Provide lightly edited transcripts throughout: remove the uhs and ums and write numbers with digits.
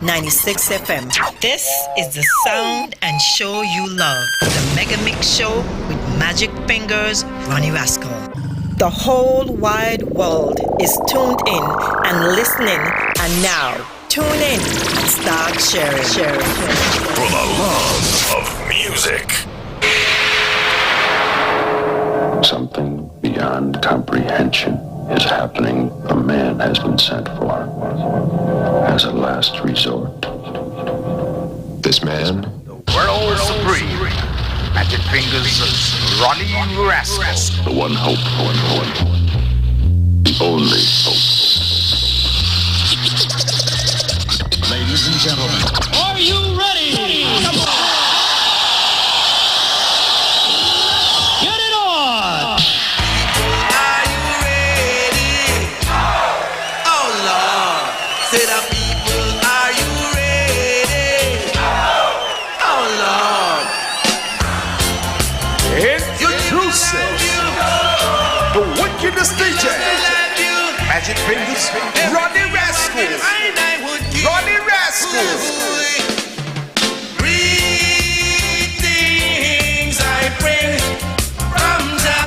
96 FM. This is the sound and show you love. The MegaMix show with Magic Fingers, Ronnie Rascal. The whole wide world is tuned in and listening, and now tune in and start sharing. For the love of music. Something beyond comprehension is happening. A man has been sent for as a last resort. This man, World Supreme, Magic Fingers, Ronnie Rascal. the one hope, the only hope. Ladies and gentlemen, are you ready? Come on. Get it on! Are you ready? Oh Lord, say the people, are you ready? Oh Lord, Introducing the wickedest DJ, Magic Fingers, Ronnie Rascal. Ronnie Rascal. Greetings I bring from the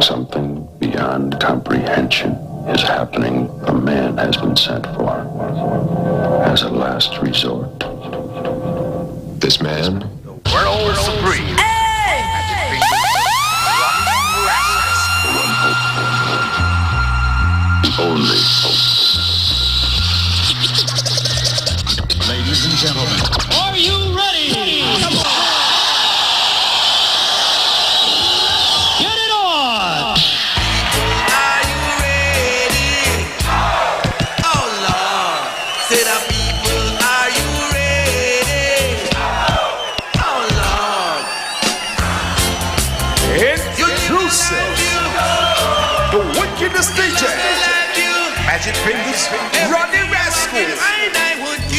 Something beyond comprehension is happening. A man has been sent for as a last resort. This man, World Supreme, Magic Fingers, Ronnie Rascal. the one hope, the only hope. ladies and gentlemen, Are you ready? Come on. Get it on! Are you ready? Oh Lord, say the people, are you ready? Oh Lord, Introducing the wickedest DJ, Magic Fingers, Ronnie Rascal.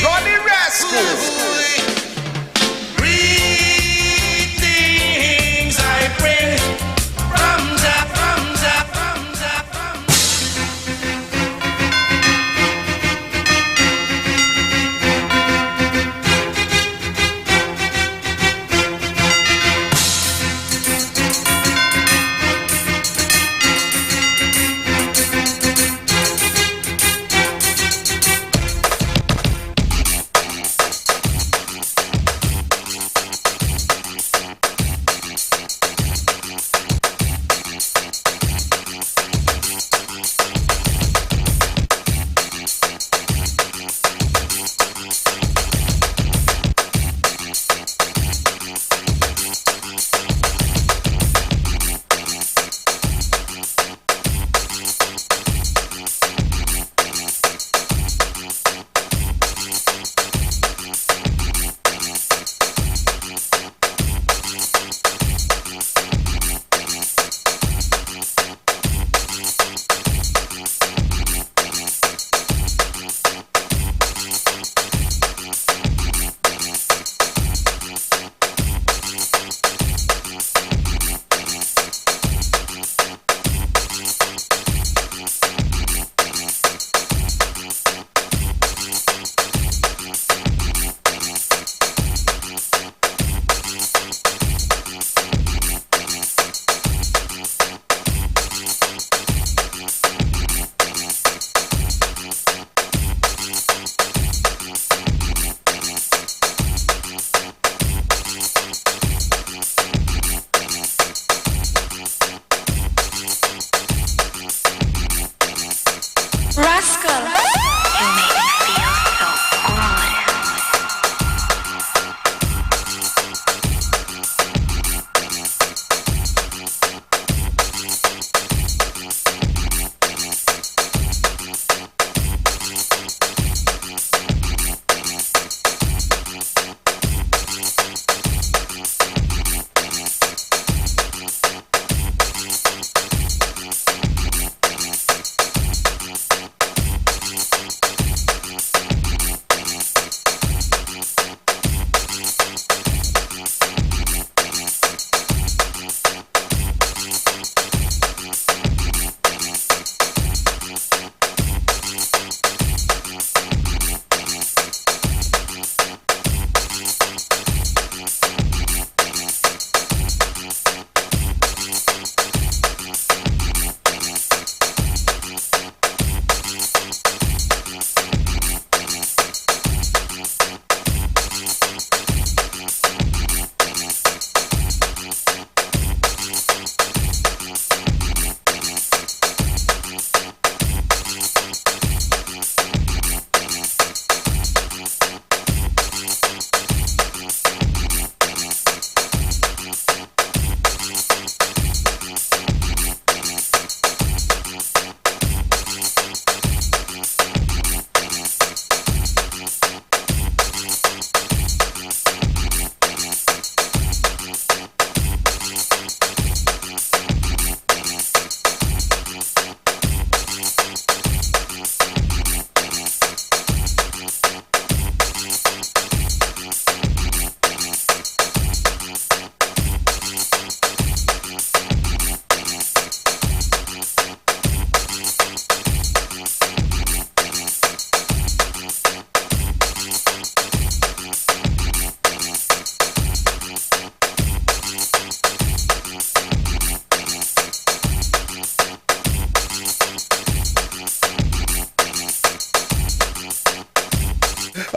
Ronnie Rascal. Greetings I bring from the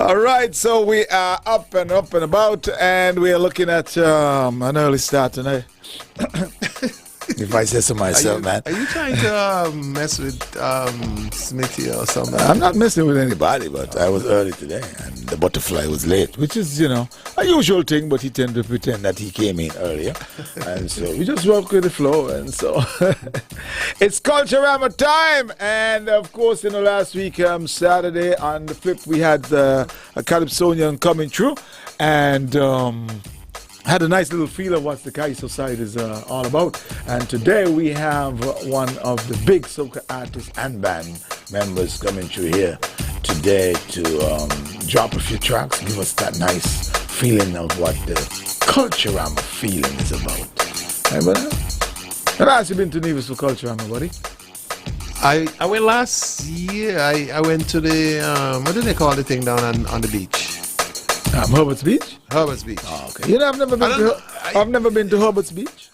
All right, so we are up and about, and we are looking at an early start tonight. If I say so myself, man. Are you trying to mess with Smithy or something? I'm not messing with anybody, but I was early today, and the butterfly was late, which is, a usual thing, but he tended to pretend that he came in earlier. And so we just work with the flow, and so it's Culturama time. And of course, last week, Saturday, on the flip, we had a Calypsonian coming through, and had a nice little feel of what the Kaiso side is all about. And today we have one of the big soca artists and band members coming through here today to drop a few tracks, give us that nice feeling of what the Culturama feeling is about. Hey, brother? How long have you been to Nevis for Culturama, buddy? I went last year. I went to the, what do they call the thing down on the beach? Herbert's Beach? Herbert's Beach. Oh, okay. I've never been to Herbert's Beach.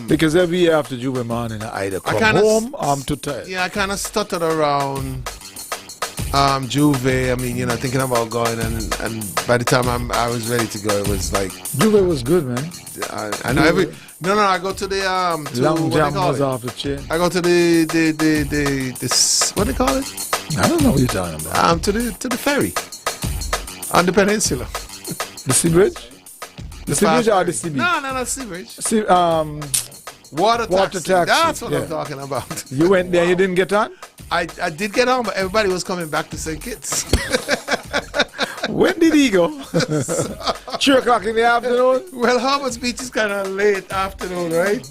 Because every year after Juve morning, I either come home or I'm too tired. Yeah, I kind of stuttered around Juve. I mean, thinking about going, and by the time I was ready to go, it was like Juve was good, man. I know I go to the long jam was off the chain. I go to the what do they call it? I don't know what you're talking about. To the ferry on the peninsula. The sea bridge? The sea bridge or the sea beach? No, not sea bridge. Water taxi. That's what I'm talking about. You went there, you didn't get on? I did get on, but everybody was coming back to St. Kitts. When did he go? 3 o'clock in the afternoon? Well, Herbert's Beach is kind of late afternoon, right?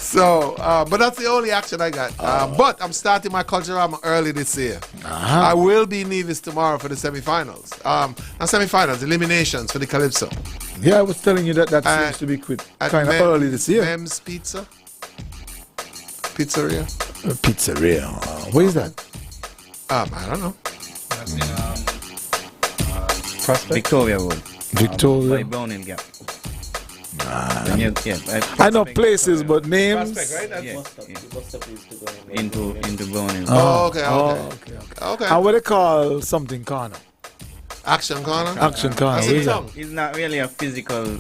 So, but that's the only action I got. But I'm starting my Culturama early this year. I will be in Nevis tomorrow for the semifinals. Not semifinals, eliminations for the Calypso. Yeah, I was telling you that seems to be kind of early this year. Mem's Pizzeria. Pizzeria. Where is that? I don't know. That's in Victoria Road. Victoria. By Browning Gap. I know places, but names. Prospect, right? Into Browning. Okay. And what they call something corner? Action corner. Action corner. It's not really a physical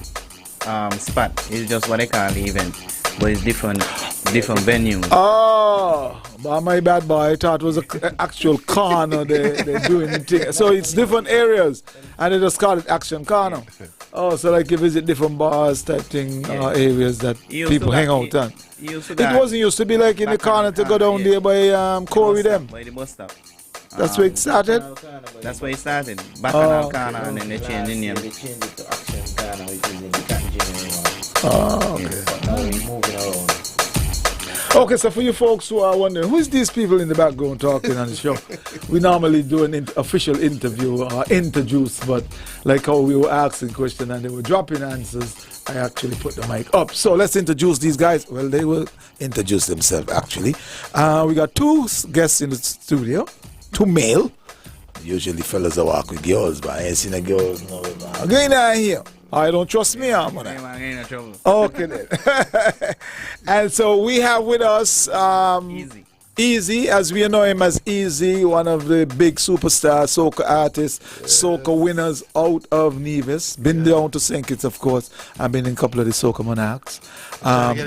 spot. It's just what they call the event, but it's different venues. Oh, my bad boy. I thought it was an actual corner they're doing the thing. So it's different areas, and they just call it Action Corner. Oh, so like you visit different bars type thing, areas that people hang out on. It wasn't used to be like in the corner to go down there by Corey them. By the bus stop. That's where it started? That's where it started. Bacchanal Corner, and then they changed the name. They changed it to Action Corner, which is in the Cotton General. Oh, okay. But now we're moving around. Okay, so for you folks who are wondering, who is these people in the background talking on the show? We normally do an official interview or introduce, but like how we were asking questions and they were dropping answers, I actually put the mic up. So let's introduce these guys. Well, they will introduce themselves actually. We got 2 guests in the studio, 2 male. Usually fellas are walk with girls, but I ain't seen a girl. No, again, I here. I don't trust me, I'm gonna. Okay then. And so we have with us Easy, as we know him as Easy, one of the big superstar soca artists, soca winners out of Nevis. Been down to St. Kitts, of course. I've been in a couple of the soca Monarchs. Trying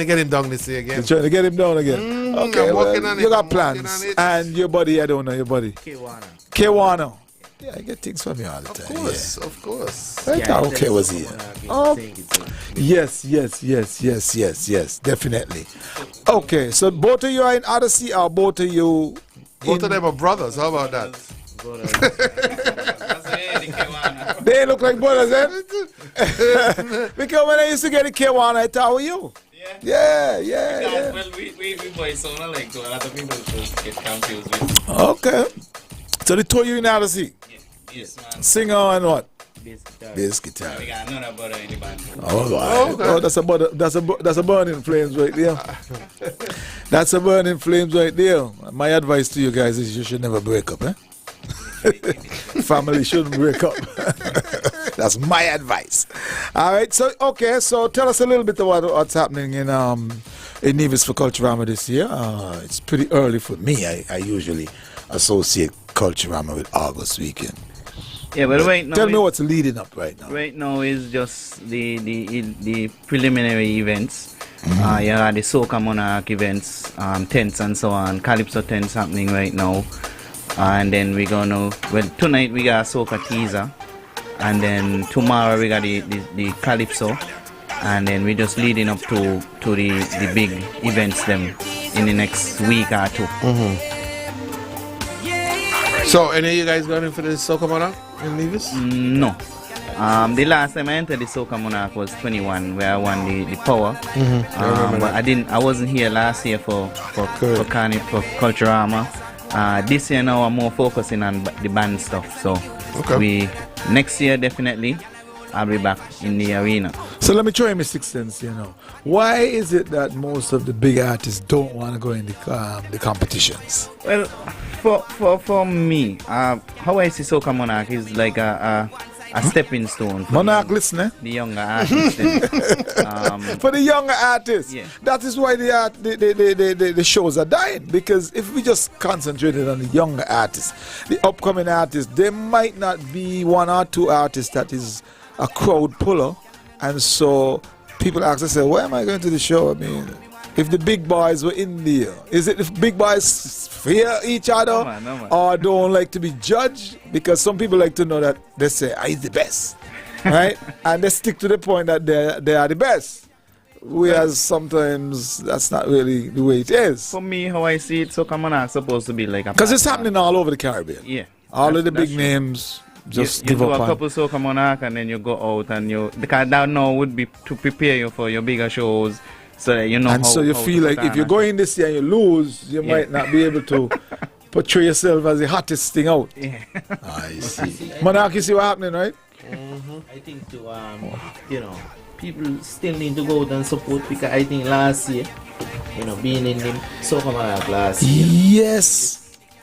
to get him down this year again. Trying to get him down again. Okay, I'm working on it. You got plans. And your buddy, I don't know your buddy. Kewana. Yeah, I get things from you all the time. Of course. How okay was he? Oh, yes, definitely. Okay, so both of you are in Odyssey, or both of you? Both of them are brothers. How about that? They look like brothers, eh? Because when I used to get the K1, I thought of you. Yeah. Well, we boys sound alike, so a lot of people get confused with. Okay. So they told you in Odyssey? Yes, man. Singer and what? Bass guitar. We got another brother in the band. Oh, that's a burning flames right there. That's a burning flames right there. My advice to you guys is you should never break up, eh? Family shouldn't break up. That's my advice. All right, so tell us a little bit about what's happening in Nevis for Culturama this year. It's pretty early for me. I usually associate Culturama with August weekend. Yeah, but right now, Tell me what's leading up right now. right now is just the preliminary events. Yeah, the Soca Monarch events, tents and so on, Calypso tents happening right now. And then we're gonna, well, tonight we got a Soca teaser. And then tomorrow we got the Calypso. And then we're just leading up to the big events them in the next week or two. So, any of you guys going in for the Soca Monarch in Nevis? No. The last time I entered the Soca Monarch was 21, where I won the power. But I wasn't here last year for Culturama. This year now I'm more focusing on the band stuff. So next year definitely I'll be back in the arena. So let me try my sixth sense, Why is it that most of the big artists don't want to go in the competitions? Well, for me, how I see Soca Monarch is like a stepping stone. Monarch, listen, the younger artists. For the younger artists, yeah. That is why the shows are dying. Because if we just concentrated on the younger artists, the upcoming artists, there might not be one or two artists that is a crowd puller, and so people ask themselves, why am I going to the show? I mean, if the big boys were in there, is it if big boys fear each other No man. or don't like to be judged? Because some people like to know that they say, he's the best, right? And they stick to the point that they are the best. Whereas sometimes that's not really the way it is. For me, how I see it, Soca Monarch is supposed to be like a... Because it's happening all over the Caribbean. Yeah. All of the big true. names just you give do up a on. couple Soca Monarch and then you go out and because that now would be to prepare you for your bigger shows, so that you know. And so you feel like if you go in this year and you lose, you might not be able to portray yourself as the hottest thing out. Yeah. I see. Monarch, you see what's happening, right? I think people still need to go out and support, because I think last year, being in the Soca Monarch last year. Yes,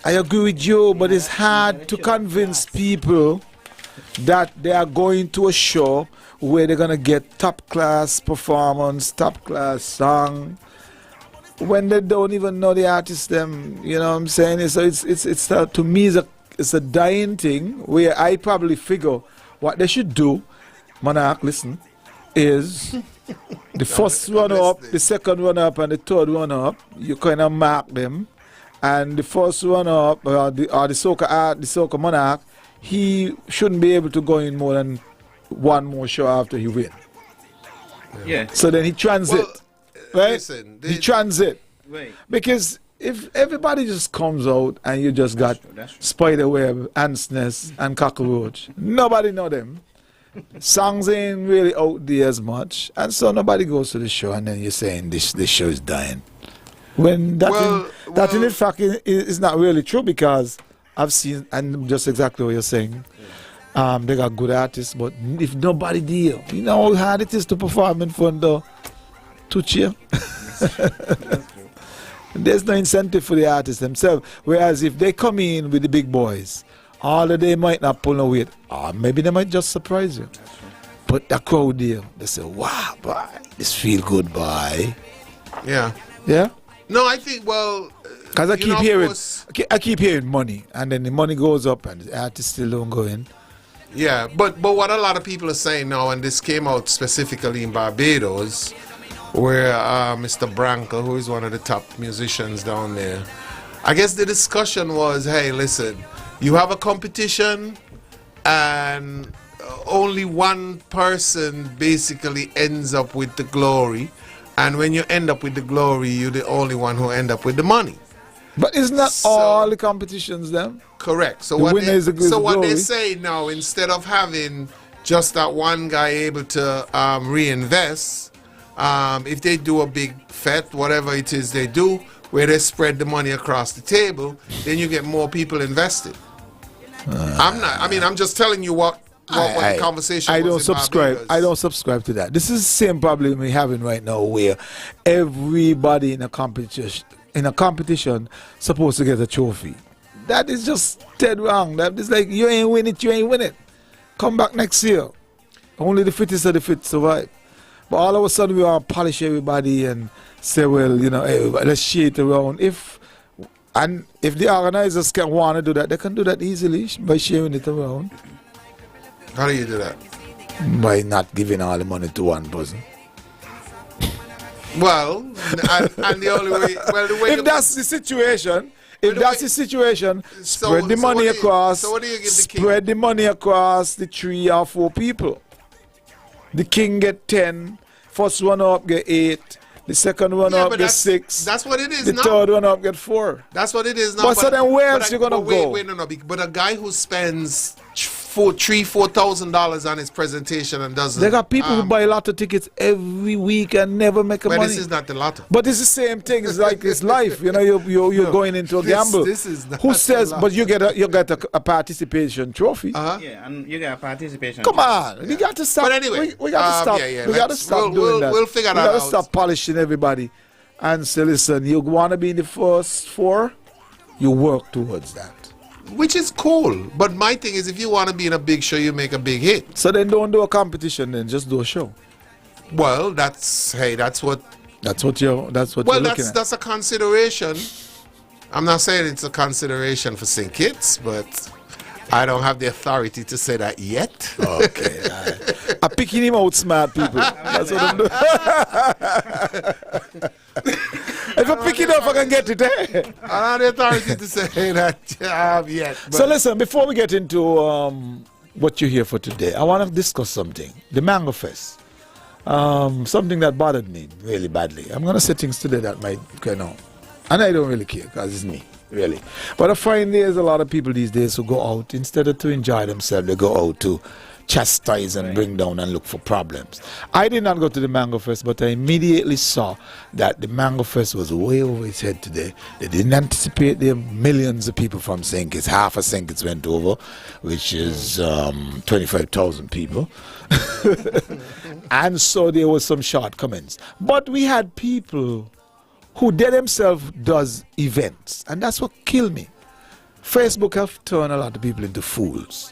I agree with you, but it's hard to convince people that they are going to a show where they're going to get top class performance, top class song, when they don't even know the artist them. You know what I'm saying? So it's to me it's a dying thing, where I probably figure what they should do, Monarch, listen, is the first runner up, the second runner up, and the third runner up, you kind of mark them. And the first runner up, the Soca Monarch, he shouldn't be able to go in more than one more show after he win. Yeah. So then he transit, right? Listen, he transit. Right. Because if everybody just comes out and you just got spiderweb, ants nest, and cockroach, nobody know them. Songs ain't really out there as much, and so nobody goes to the show, and then you're saying this show is dying. When that in fact is not really true, because I've seen, and just exactly what you're saying, they got good artists, but if nobody there, you know how hard it is to perform in front of two cheer. There's no incentive for the artists themselves. Whereas if they come in with the big boys, all of they might not pull no weight, or maybe they might just surprise you. But the crowd there, they say, wow, boy, this feel good, boy. Yeah. Yeah? No, I think, because I keep hearing money, and then the money goes up and the artists still don't go in. Yeah, but what a lot of people are saying now, and this came out specifically in Barbados, where Mr. Branca, who is one of the top musicians down there, I guess the discussion was, hey, listen, you have a competition and only one person basically ends up with the glory. And when you end up with the glory, you're the only one who end up with the money. But isn't that all the competitions then? Correct. So the what they say now, instead of having just that one guy able to reinvest, if they do a big fete, whatever it is they do, where they spread the money across the table, then you get more people invested. I'm just telling you what the conversation was in Barbados. I don't subscribe to that. This is the same problem we're having right now, where everybody in a competition supposed to get a trophy. That is just dead wrong. That is like, you ain't win it. Come back next year. Only the fittest of the fit survive. But all of a sudden we want to polish everybody and say, well, hey, let's share it around. If And if the organizers can want to do that, they can do that easily by sharing it around. How do you do that? By not giving all the money to one person. Well, and the only way, well, the way if that's the situation, spread the money across. So what do you give the king? Spread the money across the 3 or 4 people. The king get 10, first one up get 8, the second one up get 6. That's what it is the now. The third one up get 4. That's what it is now. But so then where else you gonna go? Wait, no. But a guy who spends $4,000 on his presentation and doesn't. They got people who buy lotto tickets every week and never make a money. But this is not the lotto. But it's the same thing. It's like it's life. You know, you're going into a gamble. This is not who says? the But you get a participation trophy. Yeah, and you get a participation. Come on, we got to stop. But anyway, we got to stop. Yeah, we got to stop doing that. We'll figure that out. We got to stop polishing everybody and say, listen, you want to be in the first 4, you work towards that. Which is cool, but my thing is, if you want to be in a big show, you make a big hit. So then don't do a competition, then just do a show. Well, that's what you're looking at. That's a consideration. I'm not saying it's a consideration for St. Kitts, but I don't have the authority to say that yet. Okay, I'm picking him out, smart people. That's what I'm doing. If I pick it up, I can get it there. I don't have the authority to say that yet. So listen, before we get into what you're here for today, I want to discuss something. The Mango Fest. Something that bothered me really badly. I'm going to say things today that might, and I don't really care because it's me, really. But I find there's a lot of people these days who go out, instead of to enjoy themselves, they go out to chastise and bring down and look for problems. I did not go to the Mango Fest, but I immediately saw that the Mango Fest was way over its head today. They didn't anticipate the millions of people from St. Kitts. Half of St. Kitts went over, which is 25,000 people. And so there was some shortcomings. But we had people who they themselves does events, and that's what killed me. Facebook have turned a lot of people into fools.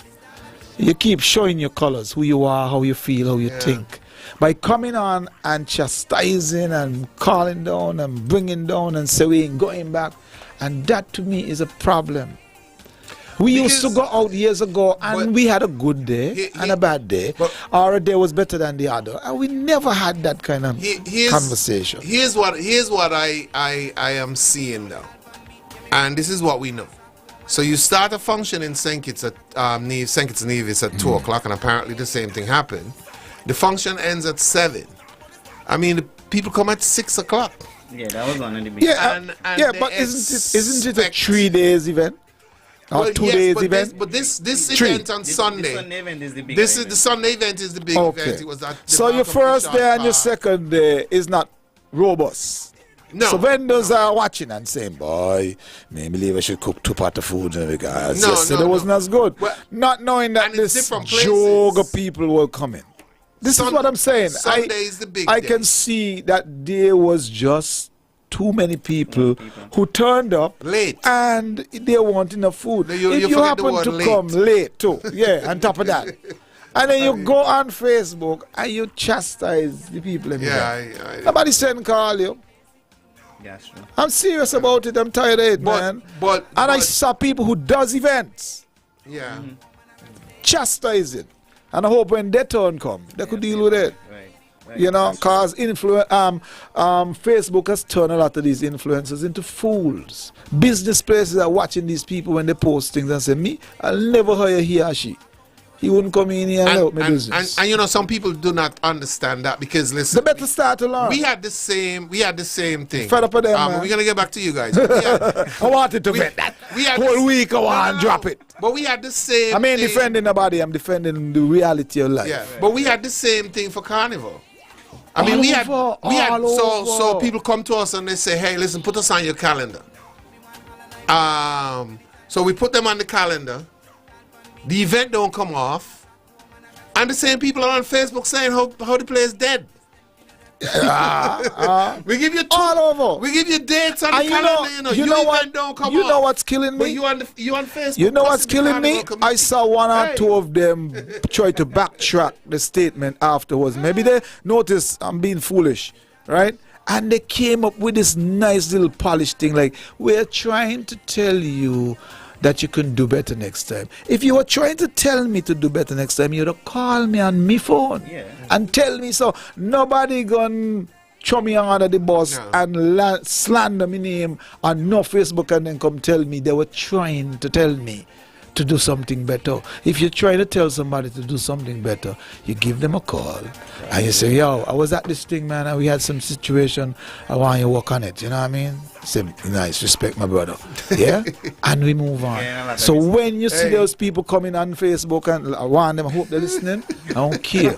You keep showing your colors, who you are, how you feel, how you think. By coming on and chastising and calling down and bringing down and saying we ain't going back. And that to me is a problem. We used to go out years ago and we had a good day and a bad day. Or a day was better than the other. And we never had that kind of conversation. Here's what I am seeing now. And this is what we know. So you start a function in St. Kitts at St. Kitts Nevis at 2 o'clock, and apparently the same thing happened. The function ends at 7. I mean, the people come at 6 o'clock. Yeah, that was one of the big. But isn't it a 3 days event? Or 2 days event? But this event on Sunday. The Sunday event is the big event. The Sunday event is the big event. It was so your first day and your second day is not robust. No. So vendors are watching and saying, boy, maybe believe I should cook 2 pots of food because yesterday wasn't as good. Well, not knowing that this jog of people will come in. This is what I'm saying. Sunday is the big I day. can see that there was just too many people who turned up late and they weren't enough food. You if you happen to come late too, on top of that. And then you go on Facebook and you chastise the people in there. Nobody send call you. That's true. I'm serious about it. I'm tired of it, man. I saw people who does events. Yeah. Chastising. And I hope when their turn come, they could deal with it. Right. You know, because Facebook has turned a lot of these influencers into fools. Business places are watching these people when they post things and say, me, I'll never hire he or she. He wouldn't come in here and help me business. And you know, some people do not understand that because listen, they better start to learn. We had the same thing. Fed up with them, we're gonna get back to you guys. I wanted to vet that. Whole week I want to drop it. But we had the same I mean defending nobody, I'm defending the reality of life. Yeah. But we had the same thing for Carnival. I mean we had so people come to us and they say, hey, listen, put us on your calendar. So we put them on the calendar. The event don't come off, and the same people are on Facebook saying how the place dead. We give you all over. We give you dates on the calendar. You know what? Don't come you off. know what's killing me? But you on Facebook. You know what's killing me? I saw one or two of them try to backtrack the statement afterwards. Maybe they notice I'm being foolish, right? And they came up with this nice little polished thing like, we're trying to tell you that you can do better next time. If you were trying to tell me to do better next time, you'd have called me on me phone and tell me so. Nobody gonna throw me under the bus and slander my name on no Facebook and then come tell me they were trying to tell me to do something better. If you're trying to tell somebody to do something better, you give them a call and you say, yo, I was at this thing, man, and we had some situation. I want you to work on it. You know what I mean? Say, nice, respect my brother. Yeah? And we move on. So when you see those people coming on Facebook and I want them, I hope they're listening, I don't care.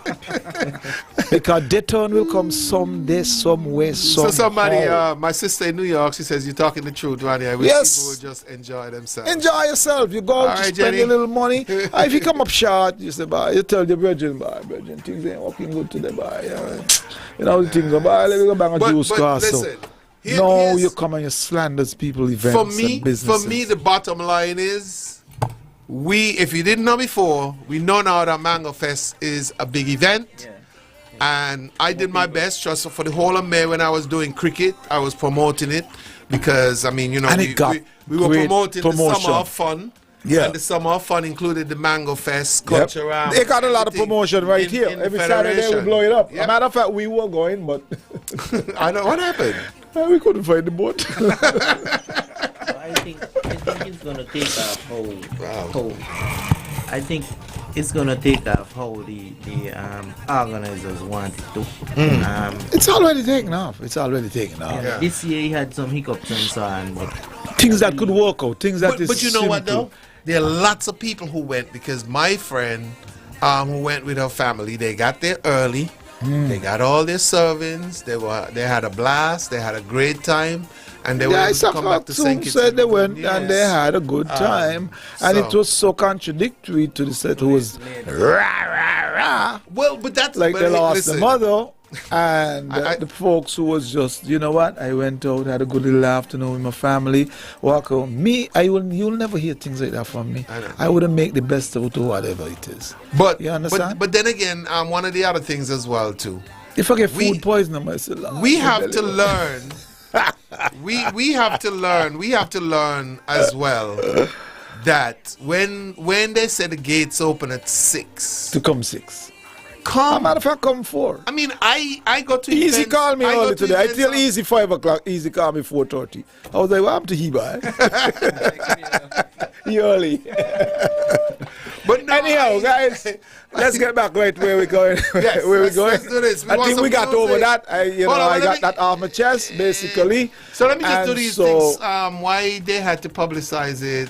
Because their turn will come someday, somewhere, somehow. So somebody, my sister in New York, she says, you're talking the truth, Ronnie. I wish people would just enjoy themselves. Enjoy yourself. You go out, spend a little money. If you come up short, you say, bye. You tell your brethren, bye, brethren, things ain't working good today, bye. You know, the things go, bye, let me go back on Newscast. Listen, no, you come and you slander people, events, and businesses. For me, the bottom line is, if you didn't know before, we know now that Mango Fest is a big event. And I did my best just for the whole of May when I was doing cricket. I was promoting it because, I mean, you know, we were promoting the Summer of Fun. Yeah. And the Summer of Fun included the Mango Fest, culture. They got a lot of promotion right here. Every Saturday we blow it up. As a matter of fact, we were going, but I know what happened. We couldn't find the boat. I think it's gonna take off I think it's gonna take off how the organizers want it to. It's already taken off. Yeah. This year he had some hiccups and so on, but things that could work out. But you know what though? There are lots of people who went because my friend who went with her family, they got there early. They got all their servings. They had a blast. They had a great time, and they were able to come back to St. Kitts. Said they went and they had a good time, and it was so contradictory to the set who was rah rah rah. Well, but that's like they lost the mother. And the folks who was just, you know what, I went out, had a good little afternoon with my family, walk home. You'll never hear things like that from me. I wouldn't make the best of it or whatever it is. But you understand? But then again, one of the other things as well too. If I get food poisoning myself, we have to learn. we have to learn as well that when they say the gates open at 6, to come 6. Come. Matter of fact, come 4. I mean, I got to Easy events, call me early today. I tell Easy 5 o'clock. Easy call me 4:30. I was like, what happened to Heba? He early. But no, anyhow, guys, let's get back right where we're going. Yes, where we're going. Let's do this. I think we got over that. I got that off my chest, basically. So let me just do these things. Why they had to publicize it?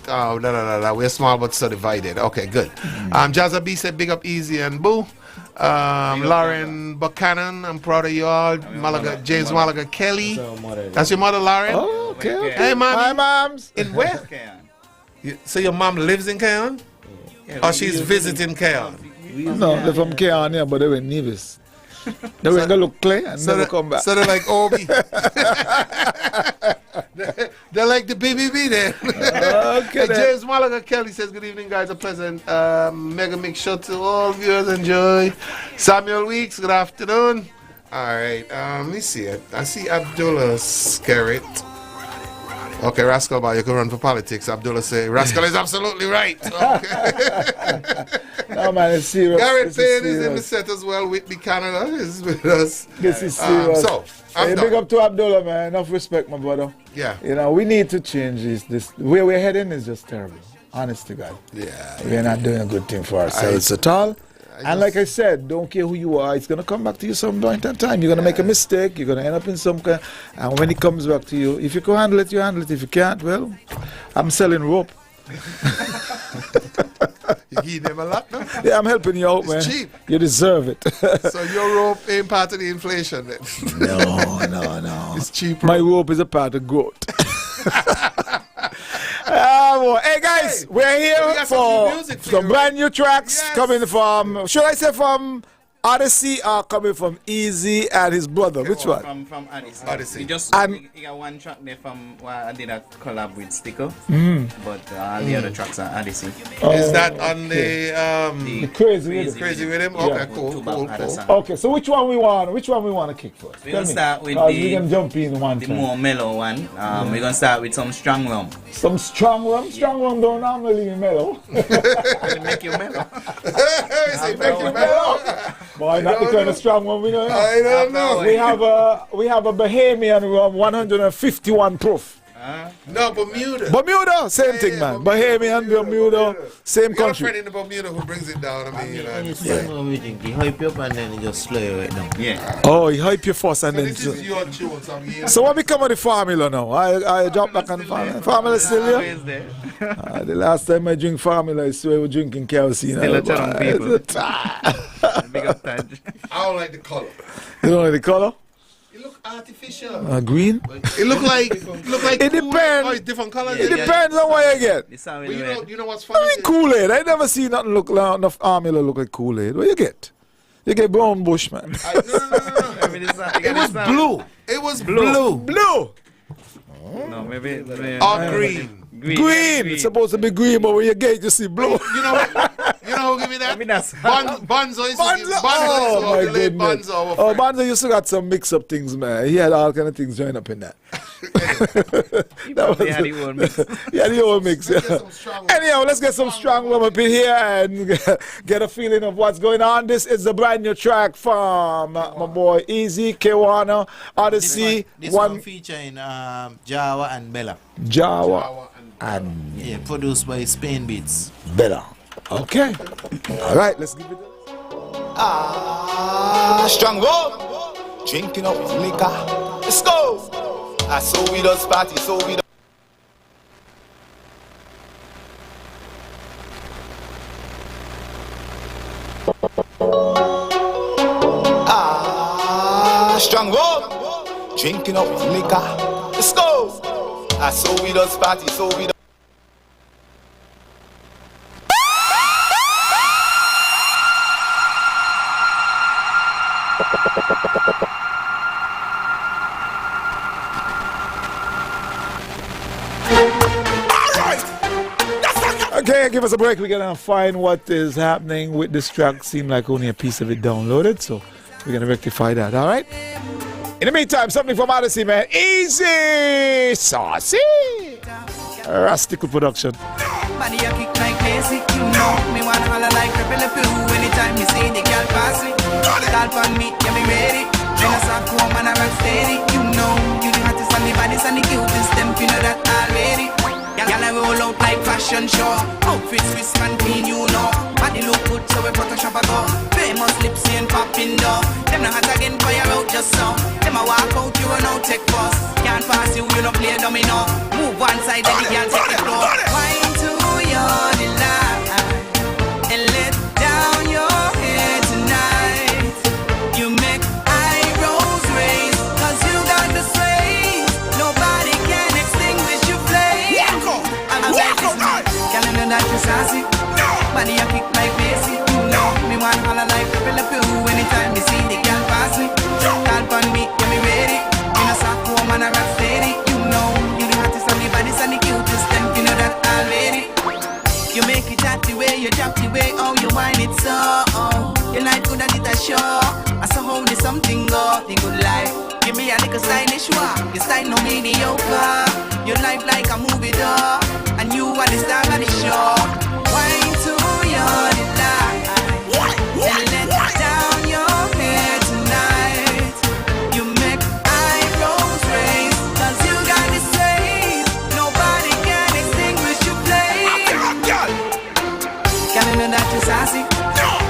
We're small but so divided. Okay, good. Jazza B said, big up Easy and Boo. Lauren Buchanan, I'm proud of you all. James Malaga Kelly. That's your mother, Lauren? Oh, okay. Hey, Mommy. Hi, moms. In where? So your mom lives in Cayon? Or she's visiting Cayon? No, they're from Cayon, yeah, but they were Nevis. They were going to look clear and never come back. So they're like Obi. They're like the BBB then. Okay. James Malaga Kelly says, good evening, guys. A pleasant MegaMix show to all viewers. Enjoy. Samuel Weeks, good afternoon. All right. Let me see it. I see Abdullah Skerrit. Okay, Rascal, you can run for politics. Abdullah say, Rascal is absolutely right. Okay. No, man, it's serious. Garrett Payne is in the set as well. Whitney Canada is with us. This is serious. I'm big up to Abdullah, man. Enough respect, my brother. Yeah. You know, we need to change this. Where we're heading is just terrible. Honest to God. Yeah. We're not doing a good thing for ourselves at all. And like I said, don't care who you are, it's going to come back to you some point in time. You're going to make a mistake, you're going to end up in some kind. And when it comes back to you, if you can handle it, you handle it. If you can't, well, I'm selling rope. You give them a lot now? Yeah, I'm helping you out, man. It's cheap. You deserve it. So your rope ain't part of the inflation then? No. It's cheap. My rope is a part of growth. Hey guys, we're here for some brand new tracks coming from, should I say from Odyssey are coming from Easy and his brother. Which one? From Odyssey. Odyssey. He got one track there from I did a collab with Sticker, but all the Mm. other tracks are Odyssey. Is that on the Crazy Rhythm? Crazy Rhythm? Yeah. Okay, cool. Okay, so which one we want? Which one we want to kick first? We're gonna start with we're gonna jump in one the time. more mellow one. We're gonna start with some strong rum. Some strong rum. Strong rum don't normally be mellow. It'll make you mellow. Make you mellow. Boy, not the kind of strong one we know. I don't know. We have a Bahamian rum, 151 proof. No, Bermuda. Bermuda, same thing, man. Bahamian, Bermuda, same We got a country. friend in the Bermuda who brings it down. I mean, you know. It's we think he hype you up and then he just slow you right down. Yeah. Oh, he hype you first and So then. this is your tune. So I'm here. So what become of the formula now? I drop back on the formula. Formula still here? Always there. The last time I drink formula, I swear we were drinking kerosene. Still a ton of people. Big up Taj. I don't like the color. You don't like the color? It look artificial. Green? It look like It Kool-Aid. depends. Oh, it's different colors. It depends on what you get. This how But we do it. you know what's I funny? mean Kool-Aid. I never see nothing look like enough formula look like Kool-Aid. What you get? You get brown bush, man. No. It was blue. It was blue. Blue. No, maybe Or green. Green. It's supposed to be green, but when you get it, you see blue. You know who give me that? I mean, that's Bonzo used to give Oh, my the late goodness. Bonzo. Oh, Bonzo used to got some mix-up things, man. He had all kind of things joined up in that. They had the old mix. Yeah, the old mix. Let's Yeah. get some strong Anyhow, let's get some strong rum up in here and get a feeling of what's going on. This is the brand new track from my boy Easy, Kewana, Odyssey, This one featuring Jawa and Bella. Jawa and Yeah, produced by Spain Beats. Bella. Okay. All right, let's give it. Strong rum, drinking up liquor. Let's go. So we does party, so we does. Strong rum, drinking up liquor. Let's go. So we does party, so we does. Okay, give us a break. We're gonna find what is happening with this track. Seemed like only a piece of it downloaded, so we're gonna rectify that. All right. In the meantime, something from Odyssey, man. Easy, saucy, Rastical production. Body a kick like crazy, you know. Me wanna holler like Rebel Pew anytime you see the girl pass me. Call for me, get me ready. Then I start home and I rock steady, you know. You the hottest and the baddest and the cutest, them you know that already. Y'all I roll out like fashion show. Outfits Swiss man clean, you know. Body look good, so we Photoshop a go. Famous lips and popping though. Them not hot again, fire out just so. Them a walk out, you run out, take first. Can't pass you, you don't play domino. Move one side, then you can't take the floor. Wine to your delight and let down your head tonight. You make eyebrows raise, cause you got the sway. Nobody can extinguish your flame. I'm like this man, can you know that you're sassy? Body a kick like Macy, you know. Me want holler like Rebel Pew anytime me see the girl pass me. Call for me, get me ready. In a soft home and a rock steady, you know. You the hottest and the baddest and the cutest, them you know that already. You make it hot the way, you drop the way, oh you whine it so. You like good and it a show. I saw how there's something go, the good life. Give me a little stylish walk, your style no mediocre. Your life like a movie door, and you are the star of the show. Wine to your delight, and let down your head tonight. You make eyebrows raise, cause you got the space. Nobody can extinguish your flame. Can you know that you're sassy?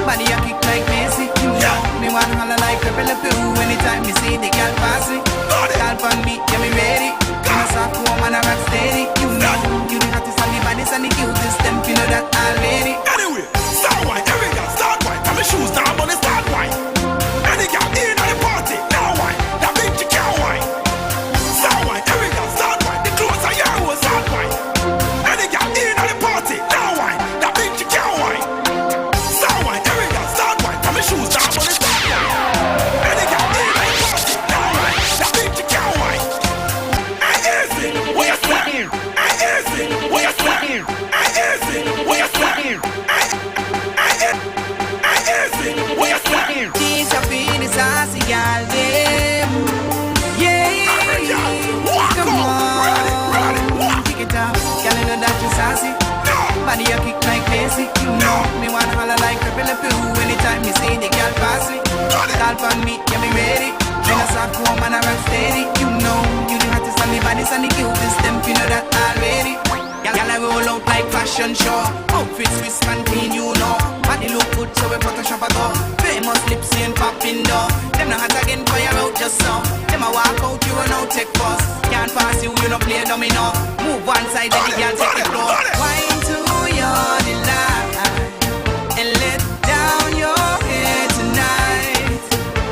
Body a kick like Macy, you know. Me want holler like Rebel Pew anytime you see the girl pass me. Call for me, get me ready. In a soft home and a rock steady, you know. You the hottest and the baddest and the cutest, them you know that already. Anyway, start wine, every girl start wine. Tell me shoes now, money start wine. Any girl in at the party, now wine. That bitch you can't wine. Start wine, every girl start wine. The clothes are your own start wine. Any girl in at the party, now wine. That bitch you can't wine. Start wine, every girl start wine. Tell me shoes now, money start know me wanna holler like a Billy Pooh. Anytime you see the girl pass me, call for me, get me ready. Bring a soft woman and rock steady. You know you the hottest and the baddest and the cutest. Them you know that already. Y'all I roll out like fashion show. Outfits crisp and clean, you know. Body look good, so we Photoshop a go. Famous lips and popping door. Them not hot again, fire out just so. Them a walk out, you run out, take bus. Can't pass you, you no play domino. Move one side, then you can't take the floor. Wine to your delight and let down your head tonight.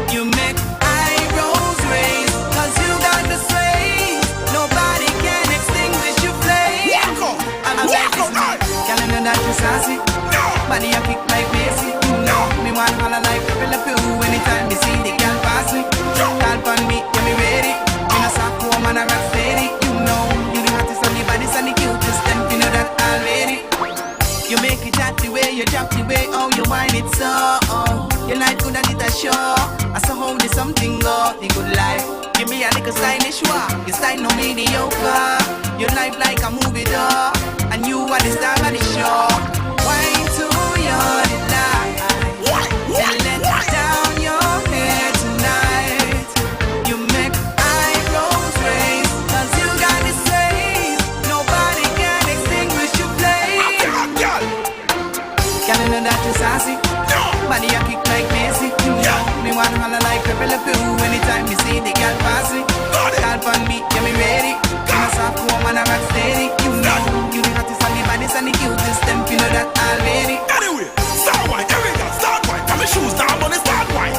You make eyebrows raise, 'cause you got the sway. Nobody can extinguish your flame. I'm like this man, girl, I know that you sassy. Body a kick like Macy. You know me want holler like a Billy Pooh. Anytime they see the girl pass me, call for me, get me ready. In a soft woman, I rock steady. You know you the hottest and the baddest and the cutest. Them you know that already. You make it hot the way you drop the way. Oh, you wind it so. Your life good and it a show. I saw how there's something go. The good life. Give me a little stylish walk. Your style no mediocre. Your life like a movie door. And you are the star of the show. Wine to your delight and let down your head tonight. You make eyebrows raise, 'cause you got this face. Nobody can extinguish your flame. Girl, you know that you sassy. Body a kick like Macy. You know me wanna holler like a Billy Pooh. Anytime you see the girl pass me, call for me, get me ready. In a soft woman, I rock steady. You know you the hottest and the baddest and the cutest. Them you know that already. Anyway, start wine, every girl start wine. Got my shoes down on the start wine.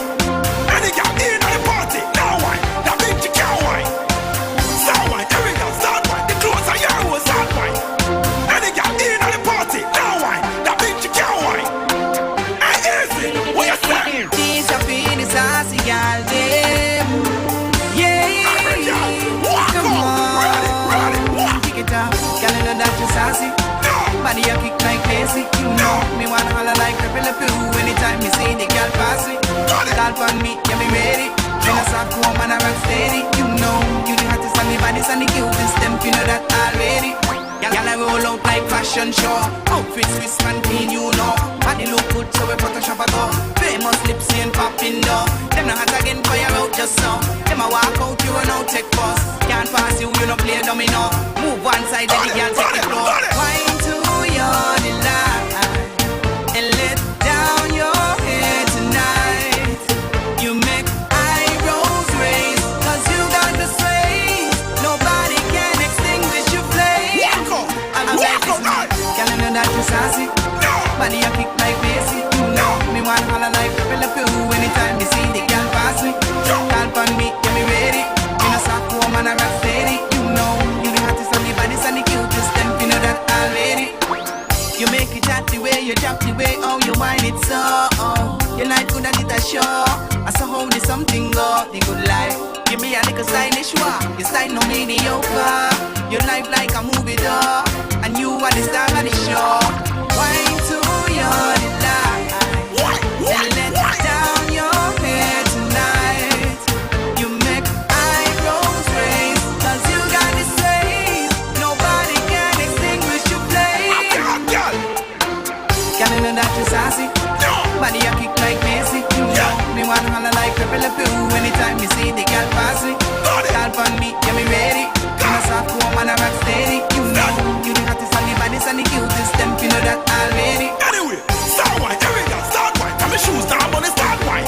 Any girl in at the party, now wine. That bitch you can't wine. Start wine, every girl start wine. The clothes are your start wine. Any girl in at the party, now wine. That bitch you can't wine. And easy, what you say? These are feeling sassy, girl, them. Yeah, come on, kick it up. Girl, you know that you sassy. Body a kick like Macy. You know me wanna holler like a Billy Pooh. Anytime you see the girl pass me, call for me, get me ready. Bring a soft woman and rock steady. You know you the hottest and the baddest and the cutest. Them you know that already. Y'all I roll out like fashion show. Outfits crisp and clean, you know. Body look good, so we Photoshop a go. Famous lips and popping door. Them not hot again, fire out just so. Them a walk out, you run out, take bus. Can't pass you, you no play domino. Move one side, then you can't take the floor. Wine to your delight and let down your head tonight. You make eyebrows raise, 'cause you got the sway. Nobody can extinguish your flame. I'm like this man, girl, I know that you sassy. Body a kick like Macy. You know me wanna holler like a Billy Pooh. Anytime you see the girl pass me, call for me, get me ready. In a soft woman, I rock steady. You know you the hottest and the baddest and the cutest. Them you know that already. You make it hot the way you drop the way. Oh, you wind it so. Your life good and it a show. I saw how there's something go. The good life. Give me a little stylish walk. Your style no mediocre. Your life like a movie door. And you are the star of the show. Wine to your delight and let down your head tonight. You make eyebrows raise, 'cause you got this face. Nobody can extinguish your flame. Girl, you know that you sassy. Body a kick like Macy. You know me wanna holler like a Billy Pooh. Anytime you see the girl pass me, call for me, get me ready. In a soft woman, I rock steady. You know you the hottest and the baddest and the cutest. Them you know that already. Anyway, start wine, every girl start wine. Got my shoes down on the start wine.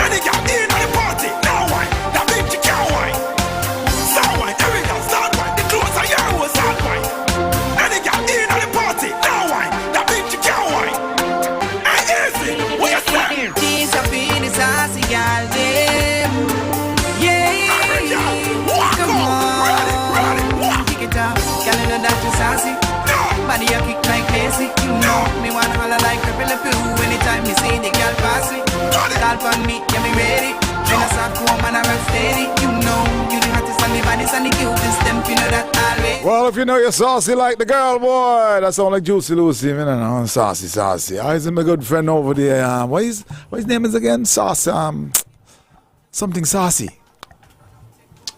Any girl in at the party, now wine. That bitch you can't wine. Start wine, every girl start wine. The clothes are your start wine. Any girl in at the party, now wine. That bitch you can't wine. And easy, what you say? These are feeling sassy, girl, them. Yeah, come on, kick it up. Girl, you know that you sassy. Body a kick like Macy. You know me wanna holler like a Billy Pooh. Anytime you see the girl pass me, call for me, get me ready. Bring a soft woman and rock steady. You know you the hottest and the baddest and the cutest. Them you know that always. Well, if you know you're saucy like the girl, boy, that sound like Juicy Lucy, you know, saucy, saucy. I is my good friend over there. What his name is again? Saucy, something saucy.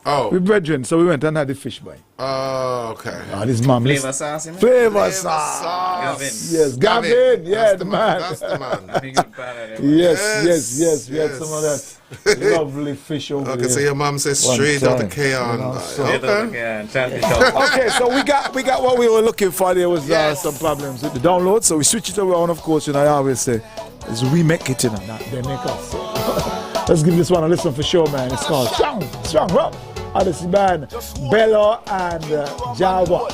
Oh. We brethren, so we went and had the fish boy. Oh, okay. This mom. Flavor sauce, you know? Flavor sauce. Gavin. Yes, Gavin. Yeah, That's the man. That's the man. Yes. We had some of that lovely fish over there. Okay, so your mom says straight out the K-on. Okay, so we got what we were looking for. There was some problems with the download, so we switched it around. Of course, I always say, is we make it, not they make us. Let's give this one a listen for sure, man. It's called Strong Rock. Odyssey band, Bello and Java.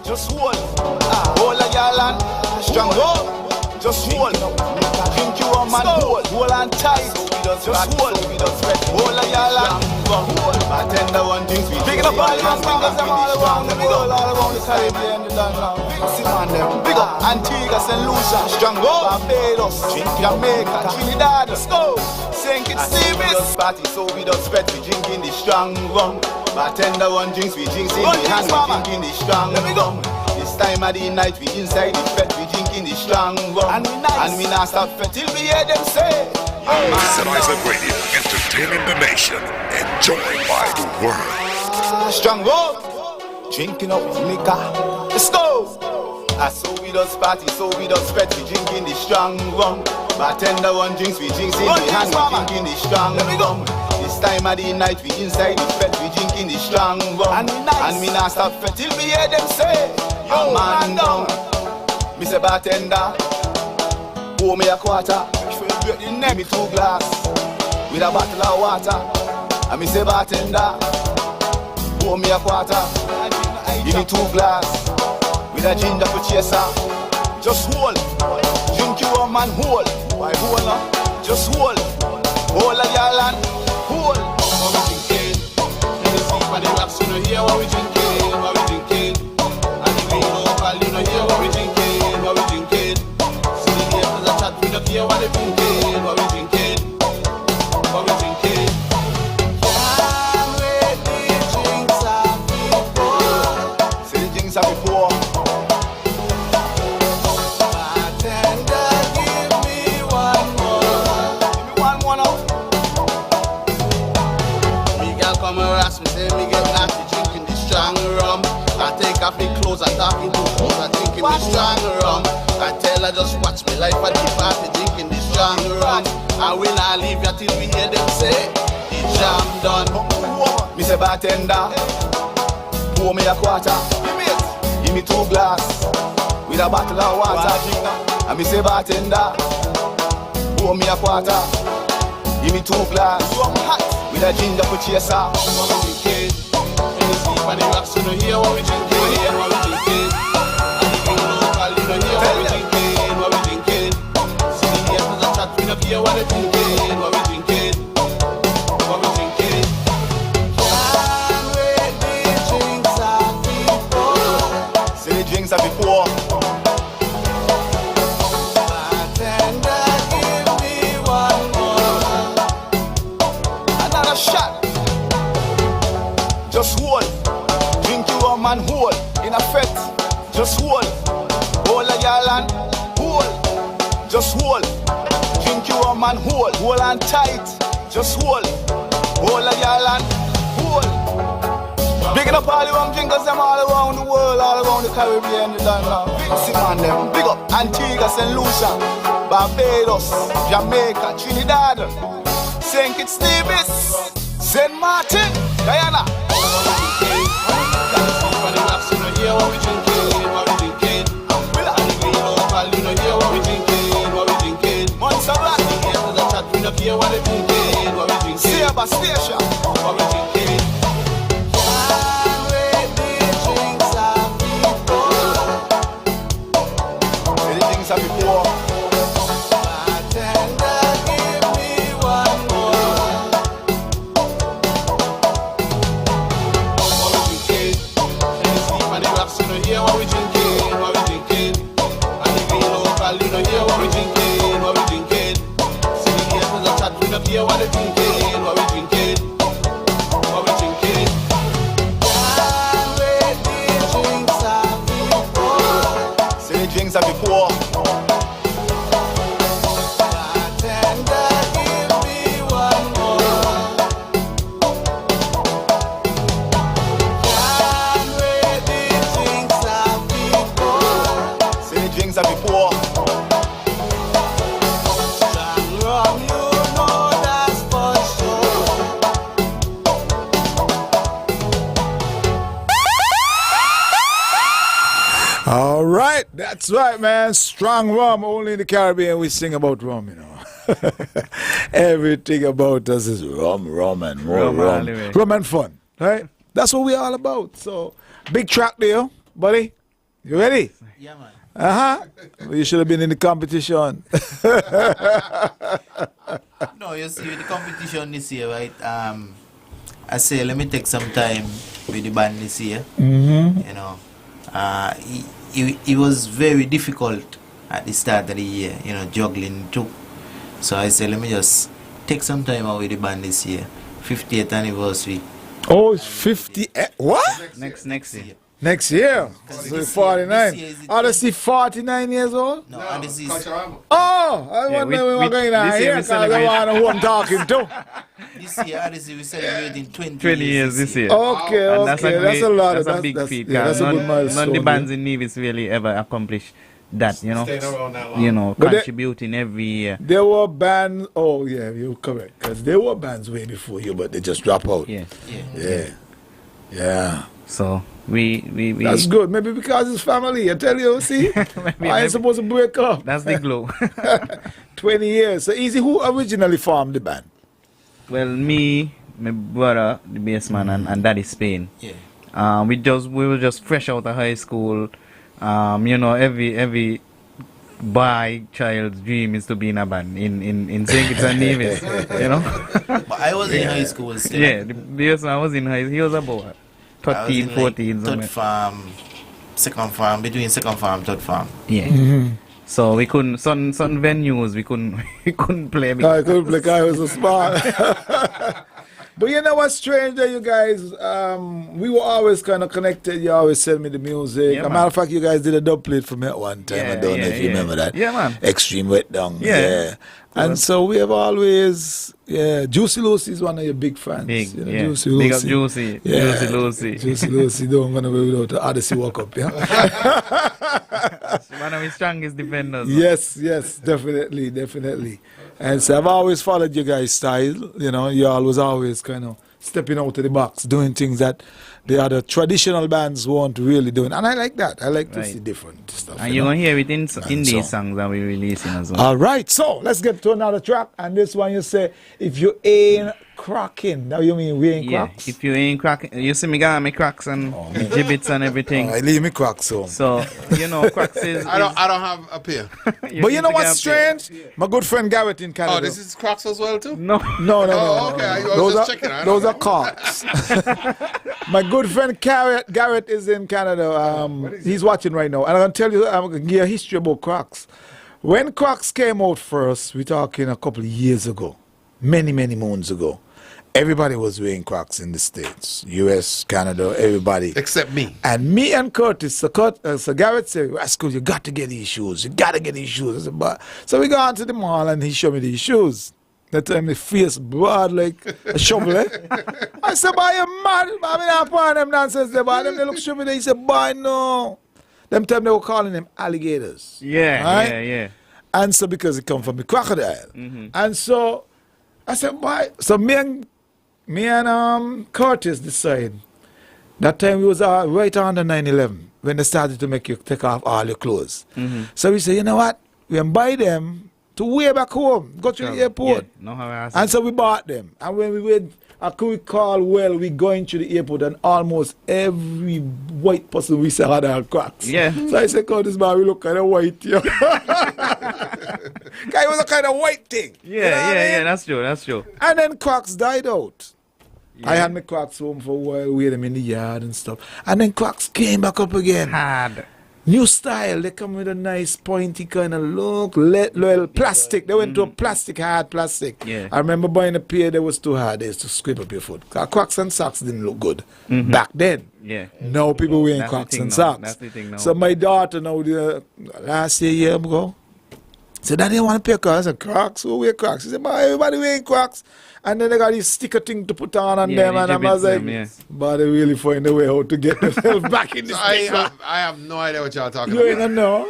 Just hold a girl and strong rock. Just hold. Drink you rum and hold on tight. Just hold. Hold a girl and hold. Bartender one drinks we big up all your fingers them all around the world, all around the Caribbean, the downtown. Big up Antigua, St. Lucia, strong rock. Barbados, Jamaica, Trinidad, Stokes. Sink it, Stevens. Party so we don't spread, we drinking the strong rum. Bartender one drinks, we drinks in the hand, we drinking the strong rum. This time of the night, we inside the fete, we drinking the strong rum. And we not stop fete till we hear them say, Sennheiser Radio, entertaining the nation, enjoyed by the world. Strong rum, drinking up liquor. Let's go. So we don't party, so we don't spread, we drinking the strong rum. Bartender one drinks, we drinks in the hand, we drinking the strong rum. This time of the night, we inside the fete, we drinking the strong rum. And we not stop fete till we hear them say, yo man down. Me say bartender, pour me a quarter. Give me 2 glass with a bottle of water. And me say bartender, pour me a quarter. Give me 2 glass with a ginger for chaser. Just hold. Drink you rum and hold. Why hold now? Just hold. Hold a girl and hold. What we drinking? In the sleep and the rocks, you know hear what we drinking. What we drinking? And the way local, you know hear what we drinking. What we drinking? See the neighbors a chat, we don't hear what they drinking. What we drinking? What we drinking? Can't wait the drinks are before. See the drinks are before. Off the clothes, I'm talking to shoes, I'm drinking the strong rum. I tell her just watch me life at the party, drinking the strong rum. I will not leave you till we hear them say, the jam done. Me say bartender, pour me a quarter. Give me 2 glass with a bottle of water. And me say bartender, pour me a quarter. Give me 2 glass with a ginger for chaser. And the rocks, you know hear what we drinking, what we drinking. And the local, you know hear what we drinking, what we drinking. See the neighbors a chat, we don't hear what they drinking, what we drinking, what we drinking. Can't wait the drinks are before. See the drinks are before. Bartender, give me 1 more. Another shot. Just hold. And hold in a fete, just hold. Hold a girl and hold, just hold. Drink you rum and hold on tight, just hold. Hold a girl and hold. Bigging up all the rum drinkers them all around the world, all around the Caribbean, the downtown. Big man them, big up Antigua, St. Lucia, Barbados, Jamaica, Trinidad, St. Kitts, Davis, St. Martin, Guyana. Hear what we drinking, what we drinking. And the green local, you know hear what we drinking, what we drinking. Monster Black, the neighbors a chat, we don't hear what they drinking, what we drinking. Saber Station, what we drinking. Can't wait the drinks are before. The drinks are before. Bartender, give me 1 more. What we drinking? And the rocks, you know hear what we drinking, what we drinking. And the green local, you know hear what we drinking, what we drinking. See the neighbors a chat, we don't hear what they drinking, what we drinking, All right, that's right, man. Strong rum. Only in the Caribbean we sing about rum, you know. Everything about us is rum and more rum. Rum and fun, right? That's what we're all about. So, big track there, buddy. You ready? Yeah, man. You should have been in the competition. No, you see, with the competition this year, right? I say, let me take some time with the band this year. Mm-hmm. You know, it was very difficult at the start of the year, you know, juggling too. So I said, let me just take some time out with the band this year. 50th anniversary. Oh, it's 50. What? Next year. Next year. So 49. Odyssey 49 years old? No, Odyssey is... Oh, I wonder when we're going on here because I want to know who I'm talking to. This year, Odyssey, we're celebrating 20 years this year. Okay, okay. That's a lot. That's a big feat. Yeah, that's a good milestone. None of the bands in Nevis really ever accomplished that, you know. Staying around that long. You know, contributing every year. There were bands, oh yeah, you're correct. Because there were bands way before you, but they just drop out. Yeah. So we that's good. Maybe because it's family. I tell you, see, I ain't supposed to break up. That's the glow. 20 years. So Easy, who originally formed the band? Well, me, my brother, the bass man, and Daddy Spain. Yeah. We were just fresh out of high school. You know, every boy child's dream is to be in a band in St. Kitts and Nevis. You know. But I was in high school still. Yeah, the bass man was in high school. He was about 13, 14. Third farm, second farm, between second farm, third farm. Yeah. Mm-hmm. So we couldn't, some venues we couldn't play. I couldn't play because I was so smart. But you know what's strange that you guys, we were always kind of connected. You always send me the music. Yeah, As a matter of fact, you guys did a dub plate for me at one time. I don't know if you remember that. Yeah, man. Extreme Wet Down. Yeah. And so we have always, Juicy Lucy is one of your big fans. Big, you know, yeah. Juicy Big Lucy. up Juicy. Yeah. Juicy Lucy. Juicy Lucy don't go away without the Odyssey walk up, yeah? One of my strongest defenders. Yes, definitely. And so I've always followed your guys' style. You know, you always kind of stepping out of the box, doing things that the other traditional bands weren't really doing. And I like that. I like to see different stuff. And you're going to hear it in these songs that we're releasing as well. All right, so let's get to another track. And this one you say, if you ain't cracking. Now you mean we ain't cracks? If you ain't cracking, you see me got my cracks and gibbets and everything. I leave me cracks home. So, you know, cracks is... I don't have a pair. But you know what's strange? My good friend Garrett in Canada. Oh, this is cracks as well too? No. No. Oh, okay. I was just checking. Those are Crocs. My good friend Garrett is in Canada. He's watching right now. And I'm going to tell you, I'm going to give a history about Crocs. When Crocs came out first, we're talking a couple of years ago, many moons ago, everybody was wearing Crocs in the States, US, Canada, everybody. Except me. And me and Curtis, so Garrett said, Rascal, you got to get these shoes. You got to get these shoes. I said, but. So we go on to the mall and he showed me these shoes. That time the face broad like a shovel, eh? I said, boy, you mad? I mean, I'm part of them nonsense there, but them they look stupid. He said, boy, no. Them time they were calling them alligators. Yeah. And so because it come from the crocodile. And so I said, boy, so me and Curtis decide. That time we was right under 9/11 when they started to make you take off all your clothes. So we said, you know what? We can buy them to way back home, go to the airport. And so we bought them. And when we went, I could recall well, we going to the airport and almost every white person we saw had our Crocs. Yeah. So I said, God, this man, we look kind of white here. It was a kind of white thing. Yeah, that's true. And then Crocs died out. I had my Crocs home for a while, wear them in the yard and stuff. And then Crocs came back up again. Hard. New style. They come with a nice pointy kind of look. Little plastic. They went to a hard plastic. Yeah. I remember buying a pair that was too hard. They used to scrape up your foot. Crocs and socks didn't look good back then. Yeah. Now people wearing Crocs and socks. That's the thing now. So my daughter now, last year ago, said, Daddy, I want a pair of Crocs. I said, Crocs? Who wear Crocs? She said, boy, everybody wearing Crocs. And then they got these sticker thing to put on them. And I was like, but they really find a way how to get themselves back in the sticker. I have no idea what y'all talking You about. ain't know.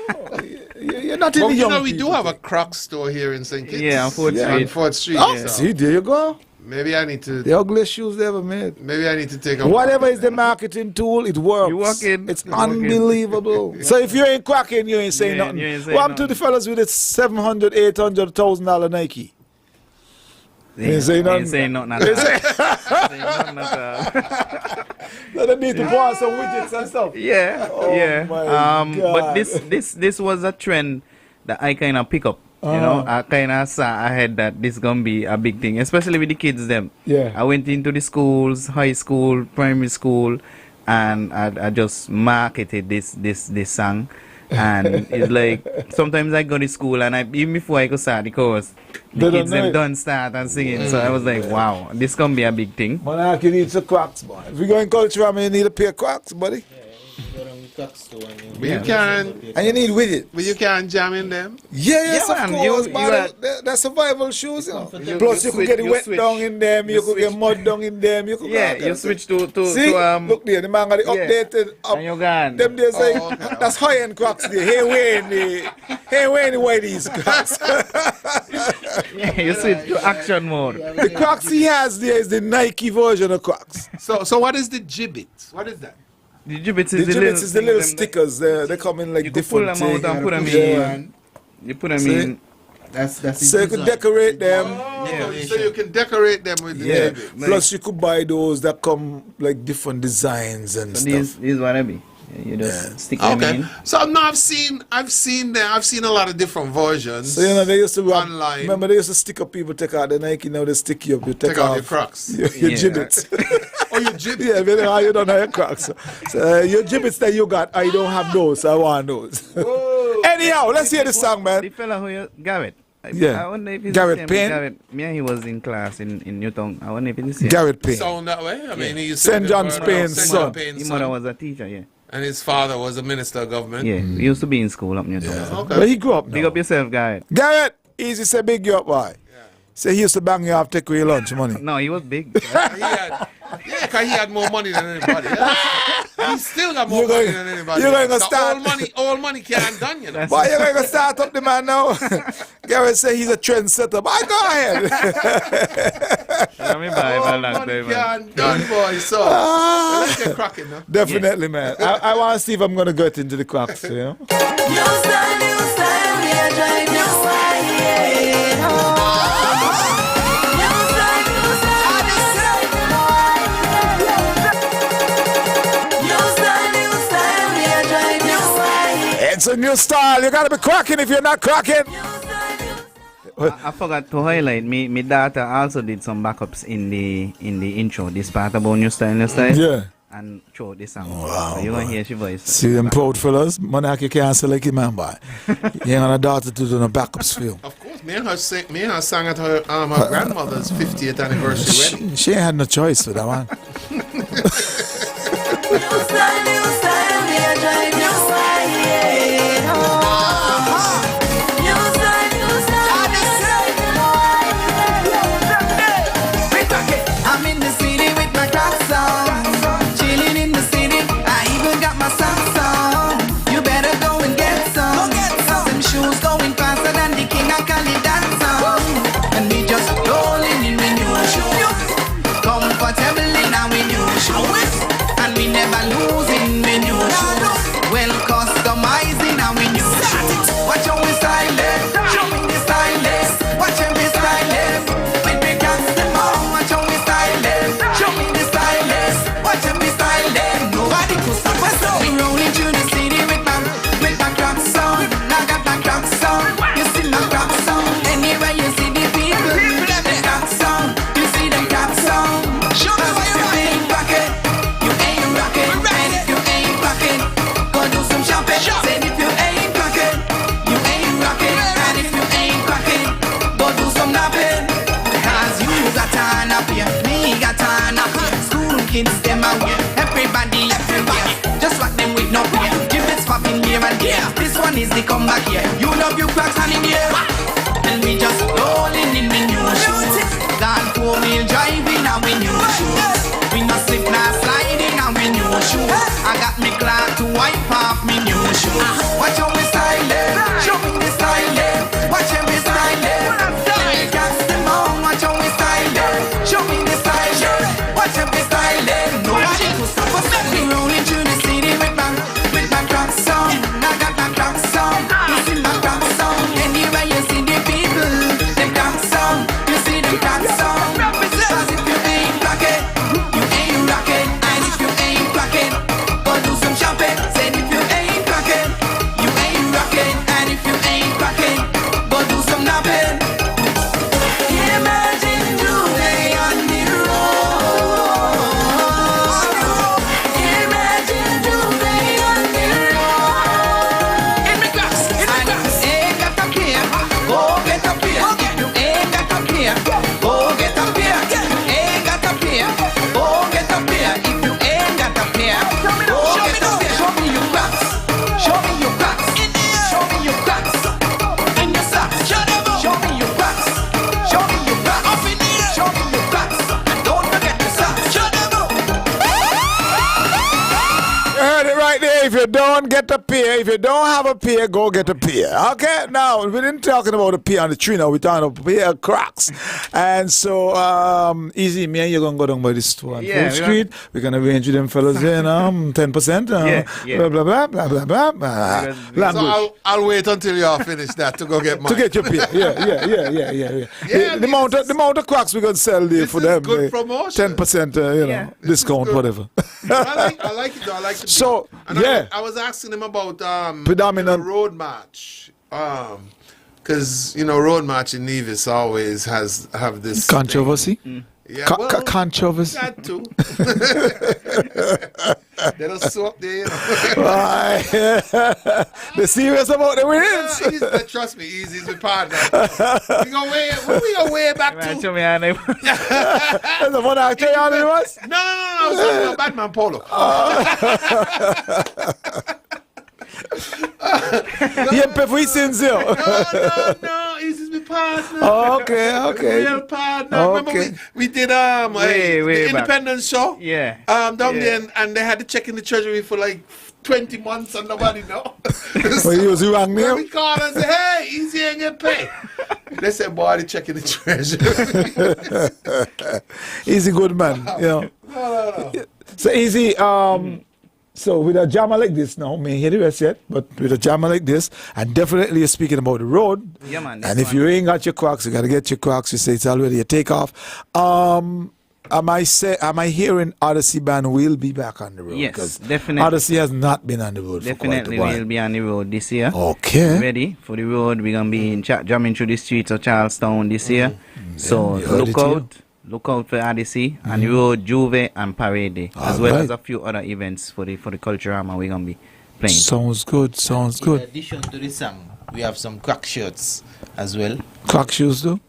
You're not in the young we do have a Crocs store here in St. Kitts. Yeah, on 4th Street. On 4th Street. Oh, see, there you go. Maybe I need to. The ugliest shoes they ever made. Maybe I need to take a. Whatever is the marketing tool, it works. You walk in. It's unbelievable. So if you ain't cracking, you ain't saying nothing. What happened to the fellas with the $700,000, $800,000 Nike? They ain't saying nothing. Saying nothing at all. So they need to go on some widgets and stuff. Yeah, oh yeah. My God. But this was a trend that I kind of pick up. You know, I kind of saw ahead that this gonna be a big thing, especially with the kids. Them. Yeah. I went into the schools, high school, primary school, and I just marketed this song. And it's like sometimes I go to school and even before I go start the chorus, the kids them done start and singing. So I was like, wow, this gonna be a big thing. Monarch, you need some cracks, boy. If we go in culture, I mean, you need a pair of cracks, buddy. But you can, and you need with it. But you can jam in them. Yes, yeah, of course. They're survival shoes, you know. Plus, you could get wet down in them. You could get mud down in them. You could you switch to see, look there, the man got the updated. And you're gone. Them days like that's high end cracks. There, hey, wearing the whiteies cracks. Yeah, you switch to action mode. The cracks he has there is the Nike version of cracks. So what is the gibbet? What is that? The gibbets is the little stickers. They come in like you different things. You pull them out and put them in. You put them in. That's so you could decorate them. So you can decorate them with the gibbet. Plus you could buy those that come like different designs and stuff. These what I be. You just stick them in. So now I've seen a lot of different versions. So you know they used to run online. Remember they used to stick up people take out the Nike, now they stick you up. You take out your Crocs. Your gibbets. Oh, your gibbets. Yeah, but how you don't have your Crocs. So, your gibbets that you got, I don't have those. So I want those. Anyhow, let's hear the song, man. The fella who you Garrett. Yeah. I wonder if he's Garrett the same Payne. Garrett. Me and he was in class in Newton. I wonder if he's the same. Garrett Payne. Sound that way? I mean, he's St. John's Payne's son. His mother was a teacher, yeah. And his father was a minister of government. Yeah, he used to be in school up near Newton. Yeah. Okay. But he grew up now. Big up yourself, Garrett. Garrett, easy say big you up, boy. Say he used to bang you off, take away your lunch money. No, he was big. Because he had more money than anybody. He still got more money than anybody. You're going to start. All money can't done, you know. Boy, you're going to start up the man now. Garrett say he's a trendsetter. Boy, go ahead. Money can't done, boy. So let's get cracking now. Definitely, man. I want to see if I'm going to get into the cracks, you know. New style, we are trying new style, It's a new style. You gotta be cracking if you're not cracking. I forgot to highlight. Me daughter also did some backups in the intro. This part about new style. Yeah. And throw this song. Wow. So you're gonna hear she voice. See them proud fellas. Monarch, you can't select him, man, boy. You ain't got a daughter to do no backups for you. Of course, me and her sang at her grandmother's 50th anniversary wedding. She ain't had no choice with that one. I'm in the city with my Crocs on, chilling in the city. I even got my socks on. You better go and get some. Some shoes going faster than the king of Cali dance on. And we just rolling in the new shoes, comfortable in our new shoes, and we never losing the new shoes. Well customizing our new shoes. Watch how we style it, show me the stylist. Watch how we style it, with the cats them on. Watch how we style it, show me the stylist. Watch how we style it, nobody could stop us. We rolling through the city with my Crocs on. I got my Crocs on, you see my Crocs on. Anywhere you see the people, the Crocs on. You see them Crocs on. Show me why you ain't rockin', you ain't rockin'. And if you ain't rockin', go do some shopping. Said if you ain't rockin', you ain't rockin'. And if you ain't rockin', go do some napping. Cause you got turn up here, me got turn up here. School kids them out here, everybody everywhere. Just rock them with no fear. Gibbets popping here and there. This one is the comeback here. You love your Crocs and in here. And we just rolling in the new shoes. Gone 4-wheel driving and we new shoes. We no slip, not sliding and we new shoes. I got me glad to wipe off me new shoes. Watch how we style it, show me the style it. Watch how we style it, let me cast them on. Watch how we style it, show if you don't get a pair, if you don't have a pair, go get a pair. Okay, now we didn't talking about a pair on the tree now, we're talking about a pair of Crocs. And so easy, me and you gonna go down by the store on Full Street. We're gonna arrange with them fellas there, 10%. Blah blah blah blah blah blah blah. So I'll wait until you all finish that to go get mine. To get your pair. Yeah. The amount of Crocs we're gonna sell there for them. Good promotion. 10%, discount, whatever. I like it though. I like the So I was asking him about predominant road march. Because road march in Nevis always have this controversy. Yeah, controversy. That too. They don't sew up there. They're serious about the wins. Yeah, trust me, Easy's my partner. We go way back to. The one I tell you how it was? No. I was talking about Batman Polo. No, Easy's my partner. Okay. Real partner. Remember we did the Independence show? Yeah. Down there, and they had to check in the treasury for like 20 months and nobody know. So he was wrong there? We called and said, hey, Easy ain't get paid. They said, boy, they check in the treasury. Easy good man, No. So Easy, so with a jammer like this now, may hear the rest yet, but with a jammer like this, and definitely you're speaking about the road. Yeah, man. And if you ain't got your Crocs, you got to get your Crocs. You say it's already a takeoff. Am I hearing Odyssey band will be back on the road? Yes, definitely. Odyssey has not been on the road Definitely for quite a while. we'll be on the road this year. Okay. Ready for the road. We're going to be jamming through the streets of Charlestown this year. So look out for Odyssey and the road, Juve and Parade, as well as a few other events for the Culturama we're going to be playing. Sounds good. In addition to the song, we have some crack shirts as well. Crack shoes though?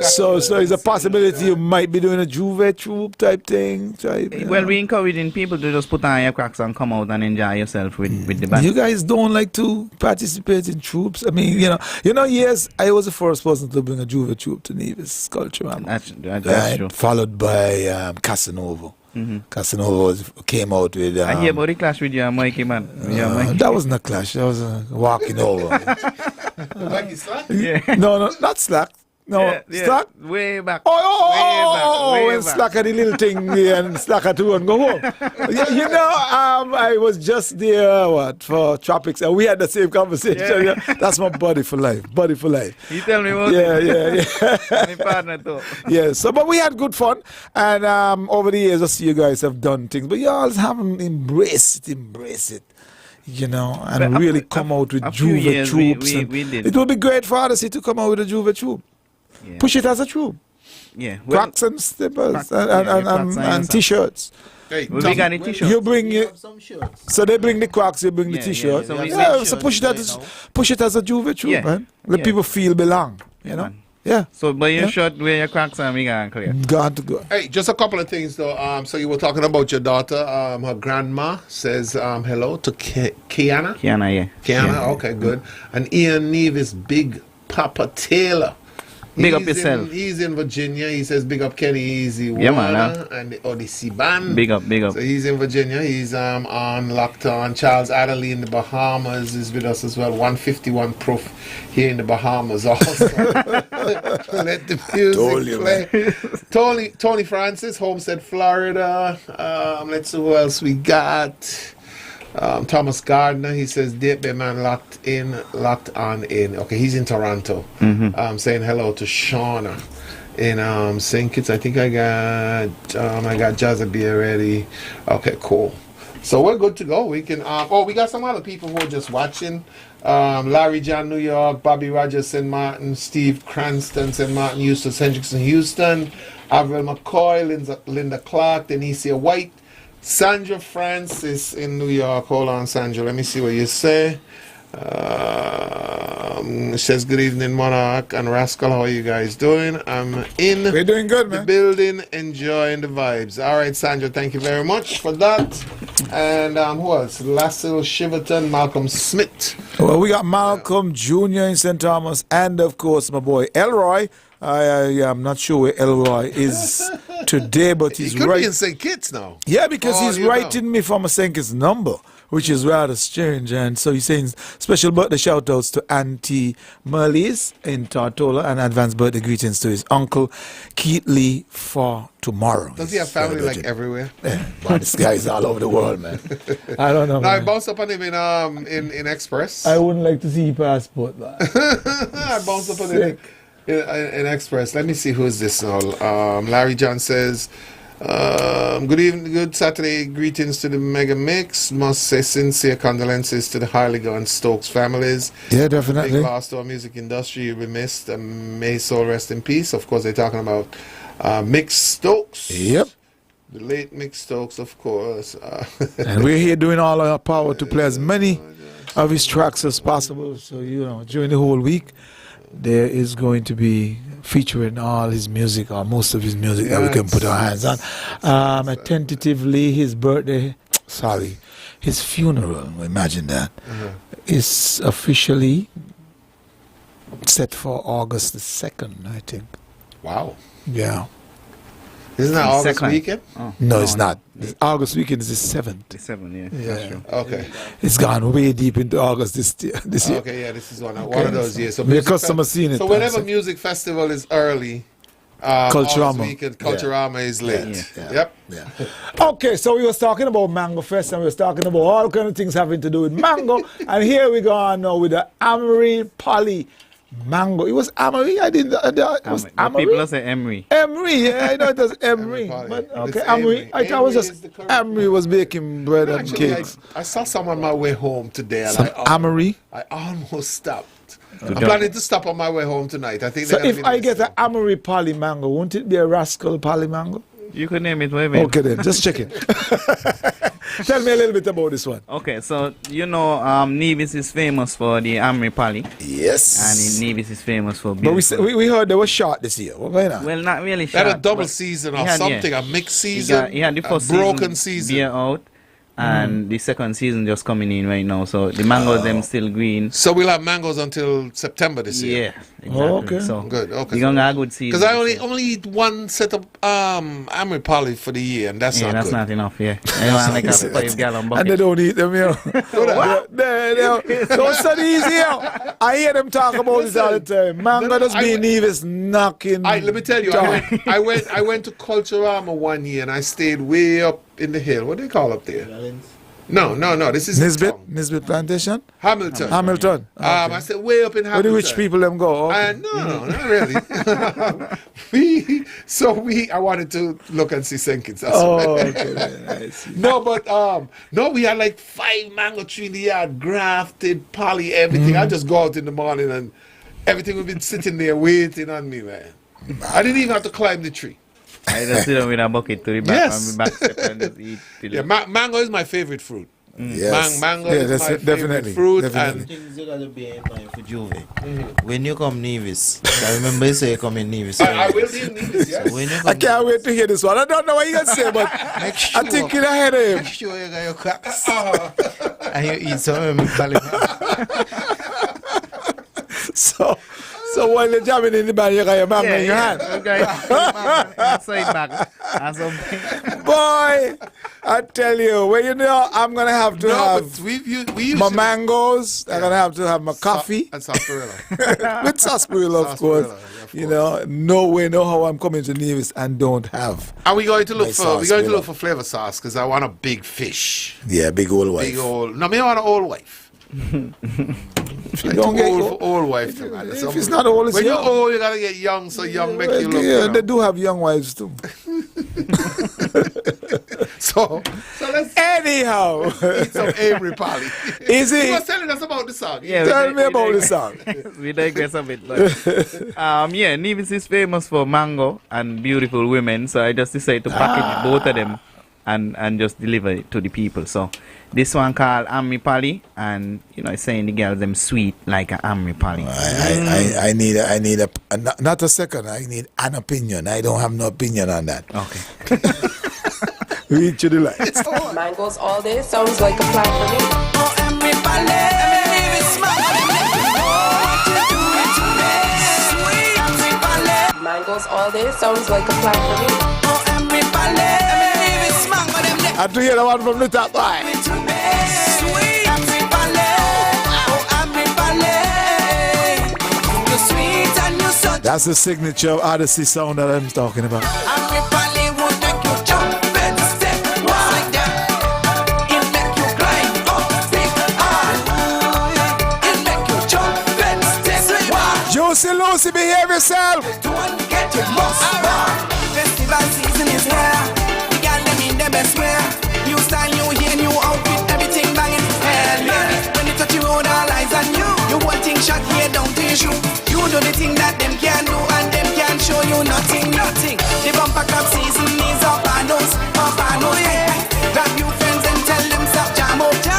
So it's a possibility you might be doing a Juve troop type thing. Well, we're encouraging people to just put on your Crocs and come out and enjoy yourself with the band. You guys don't like to participate in troops? I mean, yes, I was the first person to bring a Juve troop to Nevis Culture. That's true. Followed by Casanova. Casanova came out with. I hear about the clash with you and Mikey, man. That wasn't a clash. That was walking over. Mikey Slack? Yeah. No, not Slack. No, Slack. Way back. When Slack had the little thing and Slack had to run go home. I was just there for Tropics and we had the same conversation. Yeah. That's my buddy for life. You tell me about Yeah. My partner too. Yeah. So, but we had good fun, and over the years, I see you guys have done things, but y'all haven't embraced it. And really come out with Juve troops. We did. It would be great for Odyssey to come out with a Juve troop. Yeah. Push it as a troop. Yeah. Crocs and slippers and t-shirts. Hey, we got any t-shirts. You bring it. Some shirts. So they bring the Crocs, you bring the t-shirt. So push it as a Juve troop, man. Let people feel belong. Yeah. So buy your shirt, wear your Crocs, and we got clear. Got to go. Hey, just a couple of things though. So you were talking about your daughter. Her grandma says hello to Kiana. Kiana, okay, good. And Ian Nevis, Big Papa Taylor. Big up yourself. He's in Virginia. He says big up Kenny Easy and the Odyssey band. Big up. So he's in Virginia. He's on locked on. Charles Adderley in the Bahamas is with us as well. 151 proof here in the Bahamas also. Let the music play. Tony Francis, Homestead, Florida. Let's see who else we got. Thomas Gardner, he says, Date man locked on in. Okay, he's in Toronto. Saying hello to Shauna in St. Kitts. I think I got Jazzaby already. Okay, cool. So we're good to go. We can we got some other people who are just watching. Larry John, New York, Bobby Rogers, St. Martin, Steve Cranston, St. Martin, Houston, Hendrickson, Houston, Avril McCoy, Linda Clark, Denicia White, Sandra Francis in New York. Hold on, Sandra. Let me see what you say. It says, good evening, Monarch and Rascal. How are you guys doing? We're doing good, man. The building, enjoying the vibes. All right, Sandra, thank you very much for that. And who else? Lassell Shiverton, Malcolm Smith. Well, we got Malcolm Jr. in St. Thomas, and of course, my boy Elroy. I am not sure where Elroy is today, but he's He could right. be in St. Kitts now. Yeah, because Oh, he's you know. writing me from a St. Kitts number, which is rather strange. And so he's saying special birthday shout outs to Auntie Merlis in Tortola and advance birthday greetings to his uncle Keith Lee for tomorrow. Does he have family like everywhere? Yeah, but this guy is all over the world, man. I don't know. No, I man. bounced up on him in Express. I wouldn't like to see his passport, man. I bounced up on him in Express. Let me see who is this now. Larry John says, good evening, good Saturday greetings to the MegaMix. Must say sincere condolences to the Heiliger and Stokes families. Yeah, definitely. Big loss to our music industry. You'll be missed, and may soul rest in peace. Of course, they're talking about Mick Stokes. Yep. The late Mick Stokes, of course. And we're here doing all our power to play as many of his tracks as possible. So, you know, during the whole week, there is going to be featuring all his music or most of his music that we can put our hands on. Tentatively, his funeral, imagine that, is officially set for August the 2nd, I think. Wow. Yeah. Isn't that August weekend? Oh. No, it's not. August weekend is the 7th. The 7th, yeah. Yeah. True. Okay. It's gone way deep into August this year. Okay, yeah, this is one of those years. So the customer seen it. So whenever music festival is early, Culturama. August weekend, Culturama is late. Yeah. Yep. Okay, so we was talking about Mango Fest and we was talking about all kind of things having to do with mango. And here we go on now with the Amory Poly Mango. It was Amory? I didn't. It was Amory? People say Emery. Emery, yeah, I know it was Emery. But okay, Amory. I thought it was just Amory was baking bread and cakes. I saw some on my way home today. And Some Amory? I almost stopped. I'm planning to stop on my way home tonight. I think. So if I get an Amory Poly Mango, won't it be a Rascal Poly Mango? You could name it whatever. Okay then, just check it. Tell me a little bit about this one. Okay, so you know Nevis is famous for the Amory Poly. Yes. And Nevis is famous for But beautiful. we heard they were short this year. What going on? Well, not really They had short. a double but season he or had, something, yeah. a mixed season, He had the first a broken season. beer out, and the second season just coming in right now. So the mangoes them still green. So we'll have mangoes until September this year. Yeah, exactly. okay. So Good. Okay. you're gonna have a good season. Because I only eat one set of Amory Poly for the year, and that's yeah, not that's good. not enough. Yeah, I want like a 5-gallon bucket. And they don't eat them, you know. Don't study easy, you know. I hear them talk about it all the time. Mango just be Nevis knocking. Let me tell you, I went to Culturama one year, and I stayed way up in the hill. What do they call up there? No. This is Nisbet Plantation? Hamilton. Hamilton. I said way up in Hamilton. Where the rich people them go? Okay. No, not really. I wanted to look and see St. Kitts. Okay. No, but we had like 5 mango tree in the yard, grafted, poly, everything. I just go out in the morning and everything would be sitting there waiting on me, man. I didn't even have to climb the tree. I just sit down with a bucket to the back Yes. and back step and just eat. Till Yeah, mango is my favorite fruit. Yes. Mango Yeah, is that's my it, favorite definitely, fruit. definitely. Things you gotta be in mind for Juve. When you come Nevis, I remember you say you come in Nevis. I will be in Nevis, yes. So when you I come can't wait to hear this one. I don't know what you're going to say, but I think you're ahead of him. make sure you got your cracks. And you eat some of them. So while you're jamming in the band, you got your mango in your hand. Okay. Side back. Boy, I tell you, well, you know, I'm going to have to have my mangoes. I'm going to have my coffee. And sarsaparilla. With sarsaparilla, of course. You know, no way, no how I'm coming to Nevis and don't have. And we're going to look my for flavor sauce because I want a big fish. Yeah, big old wife. No, me want an old wife. If you don't get old wife, man. if it's not old, it's when young. you're old, you gotta get young, so young make you look. Yeah, they do have young wives too. So let's anyhow eat some Amory Poly. Is it? You was telling us about the song. Yeah, Tell me about the song. We digress a bit. But, yeah, Nevis is famous for mango and beautiful women, so I just decided to package both of them and just deliver it to the people. So this one called Amory Poly, and you know, it's saying the girls them sweet like an Amory Poly. I need a not a second. I need an opinion. I don't have no opinion on that. Okay. Read to the lights. Mangoes all day sounds like a plan for me. Oh, everybody, Mangoes all day sounds like a plan for me. I do hear the one from the top, boy. That's the signature Odyssey sound that I'm talking about. Juicy Lucy, behave yourself. Festival season is here. We got them in the best wear. New style, new hair, new outfit, everything banging. Hell yeah. When you touch your own, all eyes on you. You want things shot here down to your shoe. You do the thing that them can do and them can show you nothing. The bumper crop season is up and nose, yeah. Grab your friends and tell them stop jam up. The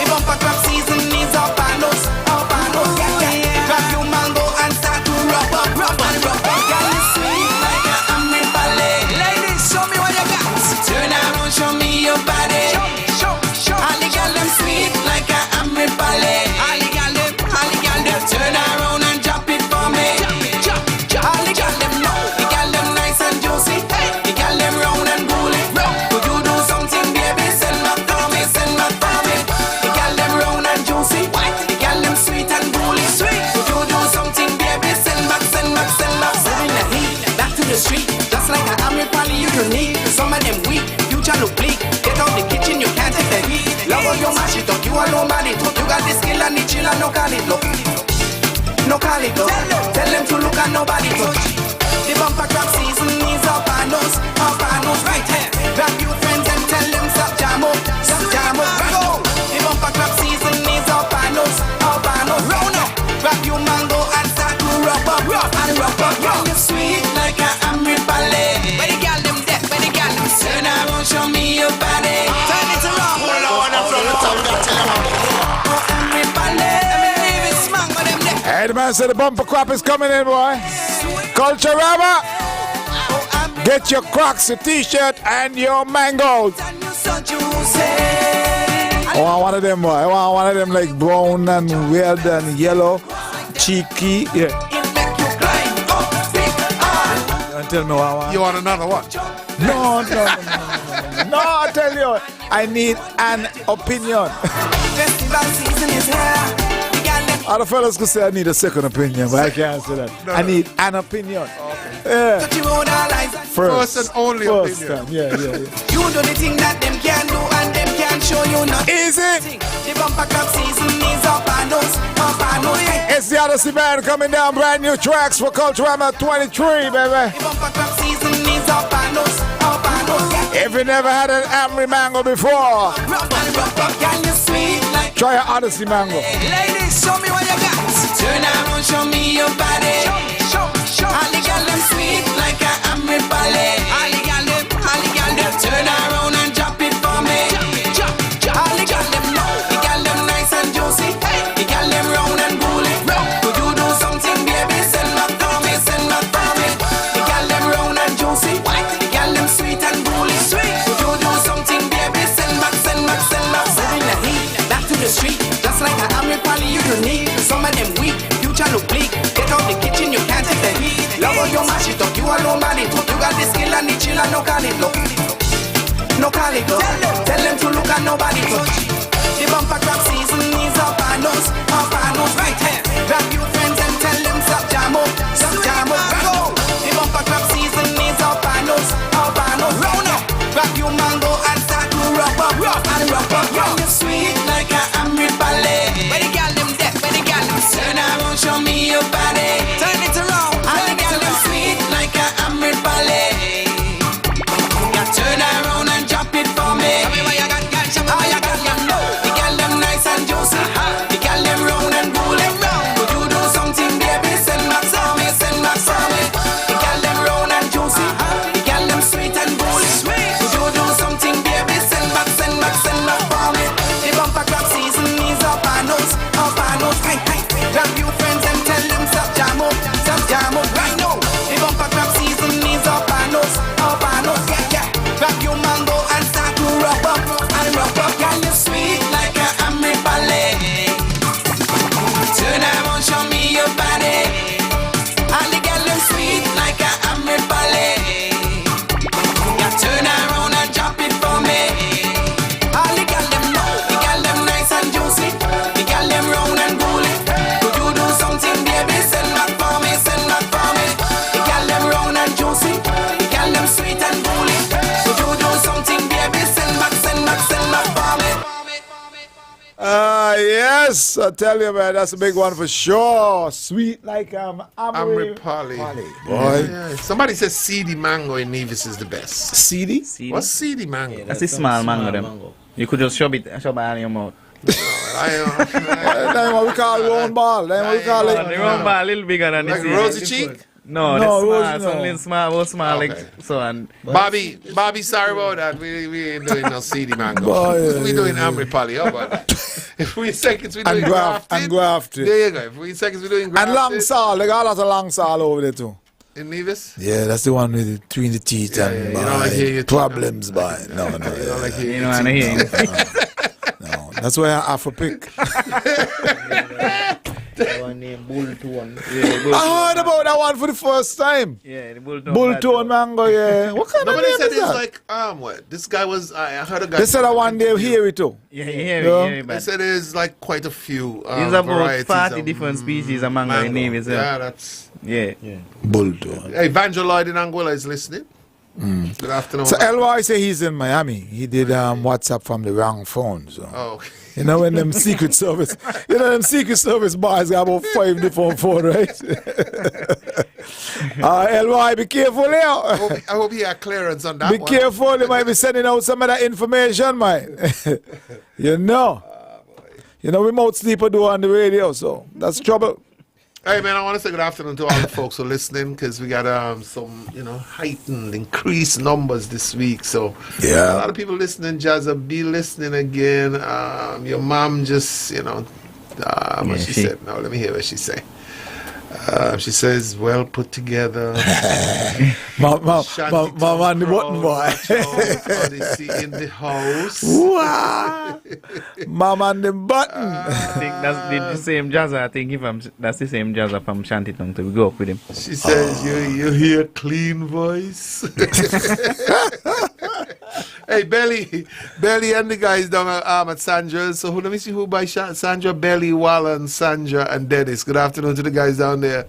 bumper crop season is up and nose, yeah. Grab your mango and start to rub up. Girl, you sweet like a Amri ballet. Ladies, show me what you got. Turn around, show me your body. All the girl them sweet like a Amri ballet. All the girl them turn around and drop it for me. All the girl them know, the girl them nice and juicy. The girl them round and bully. Could you do something, baby? Send back for me. The girl them round and juicy. The girl them sweet and bully. Could you do something, baby? Send back. Serving the heat, back to the street. Just like an Amri Pali, you unique. Some of them weak, future look bleak. Get out the kitchen, you can't take the heat. Love how you mash it up, you alone man it up. You got the skill and the chill and no call it look. No call it up. Tell them to look and nobody touch. The bumper crop season is up and nose, right here. Grab your friends and tell them stop jam up. Go. The bumper crop season is up and nose, round up. Grab your mango and start to rub up. Girl, you sweet like a Amri ballet. Where the girl them dead, where the girl them turn around, show me your body. Turn it around. Hold on, I'm from the top. Oh, Amri ballet. Leave it smang with them dead. Hey, the man said the bumper crop is coming in, boy. Culture Rama. Get your Crocs, your t-shirt, and your mangoes. I want one of them, boy. I want one of them like brown and weird and yellow, cheeky. Yeah. And tell me what I want. You want another one? No, I tell you, I need an opinion. Festival season is here. Other fellas could say I need a second opinion, but I can't say that. I need an opinion. Yeah. First and only opinion. Time. Yeah. You do the thing that them can do and them can show you nothing. Easy. The bumper crop season is up and nose, yeah. It's the Odyssey band coming down, brand new tracks for Culturama 23, baby. The bumper crop season is up and nose, yeah. If you never had an Amri mango before, try an Odyssey mango. Ladies, show me what you got. Turn around, show me your body. All the girl them sweet like a Amri ballet. All the girl them turn around and drop it for me. All the girl them know, the girl them nice and juicy. The girl them round and bully. Could you do something, baby? Send back for me. The girl them round and juicy. The girl them sweet and bully. Could you do something, baby? Send back. Serving the heat, back to the street. Just like an Amri Pali, you unique. Some of them weak, future look bleak. Get out the kitchen, you can't take the heat. Love how you mash it up, you alone man it up. You got the skill and the chill and no call it look. Tell them to look and nobody touch. The bumper crop season is up and nose, right here. Grab your friends and tell them stop jam up. Go. The bumper crop season is up and nose, round up. Grab your mango and start to rub up. Girl, you sweet like a Amri ballet. Where the girl them dead, where the girl them turn around, show me your body. Turn it around. All the girl them sweet like a Amri ballet. Turn around and drop it for me. Show me what you got, girl. Show me what you got, girl. The girl them nice and juicy. The girl them round and bully. Could you do something, baby? Send back for me. Yes, I tell you, man, that's a big one for sure. Sweet like Amripali. Boy. Yeah. Somebody says seedy mango in Nevis is the best. Seedy? What's seedy mango? That's a small mango, them. You could just shove it on your mouth. That's what we call round ball. That's what we call it. The round ball a little bigger than Like this. rosy cheek? No, that's small. Something small, like so. And Bobby, sorry about that. We ain't doing no seedy mango. We doing Amripali. How about that? If we in seconds, we doing grafted. And grafted. There you go. If we in seconds, we doing grafted. And long saw. They got a lot of long saw over there too. In Nevis? Yeah, that's the one with the, between the teeth and you don't like hear your problems by. No. You don't like hear you know what I hear. No, that's why I have a pick. One named Bulltone. I heard about that one for the first time. Yeah, the Bulltone. Bulltone mango, yeah. What kind of Nobody name said is it's that? like what? This guy was. I heard a guy. They said that one day hear it too. Yeah, hear it. They said there's like quite a few. There's about varieties 40 of different species of mango in Nevis. Yeah, that's. Yeah. Bulltone. Hey, Lloyd in Angola is listening. Good afternoon. So LY say he's in Miami. He did WhatsApp from the wrong phone. So. Oh. You know when them Secret Service boys got about 5 different phones, right? LY, be careful here. I hope he had clearance on that Be careful, they might be sending out some of that information, man. You know. You know, we might sleep or do on the radio, so that's trouble. Hey, man, I want to say good afternoon to all the folks who are listening because we got some, heightened, increased numbers this week. So, yeah, a lot of people listening. Jazza, be listening again. Your mom just, what she said. Now, let me hear what she say. She says, well put together. Mama and the button boy. Odyssey in the house. Wow. Mama and the button. I think that's the same Jazza. I think that's the same Jazza from Shantytown. So we go up with him. She says, you hear clean voice. Hey, Belly and the guys down at Sandra's. So let me see who by Sandra, Belly, Wallen, Sandra, and Dennis. Good afternoon to the guys down there.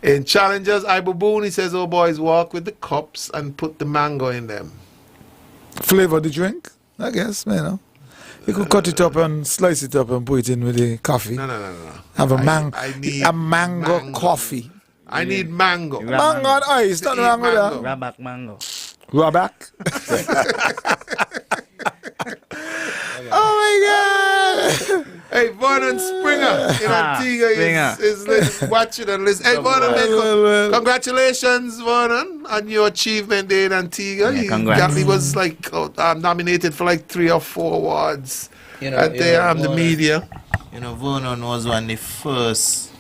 In Challengers, Iboboon, he says, oh boys, walk with the cups and put the mango in them. Flavor the drink, I guess, You could cut it up and slice it up and put it in with the coffee. No. Have a I need mango coffee. I need mango. Mango and ice, nothing wrong with that. Raback mango. Raback? Oh my God! Hey, Vernon Springer in Antigua is watching and listening. Hey, Vernon, congratulations, Vernon, on your achievement there in Antigua. He was nominated for 3 or 4 awards at the media. Vernon was one of the first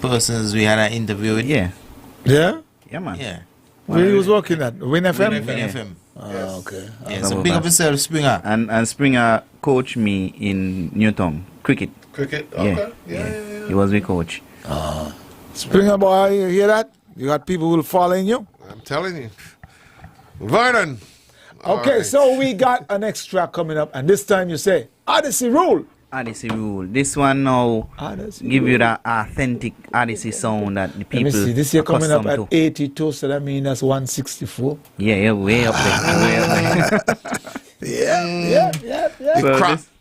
persons we had an interview with. Yeah, man. Yeah. Where he was working at? Win FM? Win FM. Oh, okay. Yeah, so big up yourself, Springer. And Springer coached me in Newtown cricket. Cricket? Okay. Yeah. He was my coach. Springer boy, you hear that? You got people who will follow you? I'm telling you. Vernon. Okay, so we got an extra coming up, and this time you say, Odyssey Rule. Odyssey Rule. This one now give you that authentic Odyssey sound that the people. Let me see. This year coming up at to. 82, so that means that's 164. Yeah, way up there. Yeah.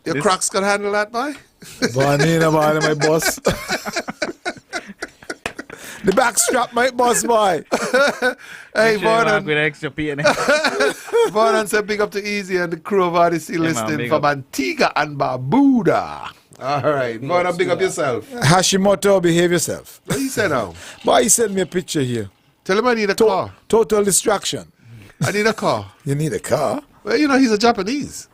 Your Crocs can handle that, boy? Bonina, boy, my boss. The back strap, my boss, boy. Hey, Vernon. With extra PN. Vernon said big up to Easy and the crew of Odyssey listening from Antigua and Barbuda. All right. Vernon, big up yourself. Hashimoto, behave yourself. What you say now? Boy, he sent me a picture here. Tell him I need a car. Total distraction. I need a car. You need a car? Well, he's a Japanese.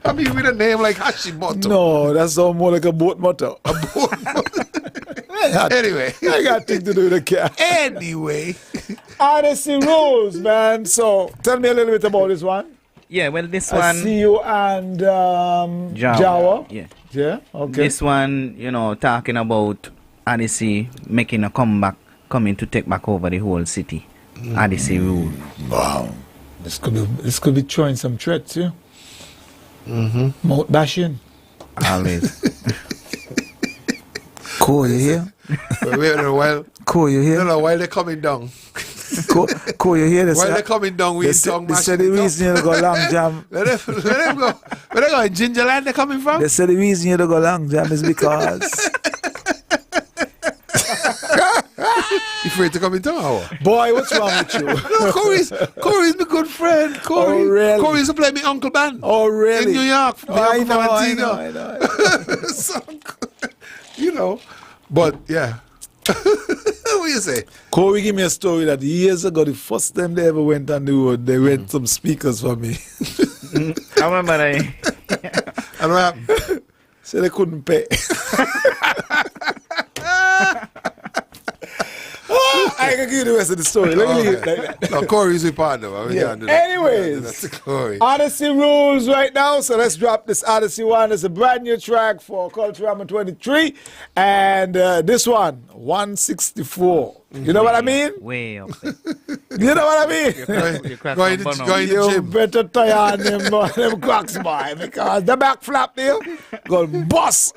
I mean, with a name like Hashimoto. No, that sounds more like a boat motor. A boat motor. Anyway. I got things to do with the car. Anyway. Odyssey Rules, man. So, tell me a little bit about this one. Yeah, well, this one. I see you and Jawa. Yeah, okay. This one, talking about Odyssey making a comeback, coming to take back over the whole city. Odyssey Rule. Wow. This could be throwing some threats, yeah? Mouth bashing. Always. Cool, you hear? Cool, you hear? No, while they're coming down. Cool, you hear this? While they're coming down, we tongue They said the reason you go long jam. Let them go. Where they going? Gingerland they coming from? They say the reason you don't go long jam is because you afraid to come in tomorrow? Boy, what's wrong with you? No, Corey's my good friend. Corey. Oh, really? Corey used to play me Uncle Band. Oh, really? In New York. I know. So, you know. But yeah. What you say? Corey give me a story that years ago, the first time they ever went on the road, they rent some speakers for me. I remember that. And what happened? So they couldn't pay. I can give you the rest of the story. Let me leave it like that. No, Corey's a partner. Yeah. Anyways, that's Corey. Odyssey rules right now, so let's drop this Odyssey one. It's a brand new track for Culturama 23. And this one, 164. You know what I mean? Way up there. You know what I mean? Going to the You gym. better tie on them cracks, boy, because the back flap there go bust.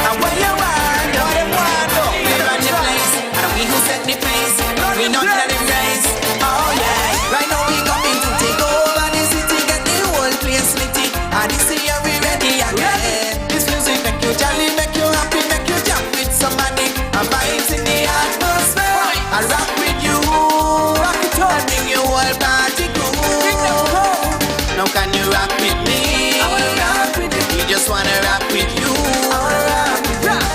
And what you want, what you want, we run the place, and we who set the pace, we not let it race. Oh yeah, right now we coming to take over the city, get the whole place litty. And this year we ready again. This music make you jolly, make you happy, make you jump with somebody. And vibes in the atmosphere. I rock with you, rock it up, and bring your whole party crew. Now can you rock with me? I wanna rock with you. We just wanna rock with you.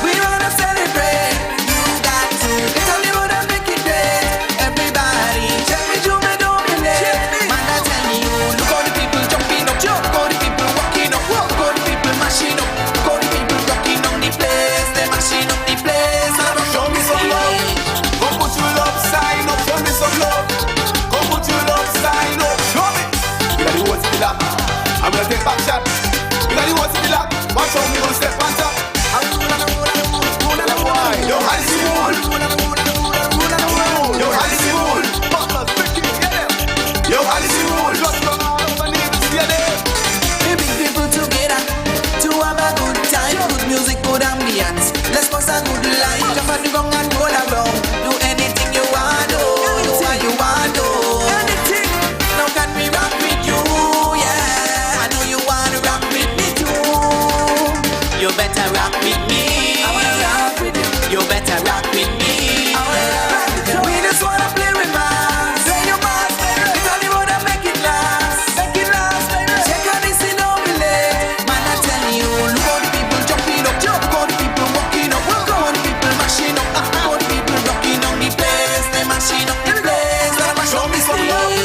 We wanna celebrate. You got to get on the road and make it great. Everybody, check me, do me, don't be late. Man, I tell you, look how the people jumping up, jump, how the people walking up, walk, how the people mashing up, how the people rocking on the place, they mashing up the place. Show me some love. Come put your love sign up. Show me some love. Come put your love sign up. Show me. You got the words to the lock. I'm gonna take back shot. You got the words to the lock. Watch how me gonna step on top. Yo, Odyssey rule. Yo, Odyssey rule. Buckles, freaking, get them. Yo, Odyssey rule. Just run all over me, see them. We bring people together to have a good time, good music, good ambience. Let's pass a good life. Jump on the gong and roll around. Do anything you want, do what you want, do. Anything. Now can we rock with you? Yeah, I know you wanna rock with me too. You better rock with me. I wanna rock with you. You better rock with me. I wanna rock with you. We just wanna play with mass. Play your mass, baby. It's on the road and make it last. Make it last, baby. Check on this in our village. Man, I tell you, look how the people jumping up, jump. How the people walking up, walk. How the people mashing up, how the people rocking on the place. They mashing up the place. Show me some love.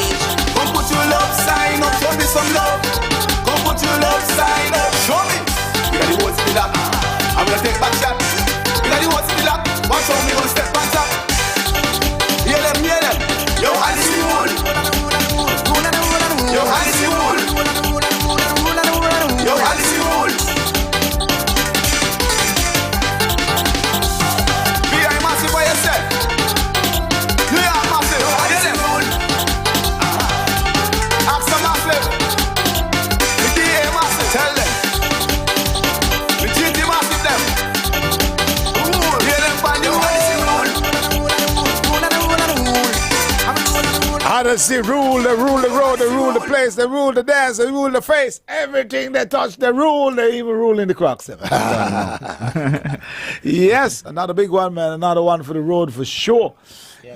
Come put your love sign up. Show me some love. Come put your love sign up. Show me. You got the words to the lock. I'm gonna take back shot. You got the words to the lock. Watch how me gonna step on top. Hear them, hear them. Yo, Odyssey rule. Yo, Odyssey rule. Yo, Odyssey rule. Be a massive by yourself. You are massive. Odyssey rule. Ask some massive. The DA massive. Tell them. The GT massive them. Hear them by the Odyssey rule. Odyssey rule, they rule the road, they rule the place, they rule the dance, they rule the face. Everything they touch, they rule. They even rule in the cracks. Yes, another big one, man. Another one for the road for sure.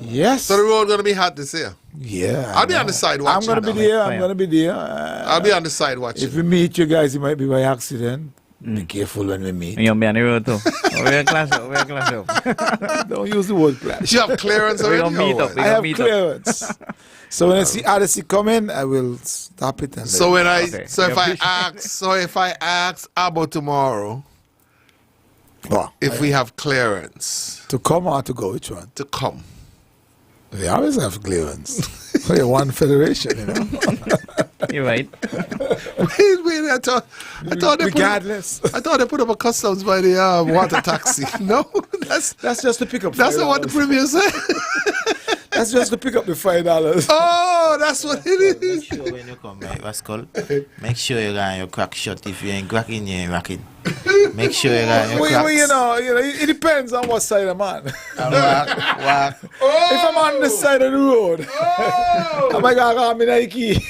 Yes. So the road gonna be hot this year. Yeah. I'll be on the side watching. I'm gonna be there. I'm gonna be there. I'll be on the side watching. If we meet you guys, it might be by accident. Be careful when we meet. You'll be on the road too. We're clash up. Don't use the word clash. You have clearance already? We're gonna meet up. I have clearance. So when I see Odyssey come in, I will stop it. And So when I, Okay. if I ask Abba tomorrow, if we have clearance to come or to go, which one? to come. They always have clearance. We're one federation, you know. You're right. Wait, I thought regardless. I thought they put up a customs by the water taxi. No, that's just to pick up. That's not what the premier said. That's just to pick up the $5. Oh, that's what it is. Make sure when you come, right, Rascal, make sure you got your crack shot. If you ain't cracking, you ain't rocking. Make sure you got your cracks. Well, you know, it depends on what side I'm on. Walk. If I'm on the side of the road, I might go me Nike.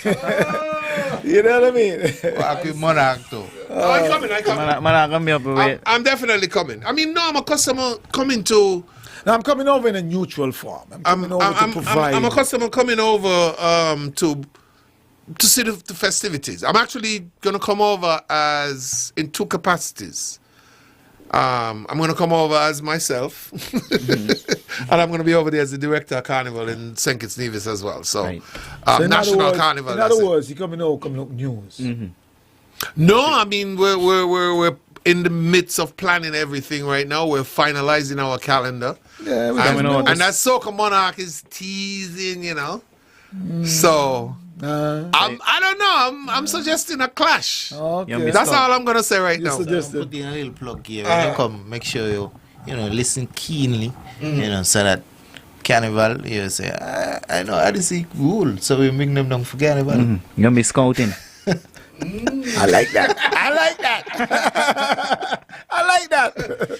You know what I mean? Walk with Monarch too. I'm coming. I'm definitely coming. I mean, no, I'm a customer coming to. No, I'm coming over in a neutral form. I'm a customer coming over to see the festivities. I'm actually gonna come over as in two capacities. I'm gonna come over as myself, and I'm gonna be over there as the director of Carnival in St. Kitts Nevis as well. So, so National Carnival. In other words, you're coming up news. No, I mean we're in the midst of planning everything right now. We're finalizing our calendar. Yeah, and that Soca Monarch is teasing, you know. So I don't know. I'm suggesting a clash. Okay. That's all I'm gonna say right now. Put in a little plug here. When you come, make sure you listen keenly, so that Carnival, you say, I know Odyssey rule, so we make them down for Carnival. You're gonna be scouting. I like that. I like that.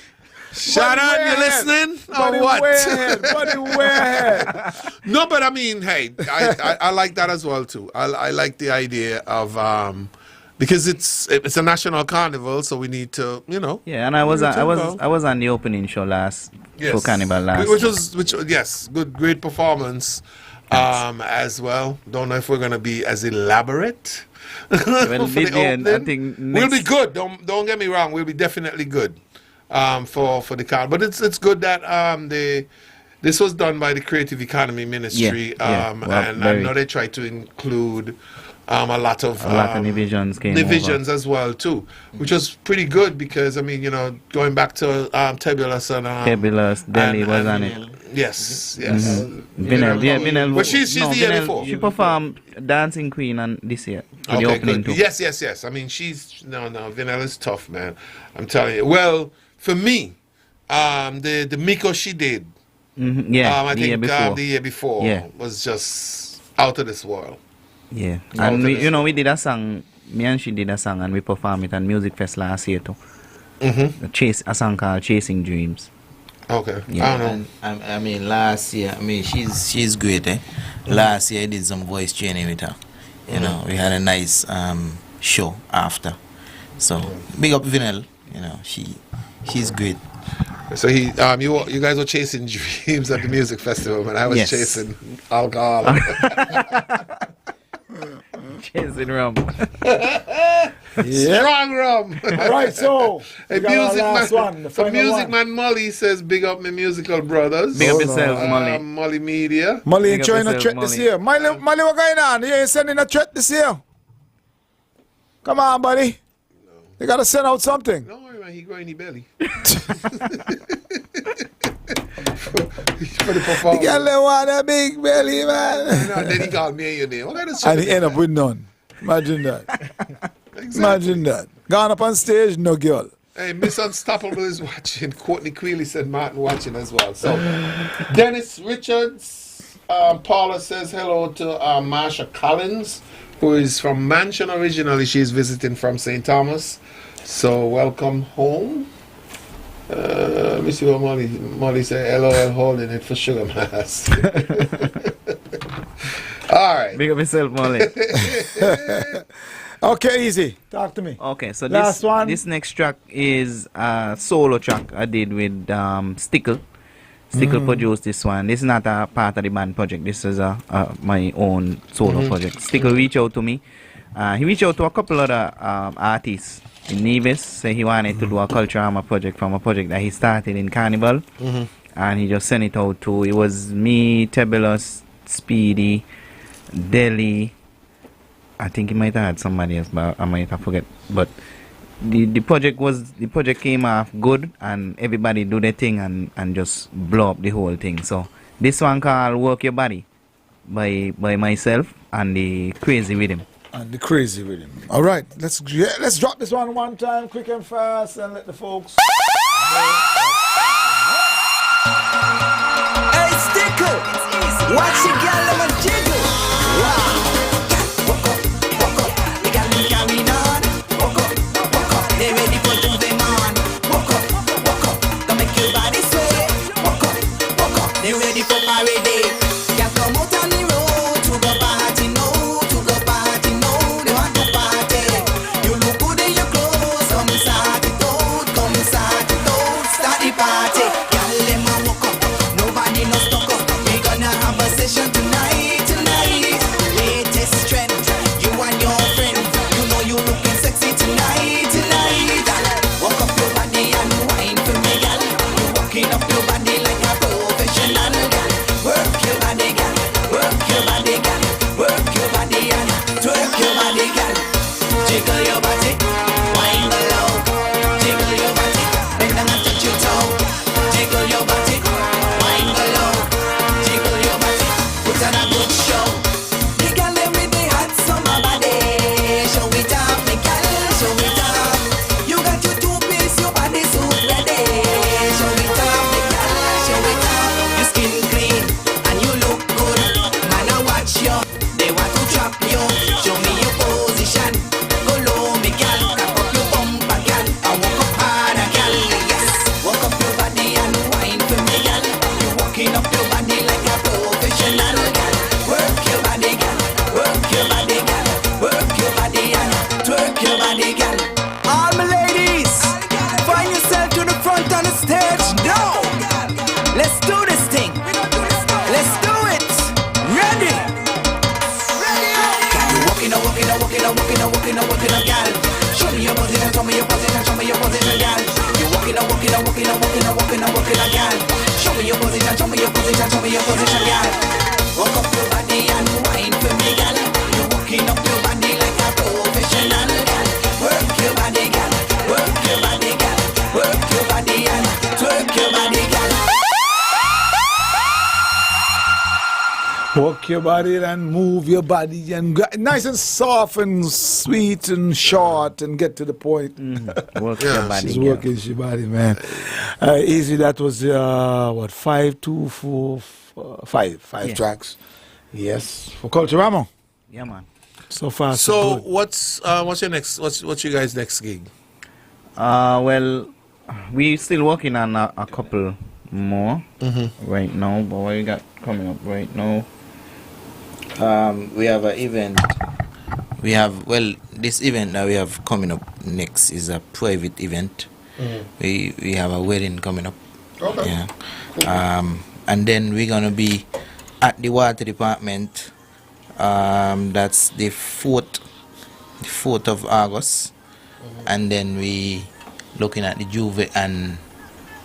Sharon, you listening? Or what? Way ahead. No, but I mean, hey, I like that as well too. I like the idea of because it's a national carnival, so we need to, Yeah, and I was on the opening show for Carnival last. Which great performance as well. Don't know if we're gonna be as elaborate. Well, for the opening. I think we'll be good. Don't get me wrong. We'll be definitely good for the car. But it's good that this was done by the Creative Economy Ministry. And I know they try to include a lot of divisions as well too, which was pretty good because I mean going back to Tebulous and Delhi was on it. Yes. Vinel. But she's the year before. She performed Dancing Queen on this year for the opening too. Yes. I mean, Vinel is tough, man. I'm telling you. Well, for me, the Miko she did, I think the year before was just out of this world. Yeah, and we did a song. Me and she did a song, and we performed it at Music Fest last year too. A song called Chasing Dreams. Okay. Yeah. I don't know. I mean, last year, she's great, eh? Last year I did some voice training with her. We had a nice show after. So big up Vinel. She's great. So you guys were chasing dreams at the music festival, and I was chasing alcohol. Chasing rum. Strong rum. All right, so Music Man Molly says, big up my musical brothers. Big up yourself, Molly. Molly Media. Molly ain't trying to threat this year. Molly, what going on? You ain't sending a threat this year. Come on, buddy. They gotta send out something. Don't worry, man. He growing his belly. For the performance. He got a big belly, man. And then he called me and your name. And he end up with none. Imagine that. Exactly. Imagine that. Gone up on stage, no girl. Hey, Miss Unstoppable is watching. Courtney Queeley said Martin watching as well. So, Dennis Richards, Paula says hello to Marsha Collins, who is from Mansion originally. She's visiting from St. Thomas. So, welcome home. Let me see what Molly said. LOL holding it for Sugar Mass. All right. Big up yourself, Molly. Okay, easy. Talk to me. Okay, so this next track is a solo track I did with Stickle. Stickle produced this one. This is not a part of the band project. This is my own solo project. Stickle reached out to me. He reached out to a couple other artists in Nevis. So he wanted to do a culture armor project from a project that he started in Carnival. And he just sent it out to, it was me, Tebulous, Speedy, Delhi. I think he might have had somebody else, but I might have forget. But the project came off good, and everybody do their thing and just blow up the whole thing. So this one called "Work Your Body" by myself and the Crazy Rhythm. All right, let's drop this one time, quick and fast, and let the folks. Hey, Stickle, watch the girl them a jiggle. Walk up, the gal them carrying on. Walk up, they ready for do them on. Walk up, don't make your body sway. Walk up, they ready for party. Gal come out on the road to go party now, they want to party. You look good in your clothes, come start it out, start the party. Gal them a walk up, nobody no stuck up. We gonna have a session tonight. Latest trend, you and your friend, you know you looking sexy tonight. Walk up your body and wine for me, gal. You walking up your body like a professional, gal. Work your body, gal. Work your body, gal. Work your body and twerk your body, gal. Jiggle your body, wine below. Jiggle your body, bend down and touch your toe. Jiggle your body, wine below. Jiggle your body, put on a good show. The gal them with the hot summer body. Show it off, me gal, show it off. You got your two-piece, your body suit ready. Show it off, me gal, show it off. Your skin clean and you look good. Man, I watch you, they want to trap you. Show me your position. Go low, me gal, tap up your bumper, gal. I walk up harder, gal. Yes, walk up your body and wine for me, gal. You walking up your body like a professional, gal. Work your body, gal. Work your body, gal. Work your body and twerk your body, gal. All my ladies, find yourself to the front on the stage now. Let's do this thing. Let's do it. Ready? You walking, gal. Show me your position, gal. You walking, gal. Show me your position, gal. Walk up your body and wine for me, gal. You walking up your body like a professional, gal. Work your body, gal. Work your body, gal. Work your body and twerk your body, gal. Walk your body and move your body and nice and soft and sweet and short and get to the point. Work your body. She's working your body, man. Easy, that was what, 5, 2, 4, 5 tracks. Yes, for Culturama. Yeah, man. So far, So good. what's your next? What's your guys' next gig? Well, we still working on a couple more right now. But what we got coming up right now? We have an event. This event that we have coming up next is a private event. We have a wedding coming up. Okay. Yeah. And then we're gonna be at the water department. That's the 4th of August. And then we looking at the Juve and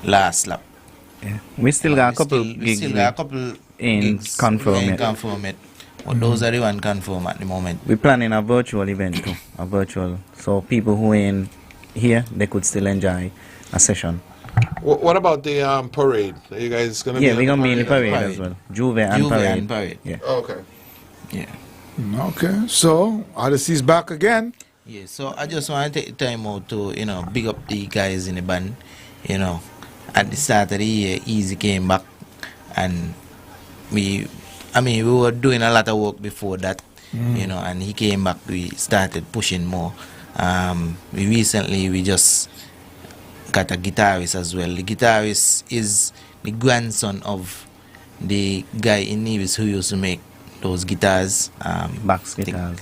last lap. Yeah. We still got a couple gigs. In confirm it. But those are the one confirm at the moment. We're planning a virtual event too. So people who ain't here, they could still enjoy a session. What about the parade? Are you guys gonna be? Yeah, we're gonna be in the parade as well. Juve and parade. Yeah. Oh, okay. Yeah. Okay, so Odyssey's back again. Yeah, so I just want to take the time out to, big up the guys in the band. At the start of the year, Easy came back, and we were doing a lot of work before that, and he came back, we started pushing more. We just got a guitarist as well. The guitarist is the grandson of the guy in Nevis who used to make those guitars. Bax guitars.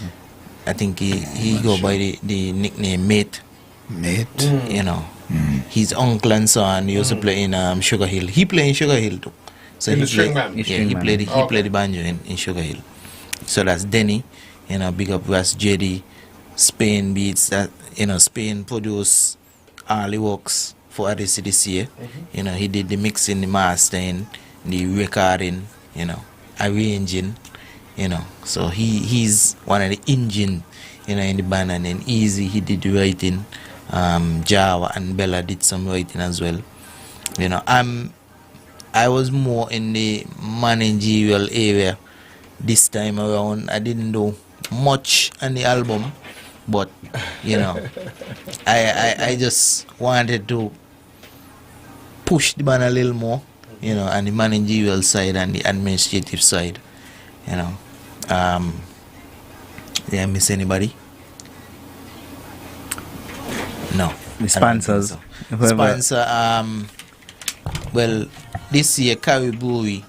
I think he go by the nickname Mate. His uncle and son used to play in Sugar Hill. He played in Sugar Hill too. So he played the banjo in Sugar Hill. So that's Denny, big up West JD, Spain Beats, that Spain produced all the works for Odyssey this year. He did the mixing, the mastering, the recording, arranging, so he's one of the engine, in the band. And then Easy, he did the writing. Java and Bella did some writing as well. I was more in the managerial area this time around. I didn't do much on the album, but I just wanted to push the band a little more, on the managerial side and the administrative side, Did I miss anybody? No. The sponsors. Sponsor, well, this year Caribou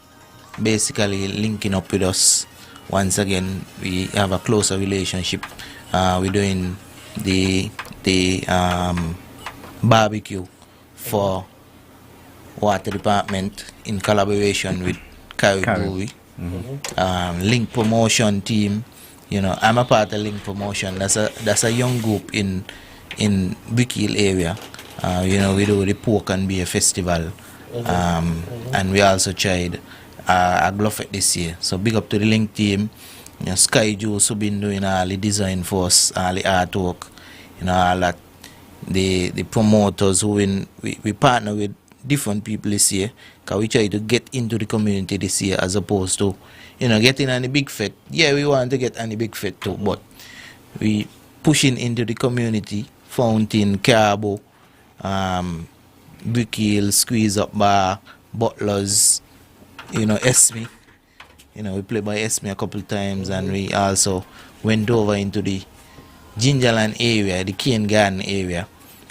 basically linking up with us. Once again, we have a closer relationship. We're doing the barbecue for water department in collaboration with Caribou. Link promotion team. I'm a part of Link Promotion. That's a young group in Brickhill area. We do the pork and beer festival. And we also tried a Gluffet this year. So big up to the Link team. Sky Juice who been doing all the design for us, all the artwork, all that. The promoters who we partner with different people this year, because we try to get into the community this year as opposed to getting on the big fete. Yeah, we want to get on the big fete too, but we pushing into the community. Fountain, Cabo, Brickhill, Squeeze Up Bar, Butlers, Esme. We played by Esme a couple times, and we also went over into the Gingerland area, the Cane Garden area,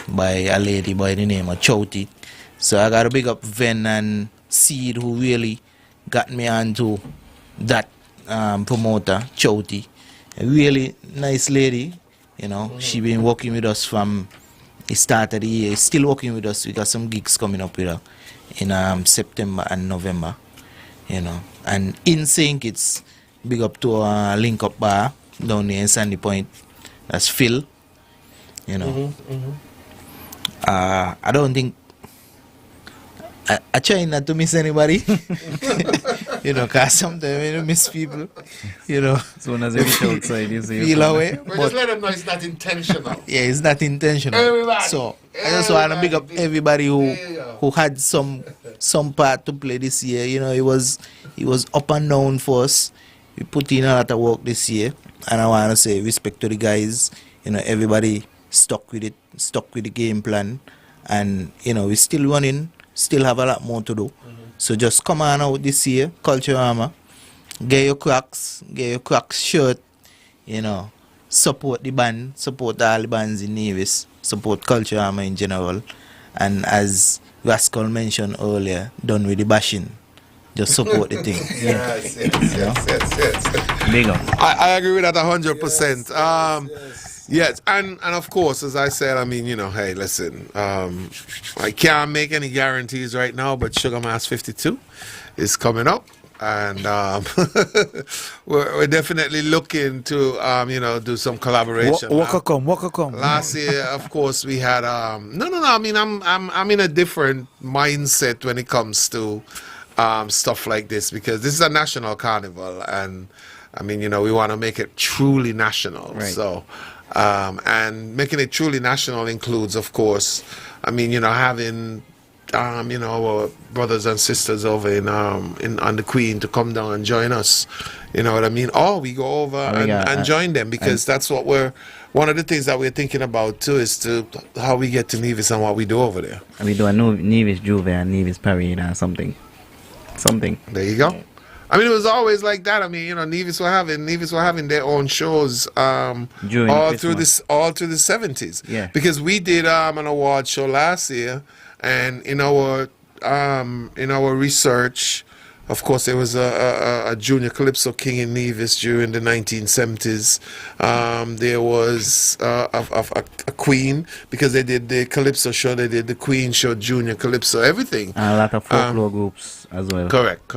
by a lady by the name of Chowty. So I got to big up Ven and Seed, who really got me onto that promoter, Chowty. A really nice lady, she been working with us from the start of the year, still working with us. We got some gigs coming up with her in September and November, And in Sync, it's big up to Link Up Bar down there in Sandy Point. That's Phil, I don't think I try not to miss anybody, because sometimes you miss people, Soon as you reach outside, you see. Feel away. But just let them know it's not intentional. Yeah, it's not intentional. Everybody. So I just want to big up everybody who had some part to play this year. It was up and down for us. We put in a lot of work this year, and I want to say respect to the guys. Everybody stuck with it, stuck with the game plan, and we're still running. Still have a lot more to do. So just come on out this year, Culture Armor. Get your Crocs shirt, support the band, support all the bands in Nevis, support Culture Armor in general. And as Rascal mentioned earlier, done with the bashing. Just support the thing. Yes. Big up. I agree with that 100%. Yes, and of course, as I said, hey, listen, I can't make any guarantees right now, but Sugar Mass 52 is coming up, and we're definitely looking to, do some collaboration. What come? Last year, of course, we had I'm in a different mindset when it comes to stuff like this, because this is a national carnival, and we want to make it truly national. Right. So. And making it truly national includes, of course, having, our brothers and sisters over on the Queen to come down and join us. You know what I mean? Or we go over and join them, because that's what one of the things that we're thinking about too is to how we get to Nevis and what we do over there. And we do a Nevis Juve and Nevis Parade or something. There you go. It was always like that. Nevis were having their own shows all through the 70s. Yeah. Because we did an award show last year, and in our research, of course, there was a junior calypso king in Nevis during the 1970s. There was a queen, because they did the calypso show. They did the Queen show, junior calypso, everything. And a lot of folklore groups as well. Correct.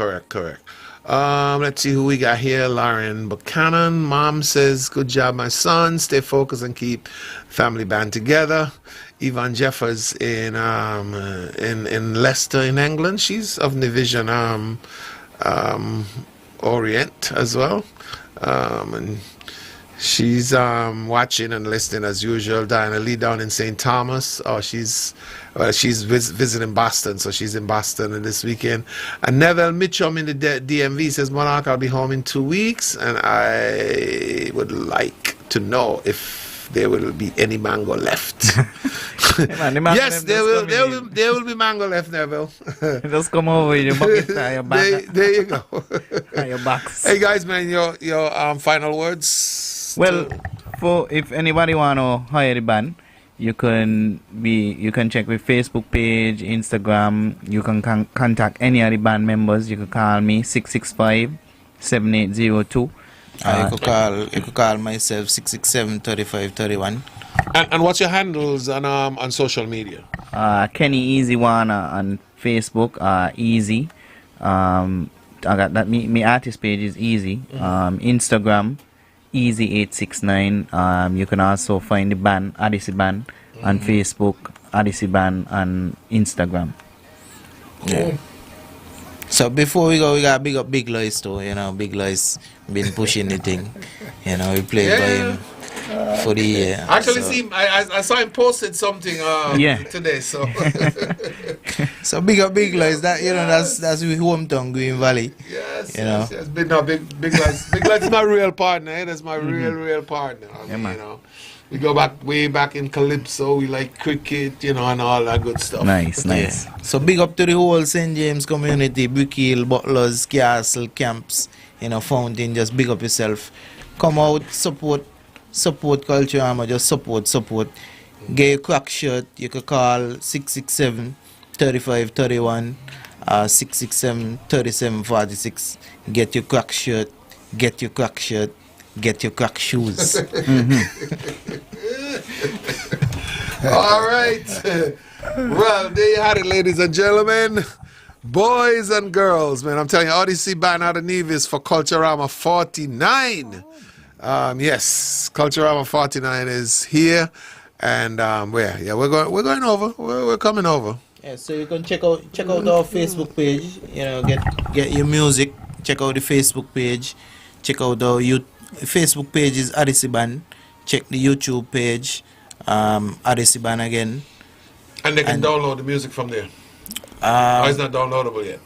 Let's see who we got here. Lauren Buchanan. Mom says, "Good job, my son. Stay focused and keep family band together." Yvonne Jeffers in Leicester in England. She's of Division Orient as well, and she's watching and listening as usual. Diana Lee down in St. Thomas. Oh, she's visiting Boston, so she's in Boston this weekend. And Neville Mitchum in the DMV says, "Monarch, I'll be home in 2 weeks, and I would like to know if there will be any mango left." Yes, there will be mango left, Neville. Just come over with your bucket and your back. There you go. And your box. Hey guys, man, your final words. Well, for if anybody wanna hire the band, you can check with Facebook page, Instagram. You can contact any of the band members. You can call me 665-7802. You could call myself 667-3531. And what's your handles on social media? Kenny Easy One on Facebook. Easy. I got that. Me artist page is Easy. Instagram Easy869. You can also find the band Odyssey Band on Facebook. Odyssey Band on Instagram. Yeah. So before we go, we got big up Big Lois too. Big Lois been pushing the thing. We played by him for the year. Actually, see, I saw him posted something today. So so big up Big Lois. That's with hometown Green Valley. Yes. Big Lois. Big Lois is my real partner. That's my real partner. We go way back in Calypso. We like cricket, and all that good stuff. Nice. Yeah. So big up to the whole St. James community, Brickhill, Butlers, Castle, Camps, Fountain. Just big up yourself. Come out, support Culture Armor. Just support. Get your crack shirt. You can call 667-3531, 667-3746. Get your crack shirt. Get your crack shoes. All right. Well, there you had it, ladies and gentlemen. Boys and girls, man. I'm telling you, Odyssey Band out of Nevis for Culturama 49. Yes, Culturama 49 is here. And we're going over. We're coming over. Yeah, so you can check out our Facebook page. Get your music. Check out the Facebook page. Check out our Facebook page is Odyssey Band. Check the YouTube page, Odyssey Band again. And they can download the music from there. Or it's not downloadable yet.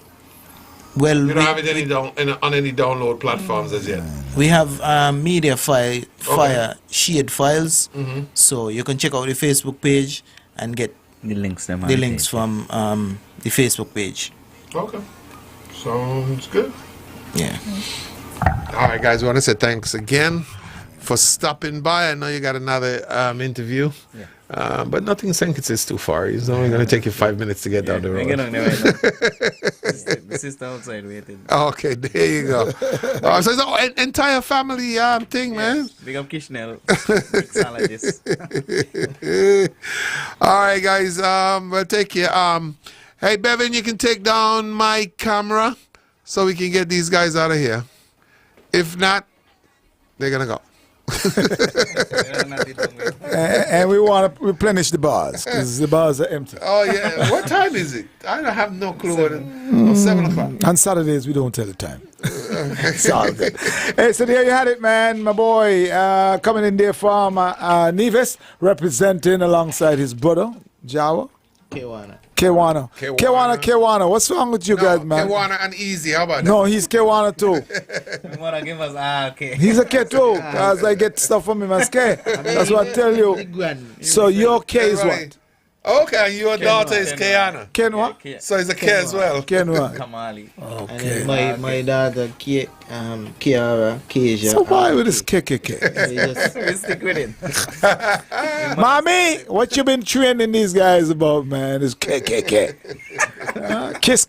Well, you don't have it on any download platforms as yet. We have media fire shared files, so you can check out the Facebook page and get the links from the Facebook page. Okay, sounds good. Yeah. All right, guys. I want to say thanks again for stopping by. I know you got another interview, but nothing St. Kitts is too far. It's only going to take you 5 minutes to get down the road. The sister outside waiting. Okay, there you go. So it's an entire family thing, man. Big up Kishnell, mixologist. All right, guys. We'll take you. Hey, Bevan, you can take down my camera so we can get these guys out of here. If not, they're gonna go. And we want to replenish the bars because the bars are empty. Oh yeah, what time is it? I don't have no clue. 7 o'clock. On Saturdays we don't tell the time. It's all good. Hey, so there you had it, man. My boy coming in there from Nevis, representing alongside his brother Jawa. Kewana. What's wrong with you guys, man? Kewana and Easy. How about that? No, he's Kewana too. You wanna give us okay. He's a K too, because I get stuff from him as K. That's what I tell you. So your K is what? Okay, your daughter is Keana. Kenwa? So it's a K as well. Kenwa. Kamali. Okay. And my daughter Kiara, Keisha. So why with this KKK? We stick with it. Mommy, what you been training these guys about, man? Is KKK. Kiss.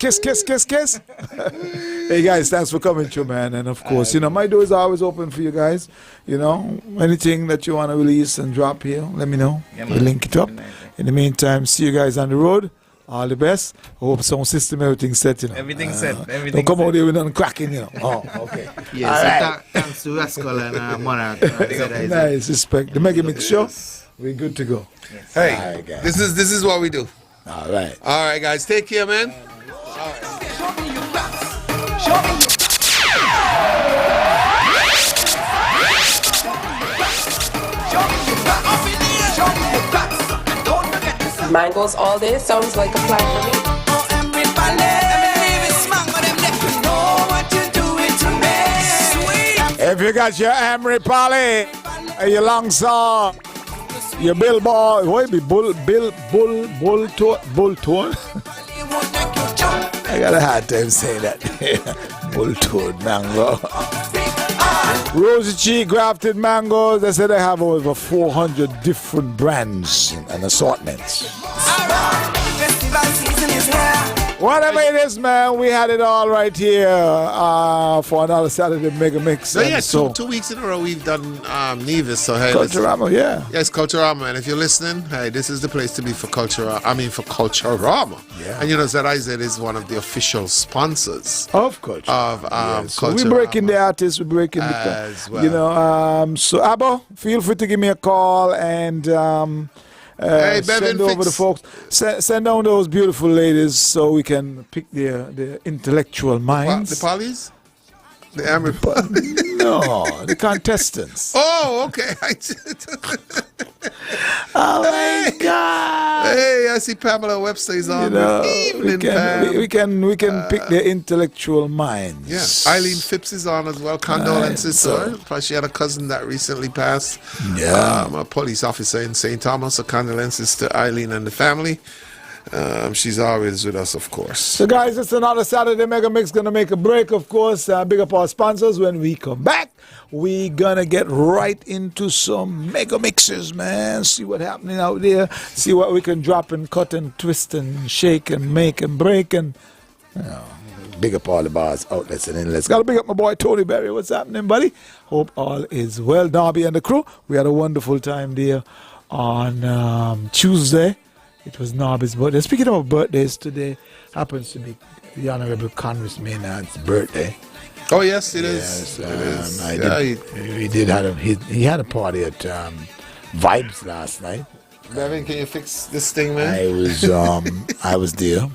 Hey guys, thanks for coming through, man. And of course, my door is always open for you guys. Anything that you want to release and drop here, let me know. We'll link it up. In the meantime, see you guys on the road. All the best. I hope sound system, everything's set, Everything's set. Don't come out here with nothing cracking, Oh, okay. Yeah, thanks to Rascal and Monarch. Nice, respect. The MegaMix show, we're good to go. Yes. Hey, right, this is what we do. All right. All right, guys. Take care, man. Mangoes all day sounds like a plan for me. If you got your Emery Polly, your long song, Your billboard, what be bull tone? I got a hard time saying that. Bull tone mango. Rosy cheek grafted mangoes. They said they have over 400 different brands and assortments. Whatever it is, man, we had it all right here for another Saturday Mega Mix. So yeah, 2 weeks in a row we've done Nevis. So hey, Culturama, yeah. Yes, Culturama. And if you're listening, hey, this is the place to be for Culturama. For Culturama. Yeah. And you know, ZIZ is one of the official sponsors of Culture. Of so Culturama. we're breaking the artists, we're breaking as the well. You know, so Abba, feel free to give me a call and hey, send over the folks. Send down those beautiful ladies so we can pick their intellectual minds. The pollies? The Amber No, the contestants. Oh, okay. Oh my God! Hey, I see Pamela Webster is on. Good evening, we can pick their intellectual minds. Yeah, Eileen Phipps is on as well. Condolences to her. Plus, she had a cousin that recently passed. Yeah, a police officer in St. Thomas. So condolences to Eileen and the family. She's always with us, of course. So, guys, it's another Saturday Mega Mix. Gonna make a break, of course. Big up our sponsors. When we come back, we gonna get right into some Mega Mixes, man. See what's happening out there. See what we can drop and cut and twist and shake and make and break and big up all the bars, outlets, and inlets. Gotta big up my boy Tony Berry. What's happening, buddy? Hope all is well. Darby and the crew. We had a wonderful time there on Tuesday. It was Narby's birthday. Speaking of birthdays, today happens to be the Honorable Congress Maynard's birthday. Oh yes, it is. He had a party at Vibes last night. Devin, can you fix this thing, man? I was there,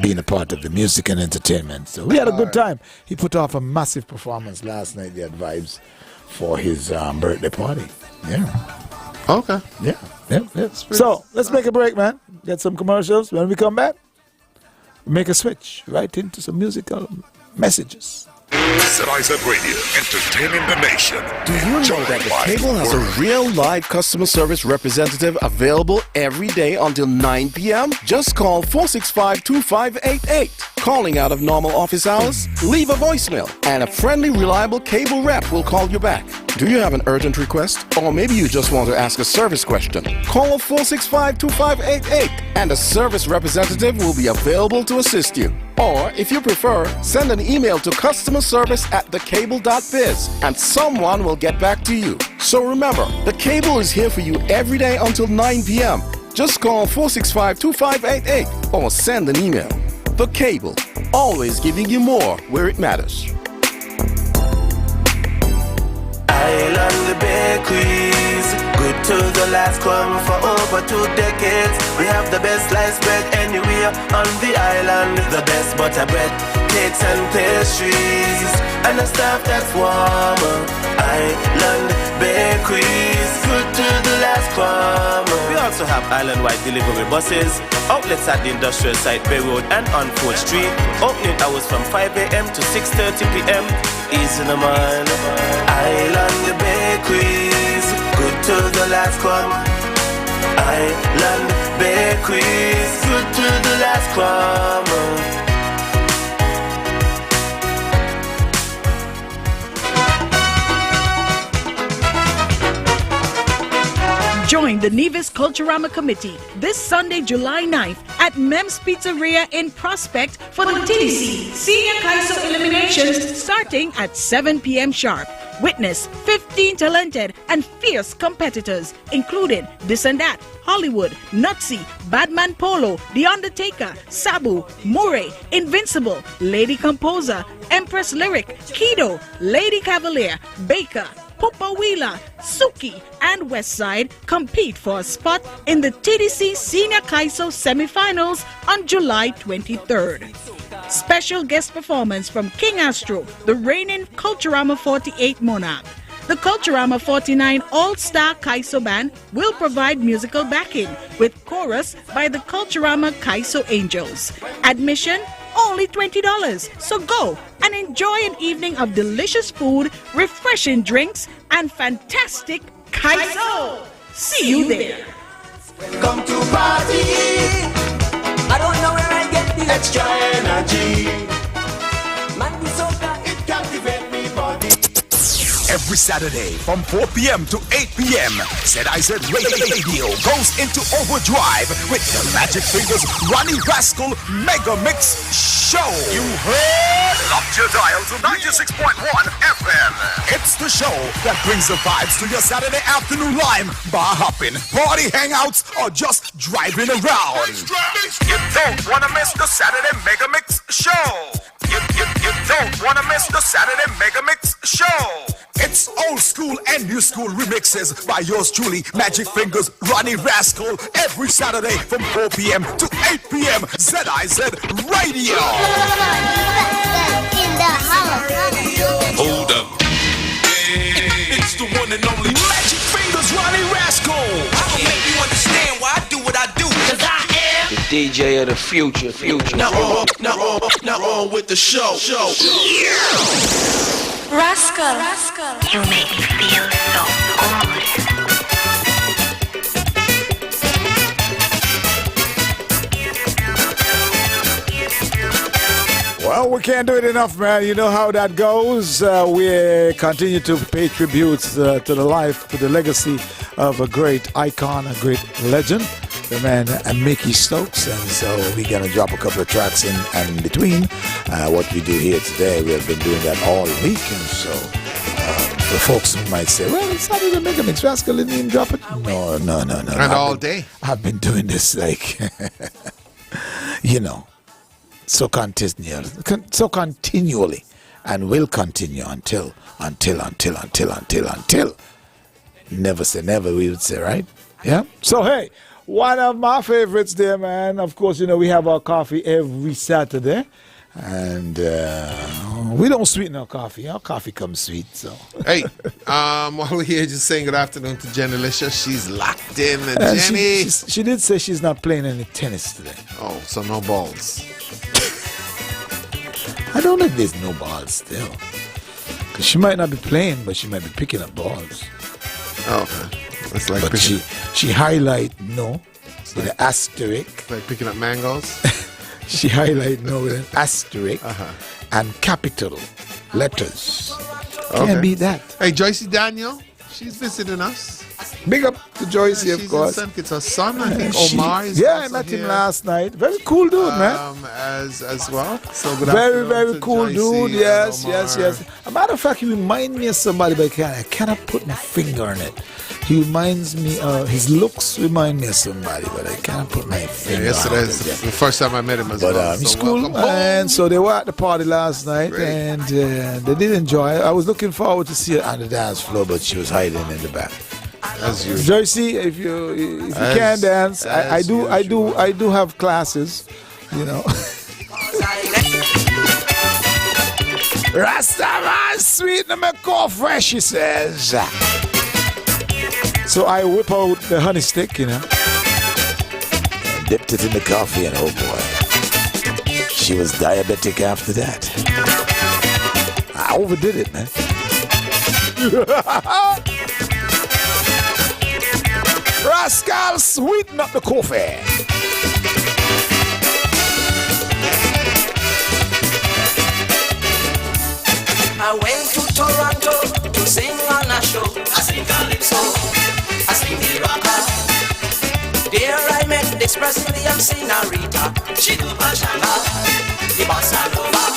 being a part of the music and entertainment. So we had a good time. He put off a massive performance last night at Vibes for his birthday party. Yeah. Okay. Yeah. So let's make a break, man. Get some commercials. When we come back, make a switch right into some musical messages. ZIZ Radio, entertaining the nation. Do you know that the Cable has a real live customer service representative available every day until 9 p.m.? Just call 465-2588. Calling out of normal office hours? Leave a voicemail and a friendly, reliable Cable rep will call you back. Do you have an urgent request? Or maybe you just want to ask a service question? Call 465-2588 and a service representative will be available to assist you. Or, if you prefer, send an email to customerservice@thecable.biz and someone will get back to you. So remember, the Cable is here for you every day until 9 p.m. Just call 465-2588 or send an email. The Cable, always giving you more where it matters. Island bakeries, good to the last, come for over 2 decades. We have the best sliced bread anywhere on the island. The best butter bread, cakes and pastries, and the stuff that's warmer. Island bakeries, good to the last crumb. We also have island-wide delivery buses, outlets at the industrial site Bay Road and on 4th Street. Opening hours from 5 a.m. to 6:30 p.m. Easy no man. Island bakeries, good to the last crumb. Island bakeries, good to the last crumb. Join the Nevis Culturama Committee this Sunday, July 9th at Mem's Pizzeria in Prospect for the TDC Senior Kaiso Eliminations starting at 7 p.m. sharp. Witness 15 talented and fierce competitors, including This and That, Hollywood, Nutsy, Badman Polo, The Undertaker, Sabu, Murray, Invincible, Lady Composer, Empress Lyric, Kido, Lady Cavalier, Baker, Pupa Wheeler, Suki, and Westside compete for a spot in the TDC Senior Kaiso semifinals on July 23rd. Special guest performance from King Astro, the reigning Culturama 48 Monarch. The Culturama 49 All-Star Kaiso Band will provide musical backing with chorus by the Culturama Kaiso Angels. Admission only $20, so go and enjoy an evening of delicious food, refreshing drinks, and fantastic Kaiso. See you there. Come to party. I don't know where I get the extra energy. Man, this soca, it captivates me body. Every Saturday from 4 p.m. to 8 p.m. ZIZ Radio goes into overdrive with the Magic Fingers Ronnie Rascal MegaMix Show. You heard? Lock your dial to 96.1 FM. It's the show that brings the vibes to your Saturday afternoon lime, bar hopping, party hangouts, or just driving around. You don't want to miss the Saturday MegaMix Show. You don't want to miss the Saturday MegaMix Show. It's old school and new school remixes by yours truly, Magic Fingers Ronnie Rascal, every Saturday from 4 p.m. to 8 p.m. ZIZ Radio. Hold up. It's the one and only Magic Fingers Ronnie Rascal. I'ma make you understand why I do what I do. Cause I am the DJ of the future. Now on with the show. Rascal, you make me feel so good. Well, we can't do it enough, man. You know how that goes. We continue to pay tributes to the life, to the legacy of a great icon, a great legend, the man Mickey Stokes. And so we're going to drop a couple of tracks in and between. What we do here today, we have been doing that all week. And so the folks who might say, well, it's not even MegaMix. Rascal didn't even drop it. No. And all day. I've been doing this like, you know. So continually, and will continue until. Never say never, we would say, right? Yeah. So hey, one of my favorites there, man. Of course, you know we have our coffee every Saturday, and we don't sweeten our coffee. Our coffee comes sweet. So hey, while we're here, just saying good afternoon to Jenny Lisha. She's locked in, and Jenny. She did say she's not playing any tennis today. Oh, so no balls. I don't know if there's no balls still. Because she might not be playing, but she might be picking up balls. Oh, okay. It's like but she highlight no with an asterisk. Like picking up mangoes? She highlight no with an asterisk and capital letters. Can't beat that. Hey, Joycey Daniel, she's visiting us. Big up to Joycey, of course. It's her son, I think. Omar is I met him last night. Very cool dude, man. As well. So good very cool Joycey dude. Yes. A matter of fact, he reminds me of somebody, but I cannot put my finger on it. He reminds me, his looks remind me of somebody, but I cannot put my finger on it. Yesterday's the first time I met him as well. He's cool. And so they were at the party last night, and they did enjoy it. I was looking forward to see her on the dance floor, but she was hiding in the back. As usual. Joycey, if you can dance, I do have classes, you know. Rastaman sweet and make cough fresh, she says. So I whip out the honey stick, you know, and dipped it in the coffee, and oh boy, she was diabetic after that. I overdid it, man. Rascal, sweeten up the coffee. I went to Toronto to sing on a show. I sing calypso, I sing the rocker. There I met this Brazilian senorita. She do bachata, the bossa nova.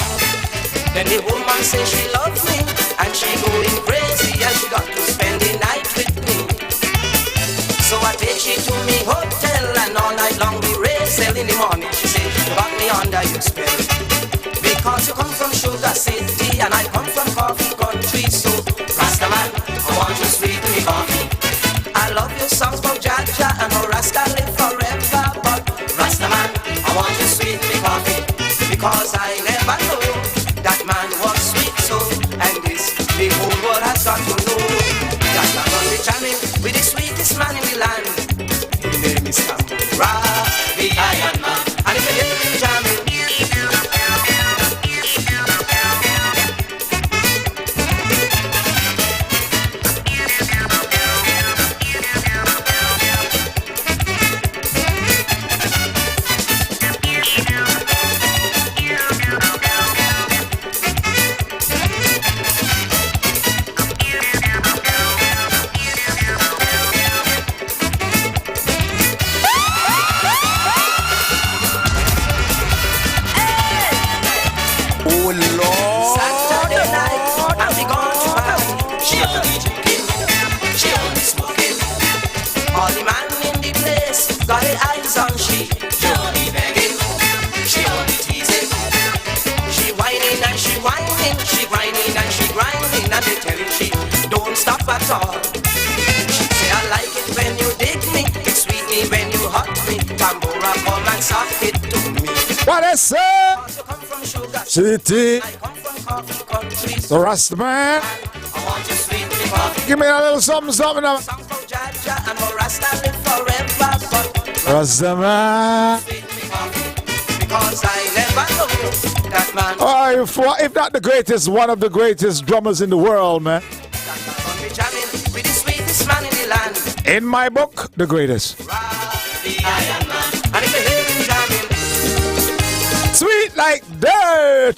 Then the woman say she loves me, and she going crazy, and she got to spend the night with me. So I take she to me hotel, and all night long we race. Till in the morning she say, you got me under your spell. Because you come from Sugar City and I come from Coffee Country. So Rastaman, I want you sweet me coffee. I love your songs from Jaja and how Rasta live forever. But Rastaman, I want you sweet me coffee. Because I never know that man was sweet so. And this the whole world has got to know. That I'm only jamming with the sweetest man in the land. His name is Tambura, the Iron Man. And if you hear me jamming, got her eyes on she. She only begging, she only teasing. She whining and she whining, she grinding and she grinding, and they telling she don't stop at all. She say I like it when you dig me, it's sweet me when you hug me. Tambora come and soft it to me. What I say? City. The Rasta man. Give me a little something now. Rasta man. Because I never know that man. Oh, if not the greatest, one of the greatest drummers in the world, man. With the sweetest man in the land. In my book, the greatest. The Iron Man. And if you hear him jamming, sweet like dirt.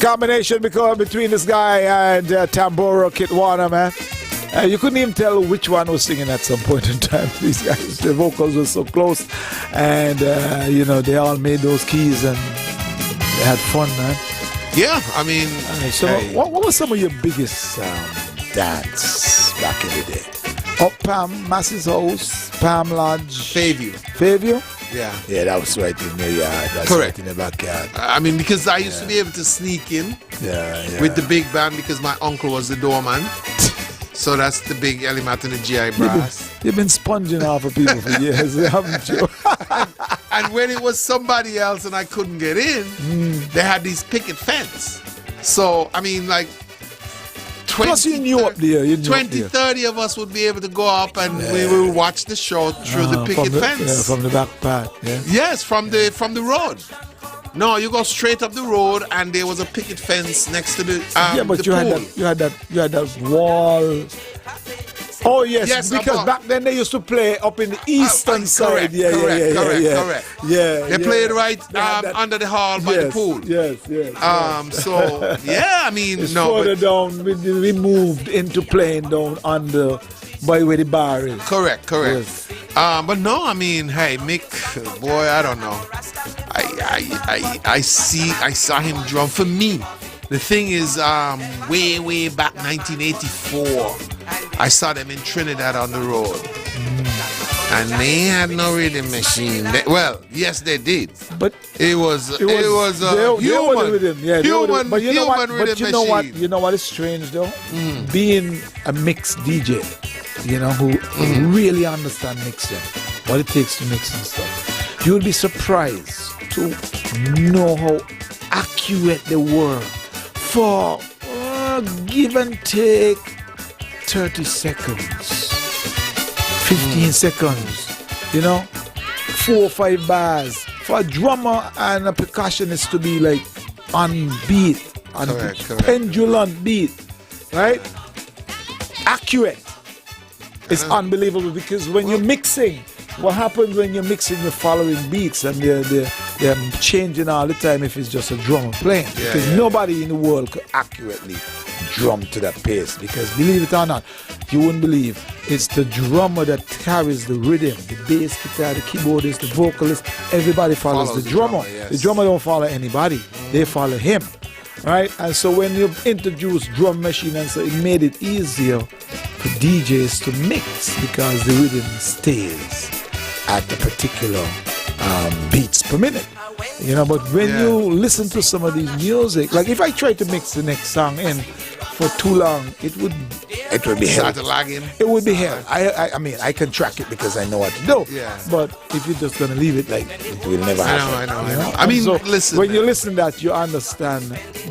Combination because between this guy and Tamboro Kitwana, man. You couldn't even tell which one was singing at some point in time. These guys, their vocals were so close, and you know, they all made those keys and they had fun, man. Yeah, I mean, so what were some of your biggest dance back in the day? Up Pam, Mass's house, Pam Lodge, Fairview. Yeah, that was right in the yard. That's correct. Right in the backyard. I mean, because I used to be able to sneak in with the big band because my uncle was the doorman. So that's the big element in the GI brass. You've been sponging off of people for years, haven't you? And when it was somebody else and I couldn't get in, they had these picket fence. So, I mean, like, 30 of us would be able to go up and we will watch the show through the picket fence. Yeah, from the back part. Yeah. Yes, from the road. No, you go straight up the road, and there was a picket fence next to the but the you had that wall. Oh yes, because back then they used to play up in the eastern side. Correct. They played right under the hall by the pool. Yes. So yeah, I mean, it's further down. We moved into playing down under by where the bar is. Correct. Yes. But no, I mean, hey, Mick, boy, I don't know. I saw him drum. For me, the thing is, way back 1984, I saw them in Trinidad on the road. And they had no rhythm machine. Yes, they did. But it was a human rhythm machine. But you know what is strange though? Being a mix DJ, you know, who really understand mixing, what it takes to mix and stuff. You'll be surprised to know how accurate they were for give and take 30 seconds, 15 seconds, you know, 4 or 5 bars. For a drummer and a percussionist to be like on beat, on pendulum beat, right? Accurate. It's unbelievable because when you're mixing, what happens when you're mixing, you're following beats and they're changing all the time if it's just a drummer playing. Because nobody in the world could accurately drum to that pace. Because believe it or not, you wouldn't believe, it's the drummer that carries the rhythm, the bass guitar, the keyboardist, the vocalist. Everybody follows the drummer. The drummer don't follow anybody. They follow him. Right? And so when you introduce drum machine, and so it made it easier for DJs to mix because the rhythm stays at the particular beats per minute. You know, but when you listen to some of these music, like if I try to mix the next song in for too long, it would be hell. It would be hell. I mean, I can track it because I know what to do. Yeah. But if you're just gonna leave it, like it will never happen. I know. I mean, so listen. When you listen to that, you understand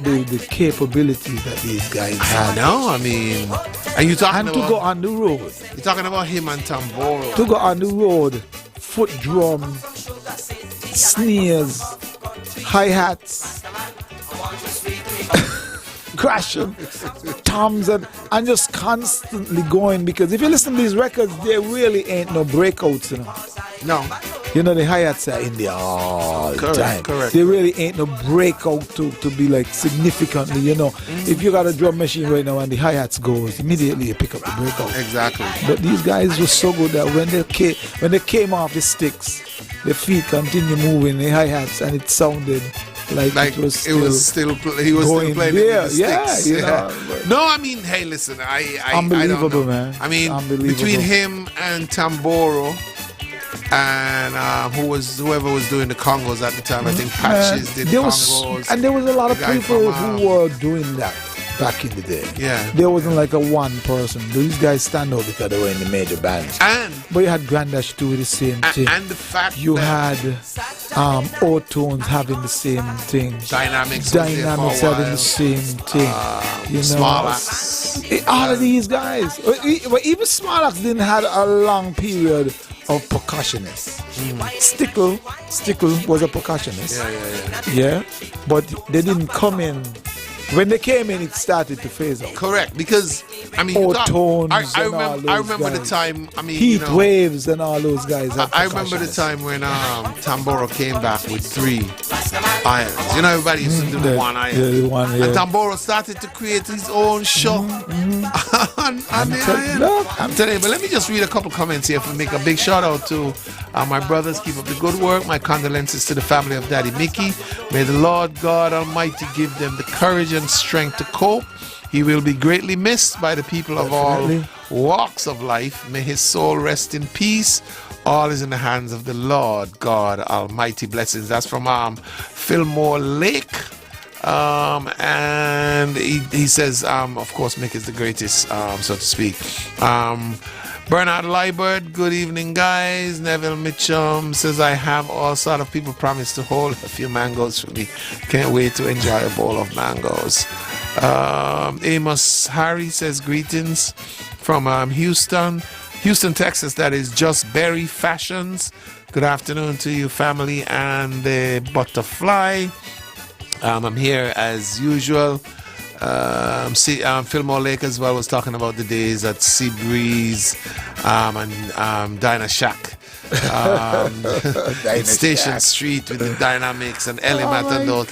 the capability that these guys have. I mean, and you talking about to go on the road. You're talking about him and Tamboro. To go on the road, foot drum, snares, hi-hats, crashing, toms, and just constantly going, because if you listen to these records, there really ain't no breakouts, you know. No. You know, the hi-hats are in there all the time. Correct. There really ain't no breakout to be like significantly, you know. If you got a drum machine right now and the hi-hats goes, immediately you pick up the breakout. Exactly. But these guys were so good that when they came off the sticks, the feet continued moving, the hi-hats, and it sounded like he was still playing there. Sticks. You know, no, I mean, hey, listen, I unbelievable, don't know. man. I mean, between him and Tamboro, and whoever was doing the Congos at the time. I think Patches did Congos. And there was a lot of The guy people from, who were doing that back in the day. Yeah. There wasn't like a one person. These guys stand out because they were in the major bands. But you had Grand Dash 2 with the same thing. And the fact you that had O-Tones having the same thing. Dynamics having the same thing. You know, Smarlax. All of these guys. But even Smarlax didn't have a long period of percussionists. Stickle was a percussionist. Yeah. But they didn't come in. When they came in, it started to phase out. Correct, because I mean, I remember the time. I mean, Heat Waves and all those guys. I remember the time when Tamboro came back with 3 irons. You know, everybody used to do the one iron. The one, yeah. And Tamboro started to create his own show on the iron. I'm telling you, but let me just read a couple comments here for make a big shout out to my brothers. Keep up the good work. My condolences to the family of Daddy Mickey. May the Lord God Almighty give them the courage and strength to cope. He will be greatly missed by the people of all walks of life. May his soul rest in peace. All is in the hands of the Lord God Almighty. Blessings. That's from Fillmore Lake. And he says, of course, Mick is the greatest, so to speak. Bernard Liebert, good evening, guys. Neville Mitchum says, I have all sort of people promised to hold a few mangoes for me. Can't wait to enjoy a bowl of mangoes. Amos Harry says, greetings from Houston, Texas. That is Just Berry Fashions. Good afternoon to you, family, and the butterfly. I'm here as usual. Fillmore Lake as well was talking about the days at Sea Breeze and Dinah Shack. Station Street with the Dynamics and Element and those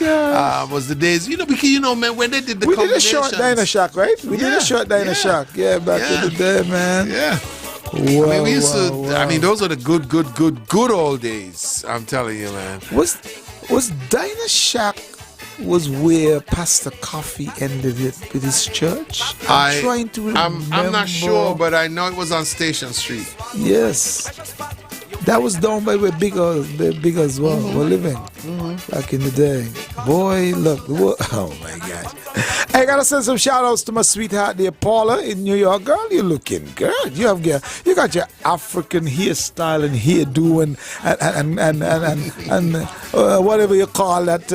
was the days, because man, when they did the we did a short Dinah Shack, right? We did a short Dinah Shack, back in the day, man. We used to. I mean, those are the good old days. I'm telling you, man. Was Dinah Shack was where Pastor Coffee ended it with his church? I'm trying to remember. I'm not sure, but I know it was on Station Street. Yes. That was down by where Big as well were living back in the day. Boy, look. Oh, my gosh. I gotta send some shout outs to my sweetheart there, Paula in New York. Girl, you're looking good. You got your African hairstyle and hairdo and whatever you call that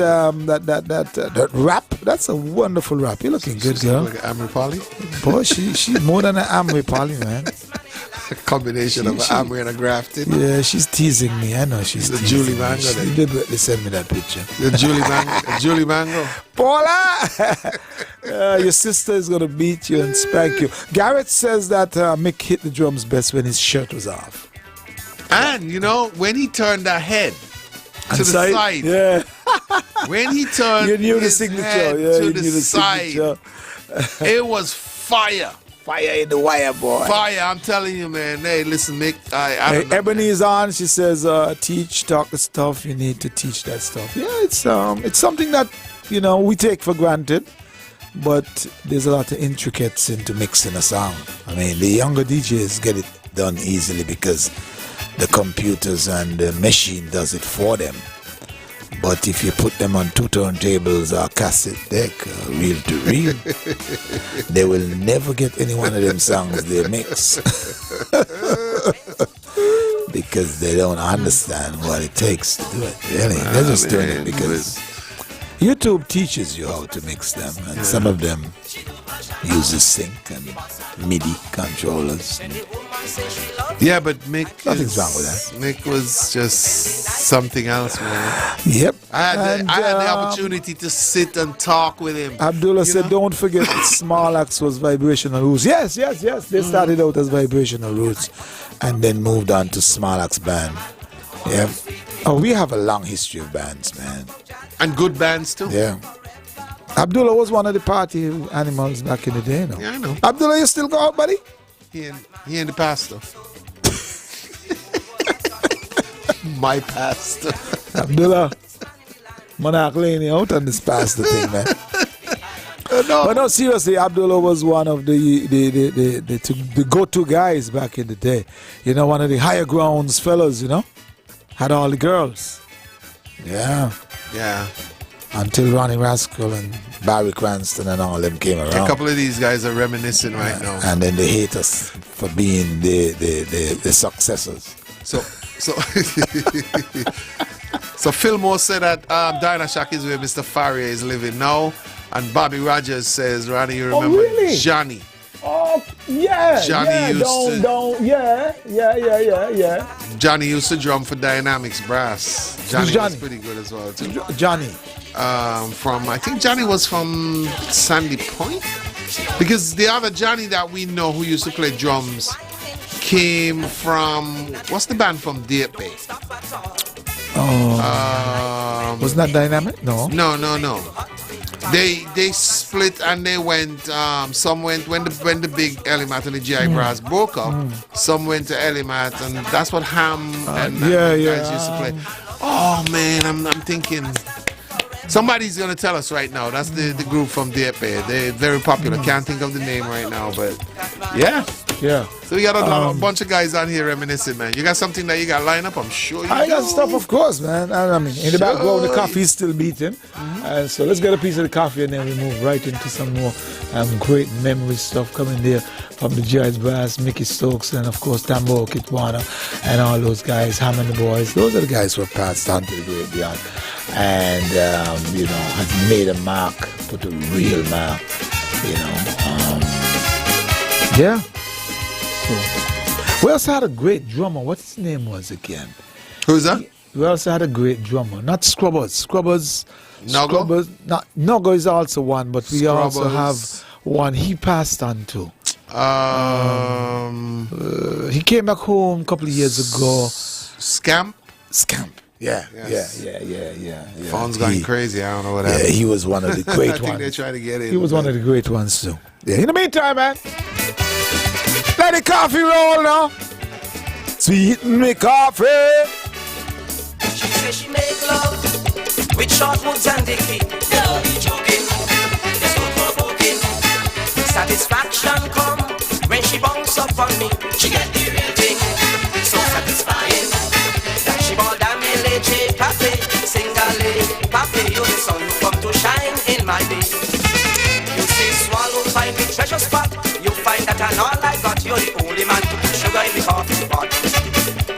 wrap. That's a wonderful wrap. You're looking good, girl. Like Amripali? Boy, she's more than an Amripali, man. A combination of an Amri and a grafted. Yeah, she's teasing me. I know she's the teasing Julie me. Mango. She deliberately send me that picture. The Julie Mango. Paula! Your sister is going to beat you and spank you. Garrett says that Mick hit the drums best when his shirt was off. And, when he turned that head to the side. Yeah. When he turned you knew his the signature. head to the side, signature. It was fire. Fire in the wire, boy. Fire, I'm telling you, man. Hey, listen, Mick. Ebony is on. She says, talk the stuff. You need to teach that stuff. Yeah, it's something that, we take for granted. But there's a lot of intricacies into mixing a song. I mean, the younger DJs get it done easily because the computers and the machine does it for them. But if you put them on 2 turntables or cassette deck, reel to reel, they will never get any one of them songs they mix. Because they don't understand what it takes to do it. Really. They're just doing it because YouTube teaches you how to mix them. And some of them uses sync and MIDI controllers. Yeah, but Mick... Nothing's wrong with that. Mick was just something else, man. Yep. I had the opportunity to sit and talk with him. Abdullah said, don't forget Smarlax was Vibrational Roots. Yes. They started out as Vibrational Roots and then moved on to Smarlax Band. Yeah. Oh, we have a long history of bands, man. And good bands, too. Yeah. Abdullah was one of the party animals back in the day, no? Yeah, I know. Abdullah, you still go out, buddy? He and the pastor. My pastor. Abdullah, Monarch laying you out on this pastor thing, man. But no, seriously, Abdullah was one of the go-to guys back in the day. One of the higher grounds fellas, had all the girls. Yeah. Yeah. Until Ronnie Rascal and Barry Cranston and all them came around. A couple of these guys are reminiscing right now. And then they hate us for being the successors. So so Fillmore said that Dinah Shack is where Mr. Faria is living now. And Bobby Rogers says, Ronnie, you remember Johnny? Oh, yeah. Johnny Yeah. Johnny used to drum for Dynamics Brass. Johnny was pretty good as well, too. Johnny. I think Johnny was from Sandy Point. Because the other Johnny that we know who used to play drums came from, what's the band from Deep Bay? Oh. Wasn't that Dynamic? No. No. They split and they went. Some went when the big Elimat and the GI Brass broke up. Some went to Elimat, and that's what Ham and guys used to play. Oh man, I'm thinking. Somebody's gonna tell us right now. That's the group from DFA. They're very popular. Can't think of the name right now, but yeah. So we got a bunch of guys on here reminiscing, man. You got something that you got lined up? I'm sure you I got stuff, of course, man. I mean, in the background, the coffee is still beating. So let's get a piece of the coffee and then we move right into some more great memory stuff coming there from the Giants Brass, Mickey Stokes, and of course Tambo Kitwana and all those guys, Ham and the boys. Those are the guys who have passed on to the great beyond. And, has made a mark, put a real mark, yeah. So, we also had a great drummer. What his name was again? Who's that? We also had a great drummer. Not Scrubbers. Nogo? Nogo is also one, but we also have one he passed on to. He came back home a couple of years ago. Scamp. Yeah. Phone's going crazy. I don't know what happened. Yeah, he was one of the great ones. I think they're trying to get in. He was one of the great ones too. Yeah. In the meantime, man, let the coffee roll now. Sweeten me coffee. She says she make love with short woods and dicky. Don't be joking. It's good for poking. Satisfaction come when she bounce up on me. She get the real thing. So satisfying that she bought a leche pape, singale pape. You the sun come to shine in my day. You see swallow find the treasure spot. You find that and all I got. You're the only man to put sugar in the coffee pot.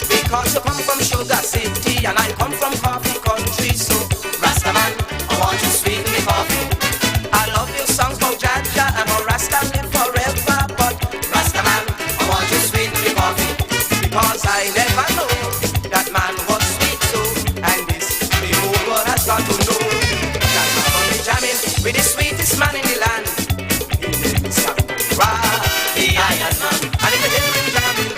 Because you come from Sugar City and I come from coffee country. So Rastaman, I want you sweet me coffee. I love your songs about Jaja and how Rasta live forever. But Rastaman, I want you sweet me coffee. Because I never know that man was sweet so. And this the whole world has got to know that I'm only jamming with the sweetest man in the land. He name is Samurai, the Iron Man. And in the hill we jamming.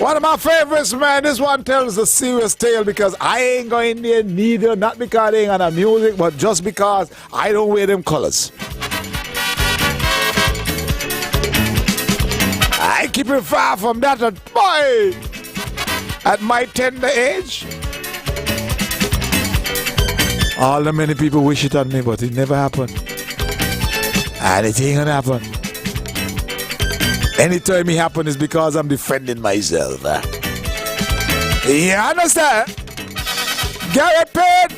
One of my favorites, man. This one tells a serious tale because I ain't going there neither. Not because they ain't got no music, but just because I don't wear them colors. I keep it far from that, boy. At my tender age. All the many people wish it on me, but it never happened. And it ain't gonna happen. Anytime it happen is because I'm defending myself. You understand? Get paid.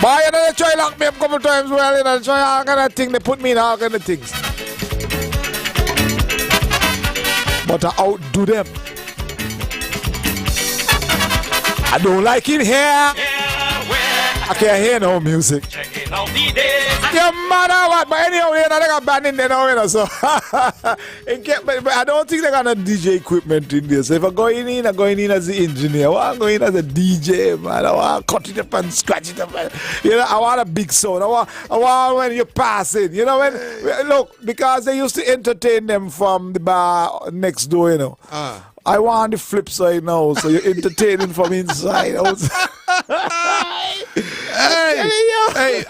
Boy, you know, they try to lock me up a couple times. Well, you know, try all kind of thing. They put me in all kind of things. But I outdo them. I don't like it here. I can't hear no music. Yeah, matter what, but anyhow, they got band in there now, so but I don't think they got no DJ equipment in there. So if I'm going in as the engineer. I'm going in as a DJ, man. I want to cut it up and scratch it up. You know, I want a big sound. I want when you pass it. You know, look, because they used to entertain them from the bar next door, you know. I want the flip side now, so you're entertaining from inside out. Hey,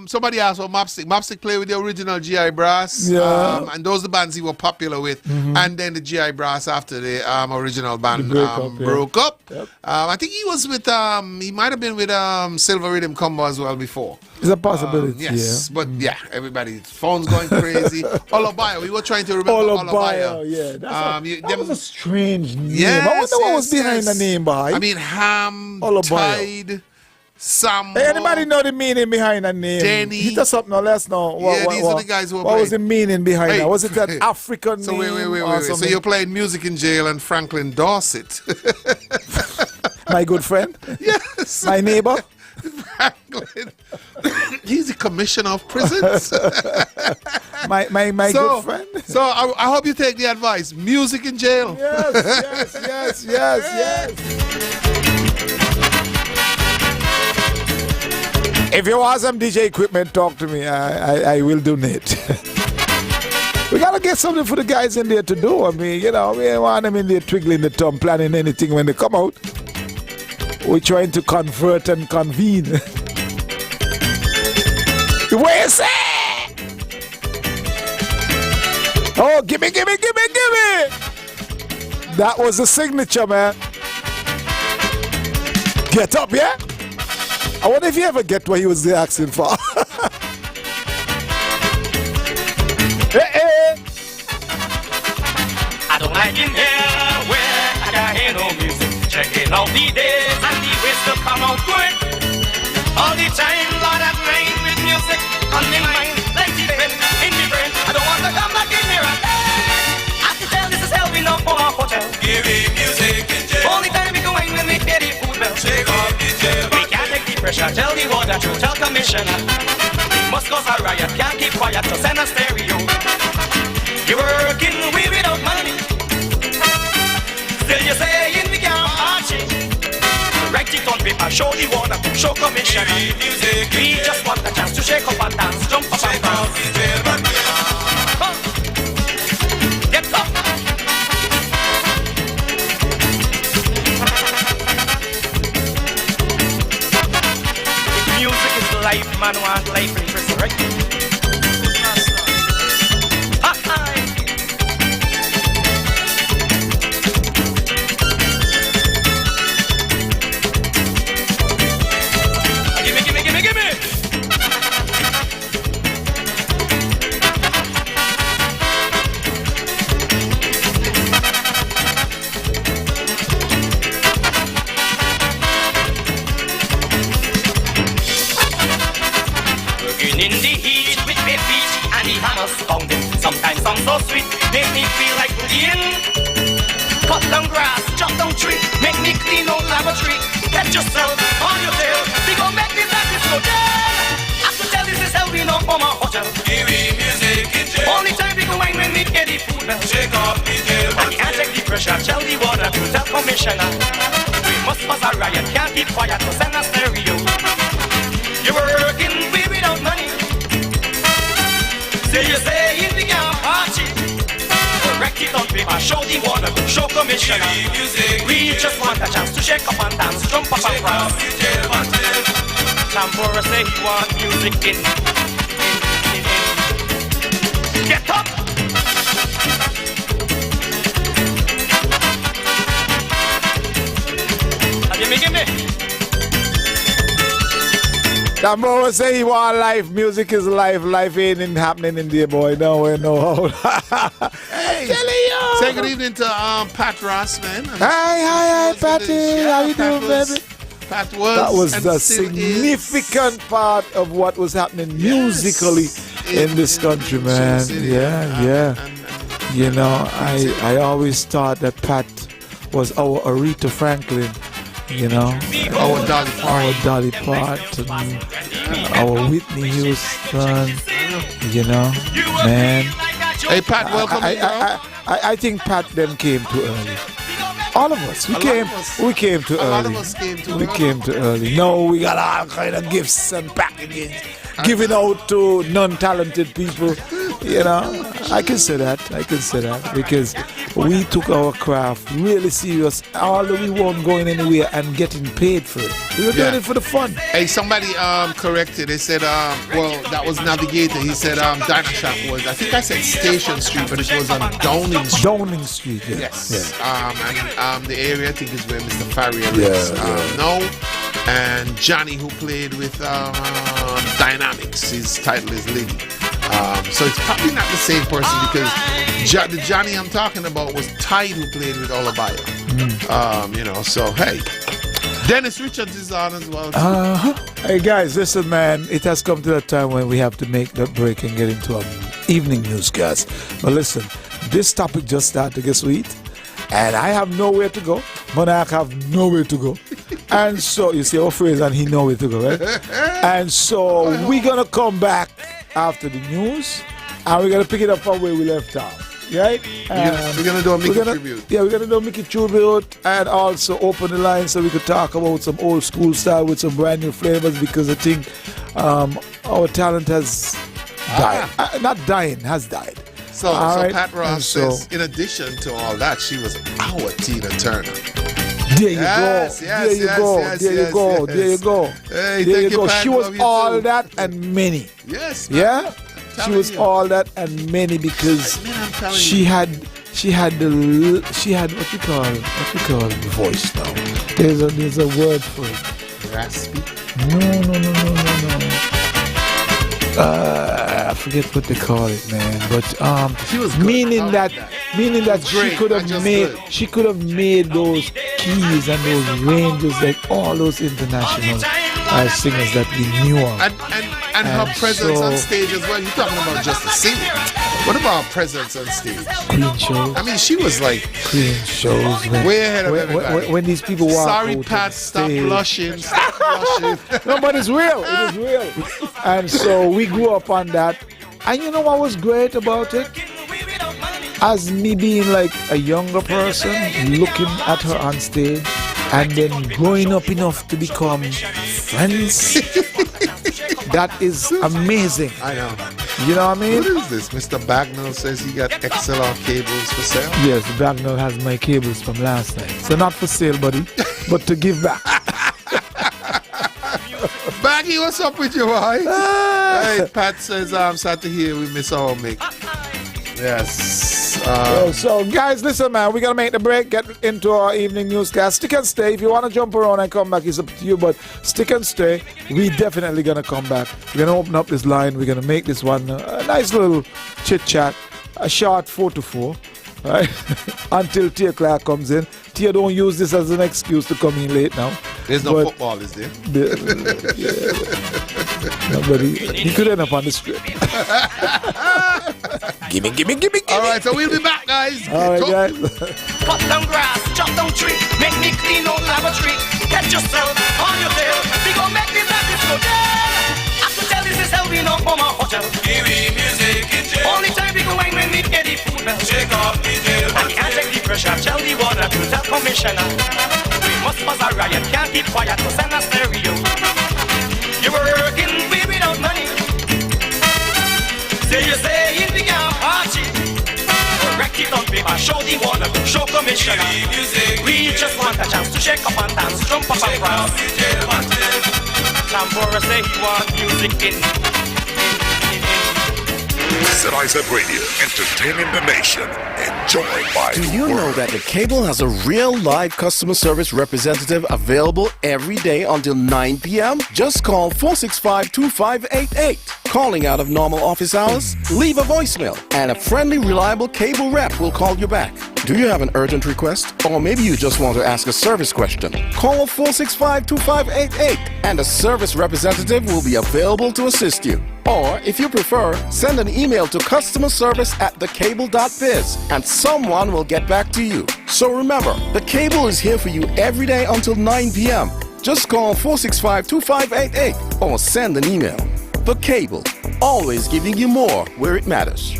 somebody asked for Mopstick. Mopstick played with the original GI Brass. Yeah. And those are the bands he were popular with. Mm-hmm. And then the GI Brass after the original band broke up. Yep. I think he was with, he might have been with Silver Rhythm Combo as well before. It's a possibility, yes, but yeah, everybody's phone's going crazy. Olobaya, we were trying to remember Olobaya. Yeah, that was a strange name. Yes, I wonder what was behind the name, boy. I mean, Ham, Olobaya. Tide, Sam. Hey, anybody know the meaning behind the name? Denny. Hit us up now, let's know. These are the guys who are What was the meaning behind that? Was it an African so name? Wait. So you're playing music in jail and Franklin Dorset. My good friend? Yes. My neighbor? Franklin. He's the commissioner of prisons. my good friend. So I hope you take the advice. Music in jail. Yes. If you want some DJ equipment, talk to me. I will donate. We gotta get something for the guys in there to do. I mean, we don't want them in there twiggling the thumb, planning anything when they come out. We're trying to convert and convene. What you say? Oh, gimme. That was the signature, man. Get up, yeah? I wonder if you ever get what he was asking for. Hey. I don't like in here where I can't hear no music. Checking out the days and the ways to come out good. All the time, Lord, I'm playing with music on the mind, like the pen in the brain. I don't want to come back in here and I can tell this is hell, we know for our hotel. Give me music in jail. Only time we go in when we pay the food bill. Shake off the jail. We can't take the pressure, tell the water to tell commissioner. We must cause a riot, can't keep quiet, so send a stereo. You're working away without money. Still you're saying we can't march it. Write it on paper, show the water, show commissioner. We just want a chance to shake up and dance, jump up and dance. Get up. Music is life, man want life in prison, right? Sometimes I'm so sweet, make me feel like Ian. Cut down grass, chop down tree, make me clean out lavatory. Get yourself on your tail, we gon' make this like this hotel. I can tell this is hell, we know for my hotel. Give me music in jail. Only time we go wine when we get the food bell. Shake off the jail. I can't take the pressure, tell the water to tell commissioner. We must cause a riot, can't keep quiet, so send a stereo. You're working, we without money. Say you say in the camp party. Correct it on paper, show the water, show commissioner. We just want a chance to shake up and dance, jump up and cross. Tambora say he want music in. Get up! Gimme. That boy say he want life. Music is life. Life ain't happening in there, boy. No way, no how. Hey, say good evening to Pat Ross, man. Hi, Patty. How you doing, baby? Pat was. That was the significant part of what was happening musically in this country, man. Yeah. You know, I always thought that Pat was our Aretha Franklin. You know, our Dolly Parton, our Whitney Houston. You know, man. Hey, Pat, welcome. I think Pat them came too early. All of us. We came too early. A lot of us came too early. We came too early. No, we got all kind of gifts and packages giving out to non-talented people. You know, I can say that because we took our craft really serious. Although we weren't going anywhere and getting paid for it. We were doing it for the fun. Hey, somebody corrected. They said, well, that was Navigator. He said Diner Shack was, I think I said Station Street, but it was on Downing Street. Downing Street, yeah. Yes. And the area, I think, is where Mr. Farrier lives. No. And Johnny, who played with Dynamics, his title is Liddy. So it's probably not the same person because the Johnny I'm talking about was Tide, who played with Olabaya. So hey, Dennis Richards is on as well too. Hey guys, listen, man, it has come to that time when we have to make that break and get into our evening newscast. But listen, this topic just started to get sweet, and I have nowhere to go. Monarch have nowhere to go. And so, you see our phrase, and he nowhere to go, right? And so, we're going to come back after the news, and we're going to pick it up from where we left off, right? We're going to do a Mickey tribute. Yeah, we're going to do a Mickey tribute and also open the line so we could talk about some old school style with some brand new flavors because I think our talent has died. Not dying, has died. So Pat Ross says, in addition to all that, she was our Tina Turner. There you go. There you go. Hey, there you go. Pat, she was all that and many. Yes. Man. Yeah. She was all that and many because she had what we call the voice now. There's a word for it. Raspy. No. I forget what they call it, man. But she was meaning that she could have made those keys and those ranges like all those international singers that we knew of. And her presence on stage as well. You're talking about just the singing. What about her presence on stage? Queen shows. I mean, she was like Queen shows. Way ahead of everybody. When these people walk Sorry, out Pat, stop blushing. Stop blushing. No, but it's real. It is real. And so we grew up on that. And you know what was great about it? As me being like a younger person, looking at her on stage, and then growing up enough to become friends. That is amazing. I know. You know what I mean? What is this? Mr. Bagnall says he got XLR cables for sale. Yes, Bagnall has my cables from last night. So not for sale, buddy, but to give back. Baggy, what's up with you, boy? Hey, Pat says I'm sad to hear we miss our Mick. Yes. So, guys, listen, man, we got to make the break, get into our evening newscast. Stick and stay. If you want to jump around and come back, it's up to you, but stick and stay. We definitely going to come back. We're going to open up this line. We're going to make this one a nice little chit-chat, a short 4 to 4, right? Until Tia Clark comes in. Tia, don't use this as an excuse to come in late now. There's no football, is there? Nobody. He could end up on the strip. Gimme. All right, so we'll be back, guys. All right, guys. Cut down grass, chop down tree, make me clean out laboratory. Get yourself on your tail. We gon' make this happen so yeah. I can tell this is how we know from our hotel. Give me music in jail. Only time we go wine when we get the food now. Shake off the jail. I can't take the pressure. Tell the water to tell commissioner. We must buzz a riot. Can't keep quiet. So send a stereo. You were working without money. Say you say in the party. Correct it on paper, show the water, show commissioner. We just want a chance to shake up and dance, jump up and prance. Tambora say he want music in. Side Radio, entertaining the nation, enjoyed by Do you know that the cable has a real live customer service representative available every day until 9 p.m.? Just call 465-2588. Calling out of normal office hours? Leave a voicemail, and a friendly, reliable cable rep will call you back. Do you have an urgent request? Or maybe you just want to ask a service question? Call 465-2588, and a service representative will be available to assist you. Or, if you prefer, send an email to customerservice@thecable.biz, and someone will get back to you. So remember, the cable is here for you every day until 9 p.m. Just call 465-2588 or send an email. The Cable, always giving you more where it matters.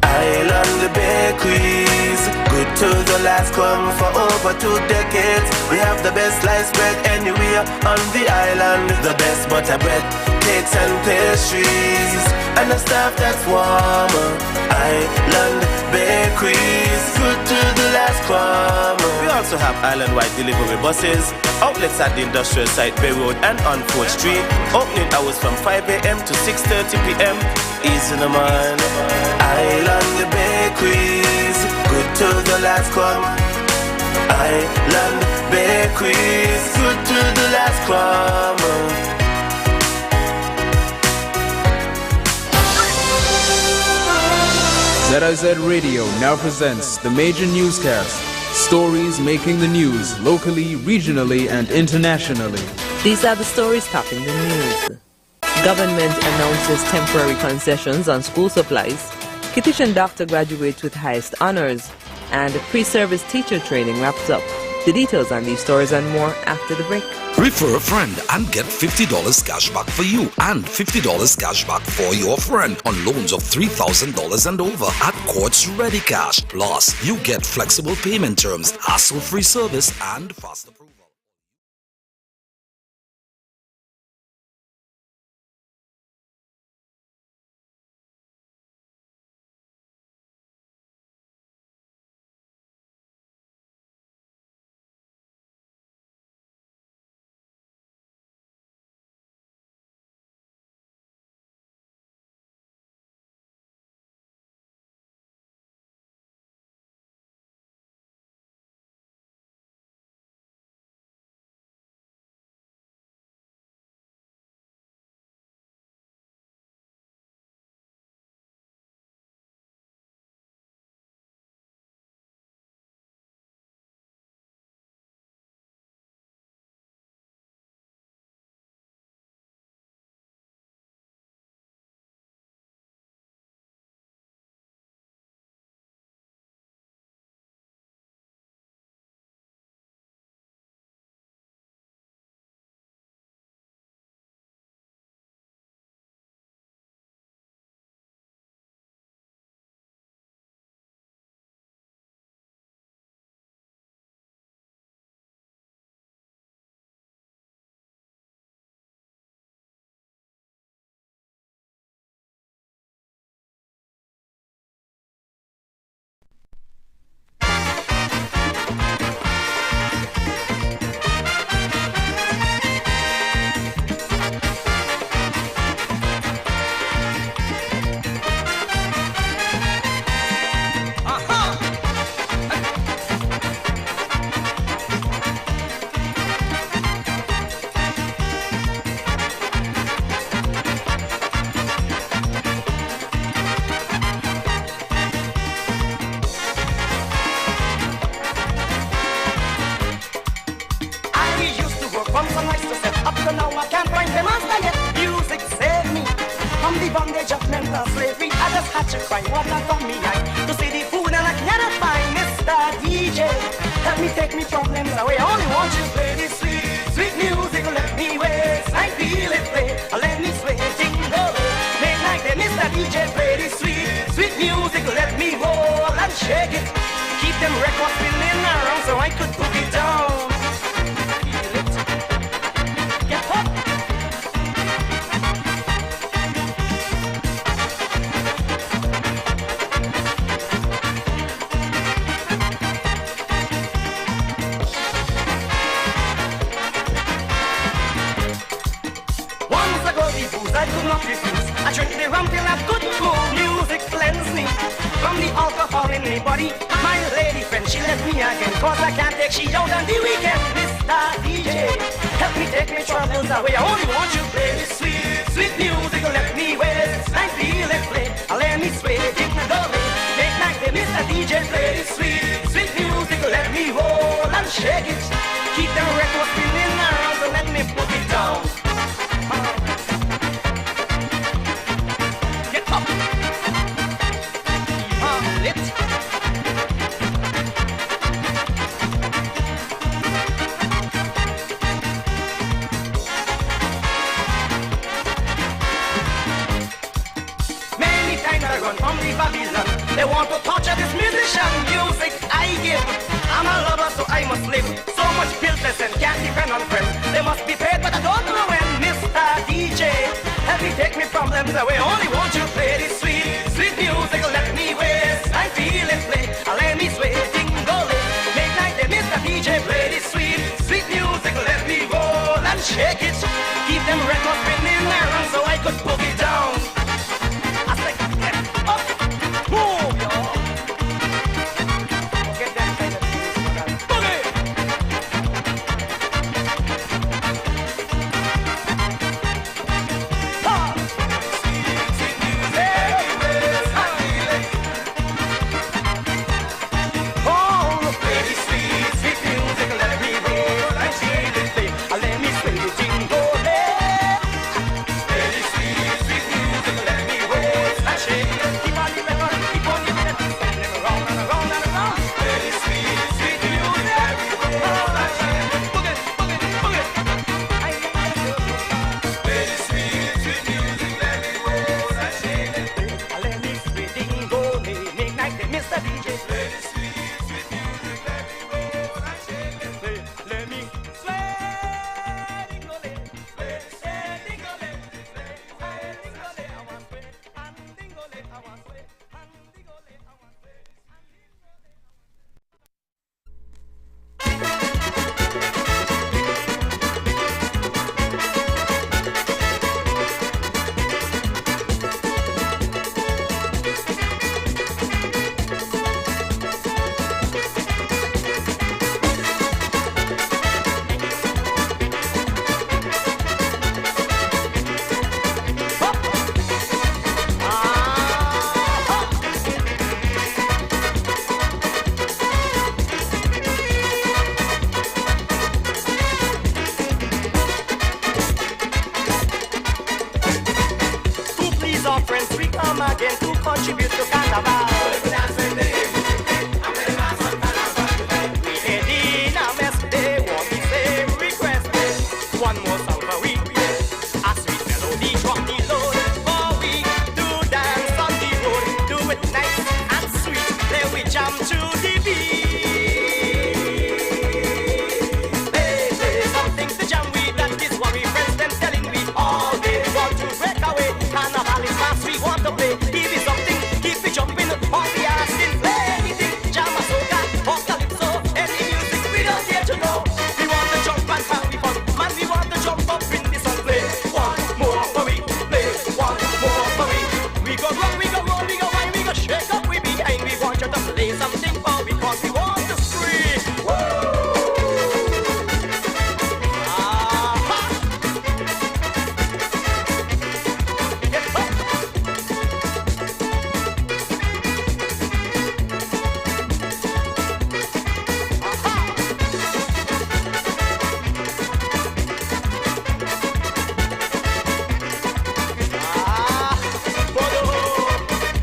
Island bakeries, good to the last come for over 2 decades. We have the best sliced bread anywhere on the island. The best butter bread, cakes and pastries, and the stuff that's warmer. Island bakeries, good to the last crumb. We also have island-wide delivery buses, outlets at the industrial site Bay Road and on 4th Street. Opening hours from 5 a.m. to 6:30 p.m. Easy in the man. Island bakeries, good to the last crumb. Island bakeries, good to the last crumb. ZIZ Radio now presents the major newscast. Stories making the news locally, regionally, and internationally. These are the stories topping the news. Government announces temporary concessions on school supplies. Kitchen doctor graduates with highest honors. And pre-service teacher training wraps up. The details on these stories and more after the break. Refer a friend and get $50 cash back for you and $50 cash back for your friend on loans of $3,000 and over at Courts Ready Cash. Plus, you get flexible payment terms, hassle-free service, and fast approval. bondage of mental slavery. I just had to cry water from me eye to see the food and I cannot find Mr. DJ. Help me take me problems away. I only want you to play this sweet, sweet music. Let me waste. I feel it play. Let me sway, jingle. Midnight, then Mr. DJ play this sweet, sweet music. Let me roll and shake it. Keep them records spinning around so I could put it down. I drink the rum till I couldn't move. Music cleanse me from the alcohol in my body. My lady friend, she left me again, cause I can't take she out on the weekend. Mr. DJ, help me take my troubles away. I only want you to play this sweet, sweet music. Let me waste, I feel it play. Let me sway, take the way. Make night, Mr. DJ, play this sweet, sweet music. Let me roll and shake it. Keep the records spinning around, so let me put it down. From the Babylon, they want to torture this musician. Music I give, I'm a lover so I must live. So much business and can't depend on friends. They must be paid but I don't know when. Mr. DJ, say we only want to play this sweet, sweet music. Let me waste and feel it play. Let me sway, tingle it. Make like the Mr. DJ play this sweet, sweet music. Let me roll and shake it. Keep them records spinning around so I could boogie down. I say, get up, move, y'all. Get that kind of music, boogie. Again to contribute to Carnival. We head in a mess, they want the same request. One more song for we. A sweet melody, drop the load. For we do dance on the road. Do it nice and sweet, then we jam to the beat. Play something to jam with, that is what we friends them telling we. All they want to break away. Carnival is fast, we want to play. Give it something, keep it jumping. All we asking, play anything. Jam a soca, or calypso, any music we don't care to know. We want to jump and have we fun. Man, we want to jump up in this and play. One more for we, play. One more for we. We go rock, we go roll, we go wine, we go shake up, we behind. We want you to play something for we, cause we want to scream.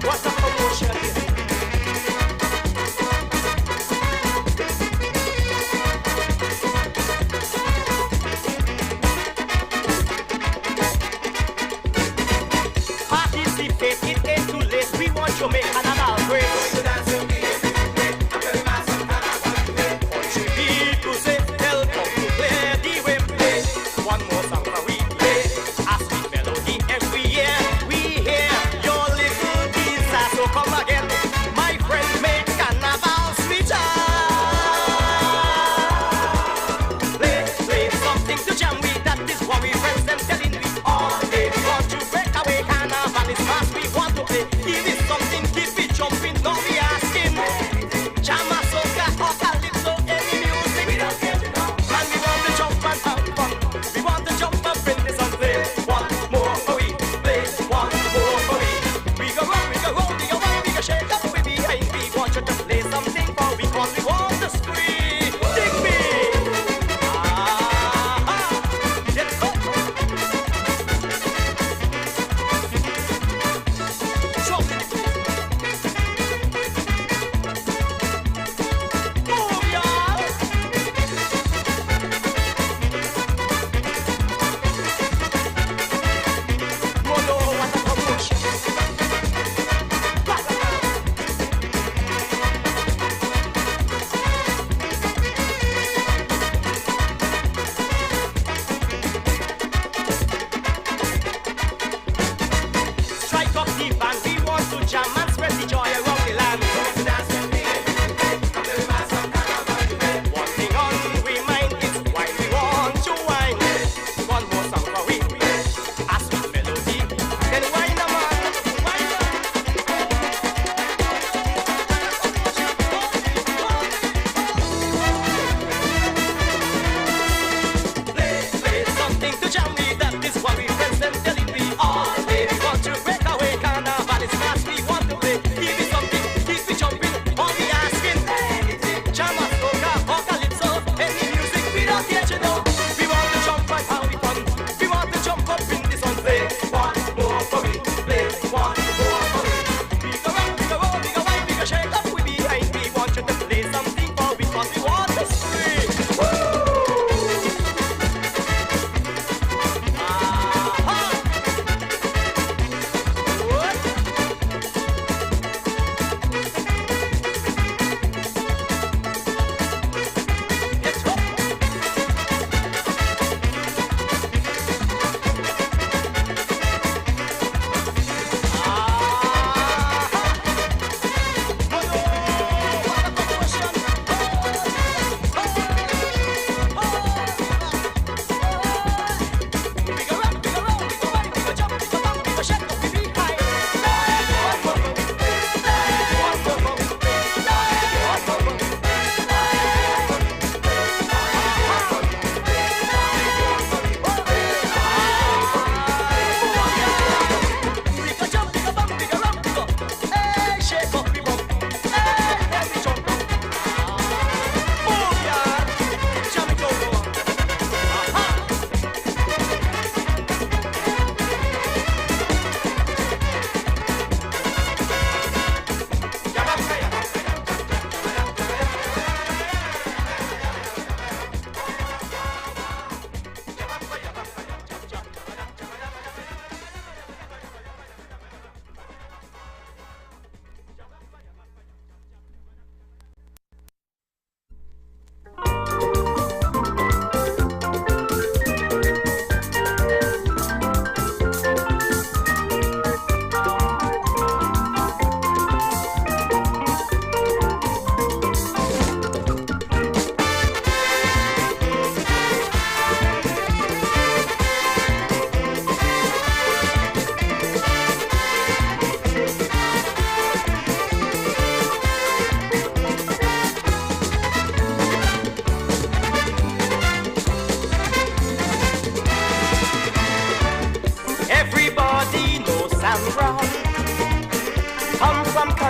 What's a promotion? Participate, it ain't too late. We want to make Carnival great. Contribute to say, help us to play the way play. One more song for we play. A sweet melody every year. We hear your little desire. So come again, my friend, make Carnival sweeter. Play something to jam with. That is what we friends them telling me. All they want to break away. Carnival is fast, we want to play. Give it something, keep it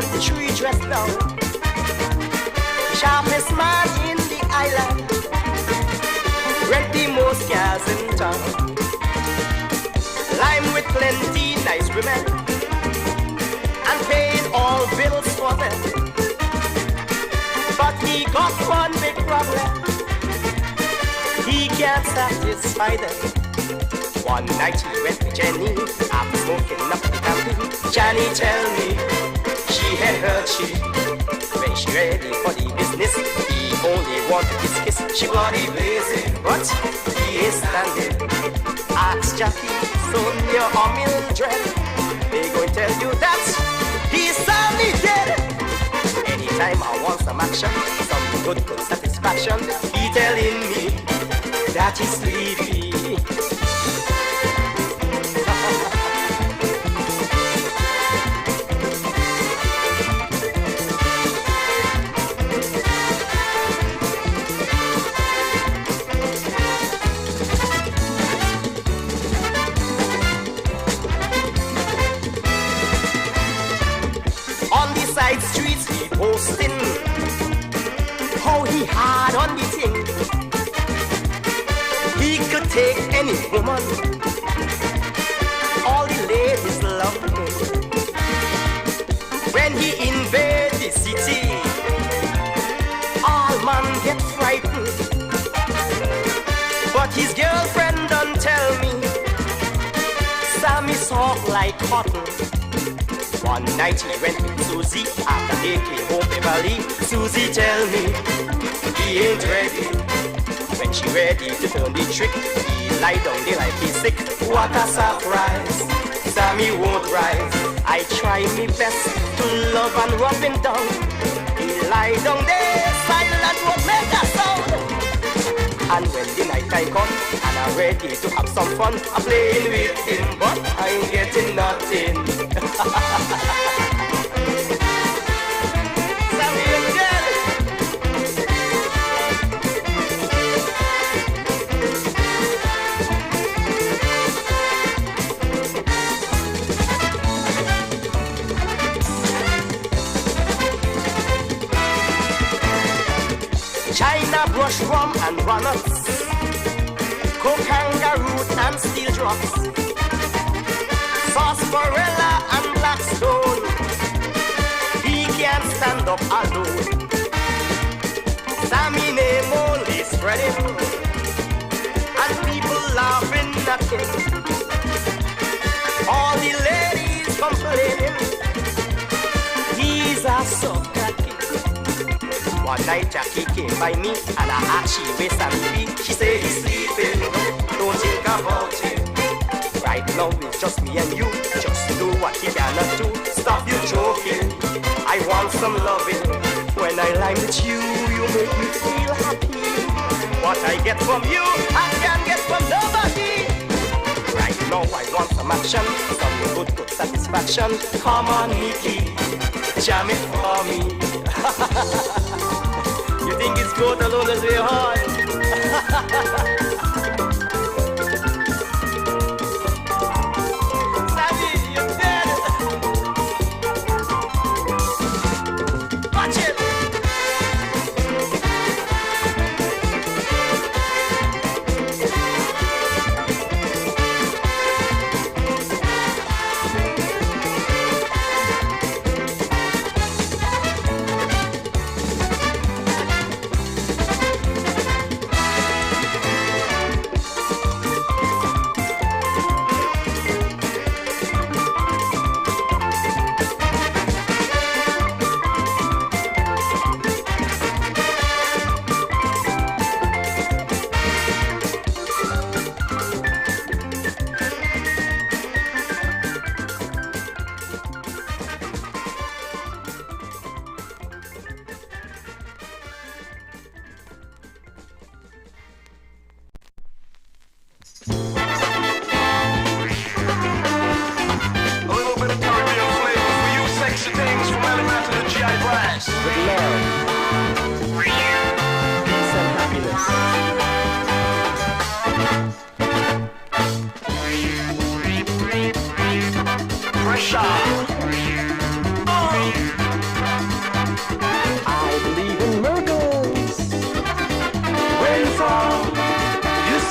country dressed down. Sharpest man in the island, rent the most cars in town. Lime with plenty nice women, and paid all bills for them. But he got one big problem, he can't satisfy them. One night he went to Jenny, after smoking up the camping. Johnny tell me, she had heard she, when she ready for the business, he only wanted his kiss. She body blazing, but he is standing. Ask Jackie, Sonia or Mildred, they going tell you that he's sadly dead. Anytime I want some action, some good satisfaction, he telling me that he's sleepy. Side streets he posting how he hard on the thing. He could take any woman, all the ladies love him. When he invade the city, all man get frightened. But his girlfriend don't tell me, Sammy soft like cotton. One night he went with Susie, after they came home Beverly. Susie tell me he ain't ready. When she ready to turn the trick, he lie down there like he's sick. What a surprise, Sammy won't rise. I try me best to love and rub him down. He lie down there silent, won't make a sound. And when the night time come and I'm ready to have some fun, I'm playing with him, but I ain't getting nothing. China brush rum and walnuts, kangaroo and steel drops, sarsaparilla and blackstone. He can't stand up alone. Sammy name only spreading, and people laughing at him. All the ladies complaining, he's a sucker kid. One night Jackie came by me and I asked she waist and feet. She said he's sleeping, don't think about it. Right now it's just me and you, just do what you cannot do. Stop you joking, I want some loving. When I lie with you, you make me feel happy. What I get from you, I can't get from nobody. Right now I want some action, some good satisfaction. Come on Nikki, jam it for me. You think it's good alone as we're hard? Sammy, you're dead. Watch it.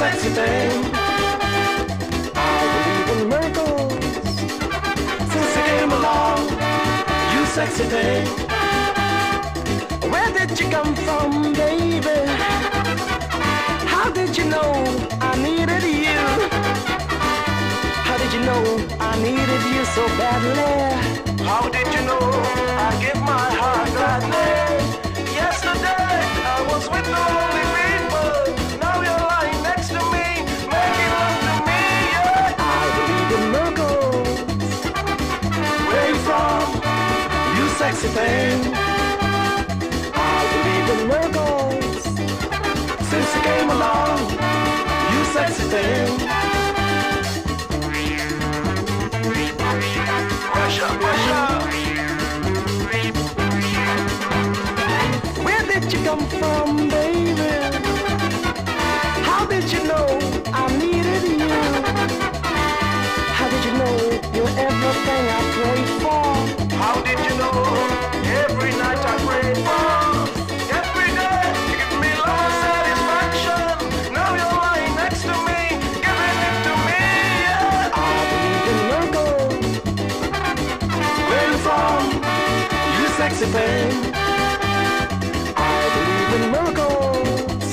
sexy thing. I believe in miracles since you came along, you sexy thing. Where did you come from, baby? How did you know I needed you? How did you know I needed you so badly? How did you know I give my heart gladly? Yesterday I was with the only people. Now you're lying next to me, making love to me, yeah. I believe in miracles. Where you from? You sexy thing. I believe in miracles. Since you came along, you sexy thing. Russia, Russia. Where did you come from, baby? How did you know I needed you? How did you know you're everything I prayed for? How did you know every night I prayed for? Every day you give me love and satisfaction. Now you're lying next to me, giving it to me, yeah. I believe in miracles. Where you from? You sexy thing. I believe in miracles.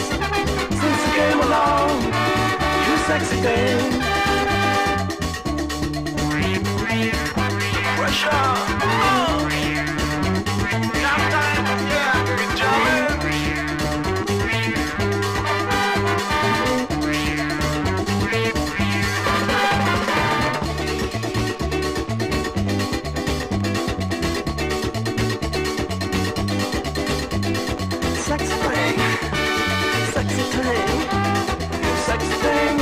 Since you came along, you sexy thing. Russia, oh. Captain, yeah, good job, sexy thing, sexy thing, you sexy thing,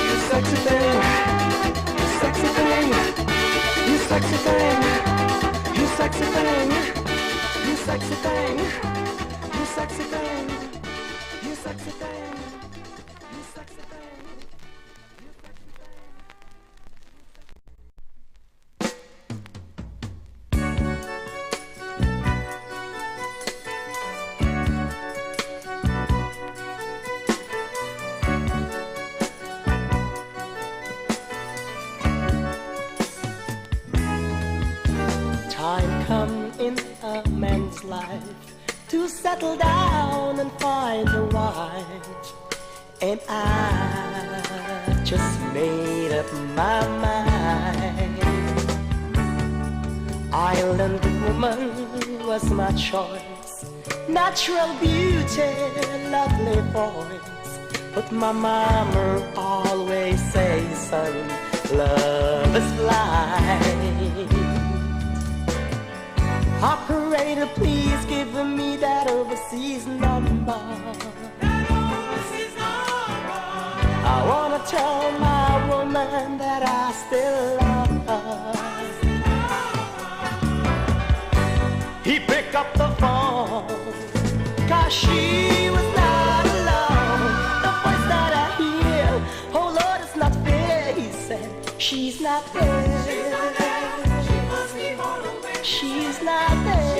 you sexy thing, you sexy thing, you sexy thing, you sexy thing, you sexy thing, you sexy thing, you sexy thing, you sexy thing. Time come in a man's life to settle down and find a wife, and I just made up my mind. Island woman was my choice, natural beauty, lovely voice, but my mama always says, son, love is blind. Operator, please give me that overseas number. I wanna tell my woman that I still love her. He picked up the phone, 'cause she was not alone. The voice that I hear, oh Lord, it's not fair. He said, she's not there. She's not there. She's not there.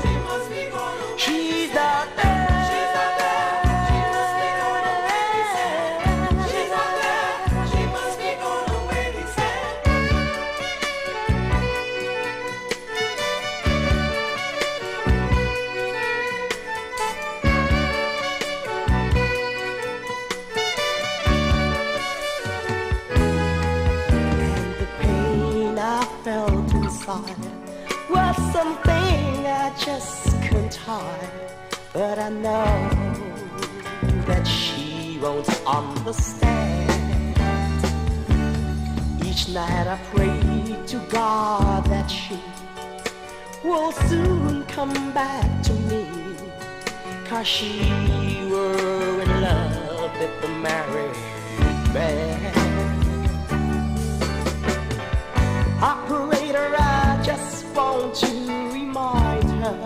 She must be gone away. She's not there. She's not there. She must be gone away. He said. She's not there. She must be gone away. He said. And the pain I felt inside was something I just couldn't hide, but I know that she won't understand. Each night I pray to God that she will soon come back to me, 'cause she were in love with the married man. Operator, I just want to remind her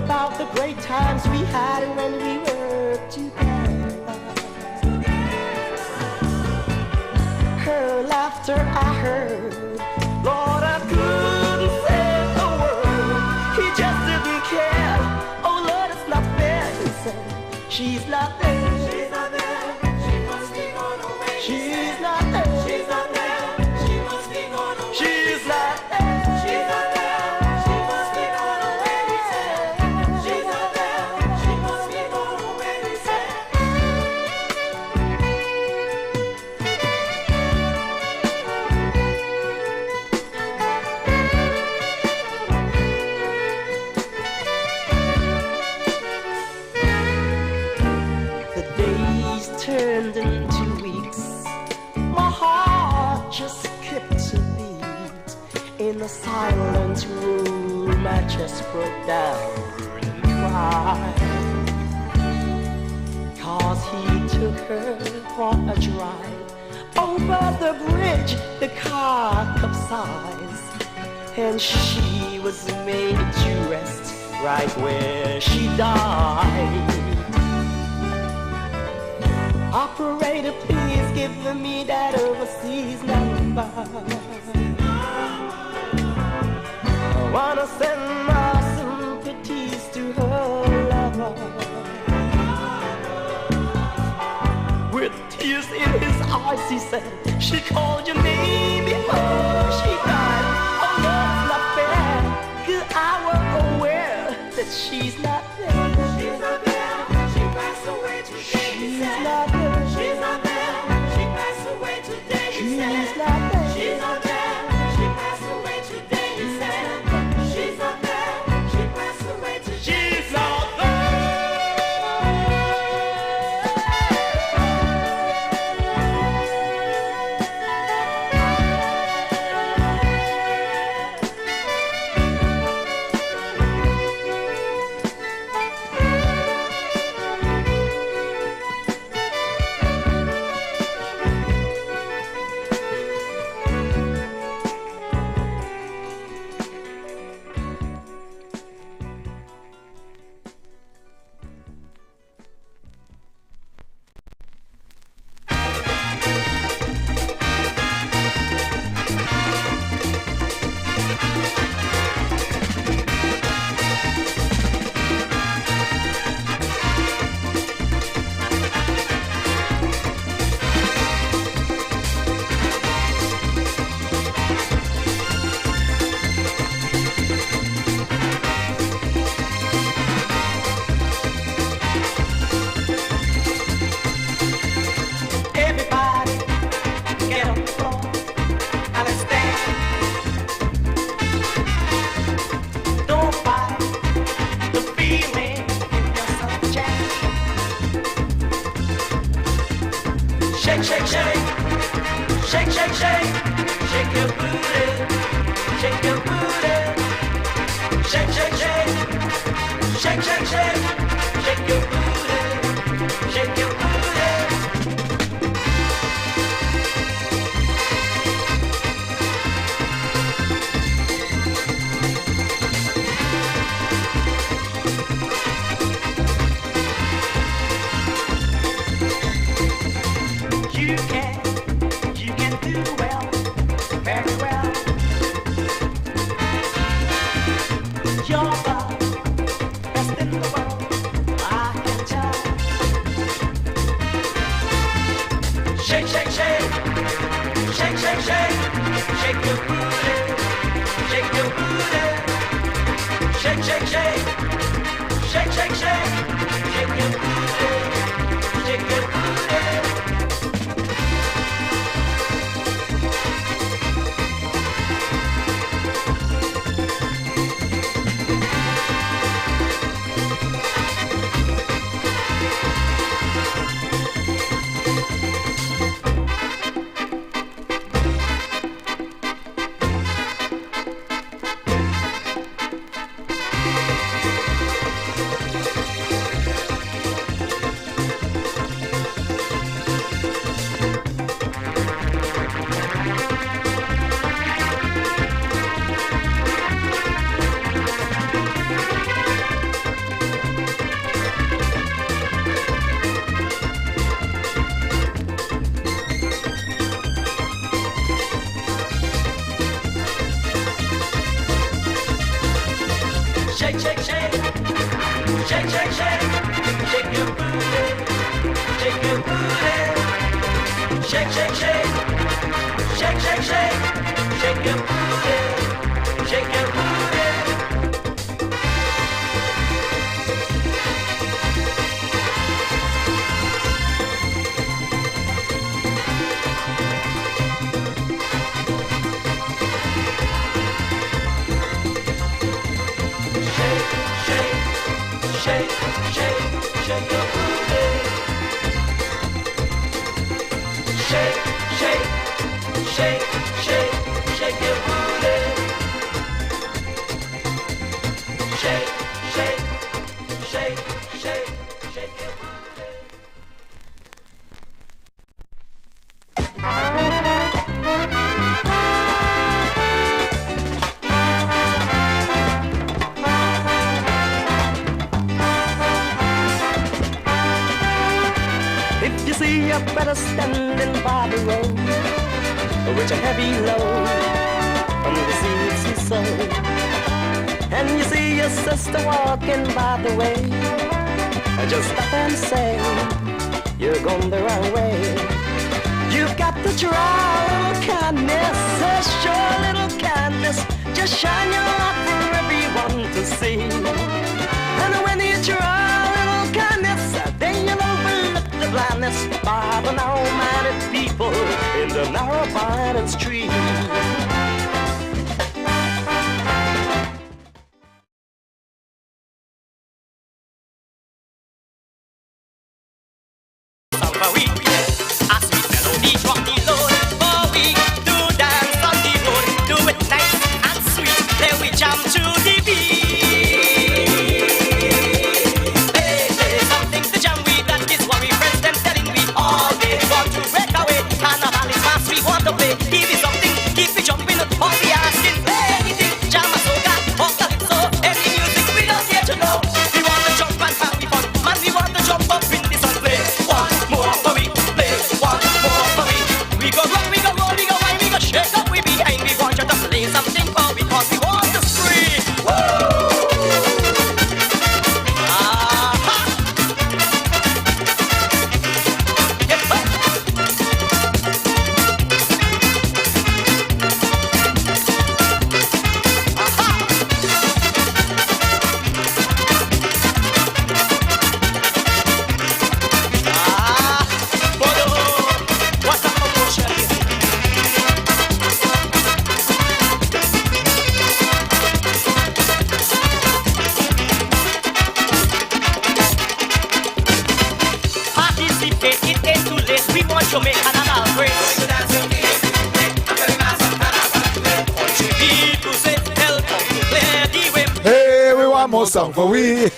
about the great times we had when we were together. Her laughter I heard, Lord, I couldn't say a word. He just didn't care. Oh Lord, it's not fair, he said. spending 2 weeks. My heart just skipped a beat. In a silent room I just broke down and cried. 'Cause he took her for a drive. Over the bridge the car capsized, and she was made to rest right where she died. Operator, please give me that overseas number. I wanna send my sympathies to her lover. With tears in his eyes he said, she called your name before she died. Oh no, it's not fair, 'cause I was aware that she's not there. She's not there, she passed away today. She's not there, she's not there, she passed away today. She's not there, she's not there, she passed away today. He said, she's not there, she passed away today. She's not there. shake, shake, shake, shake, shake your booty. Shake, shake, shake, shake, shake your booty. If you see a brother standing by the road with a heavy load from the seeds he sowed, and you see your sister walking by the way, just stop and say, you're going the wrong way. You've got to try a little kindness, show a little kindness, just shine your light for everyone to see. And when you try a little kindness, then you'll overlook the blindness by the narrow-minded people in the narrow-minded street. Song for we.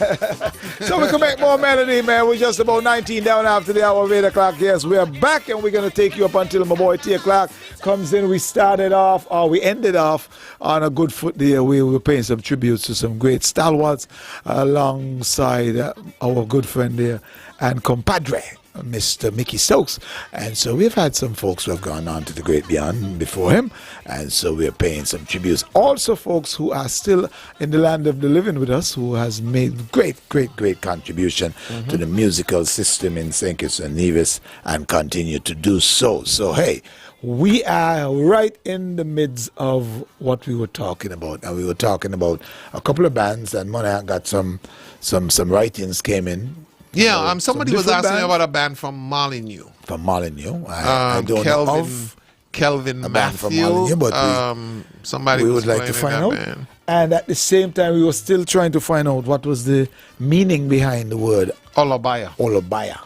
So we can make more melody, man. We're just about 19 down after the hour of 8 o'clock. Yes, we are back and we're going to take you up until my boy T o'clock comes in. We started off, or we ended off on a good foot there. We were paying some tributes to some great stalwarts alongside our good friend there and compadre, Mr. Mickey Stokes. And so we've had some folks who have gone on to the great beyond before him, and so we're paying some tributes. Also folks who are still in the land of the living with us, who has made great contribution to the musical system in St. Kitts and Nevis and continue to do so. So hey, we are right in the midst of what we were talking about, and we were talking about a couple of bands, and Monarch got some writings came in. Yeah, somebody was asking me about a band from Molyneux. From Molyneux. I don't know of Kelvin a Matthew. band from Molyneux, but somebody we was would like to playing find in out. that band. And at the same time, we were still trying to find out what was the meaning behind the word Olobaya. Olobaya.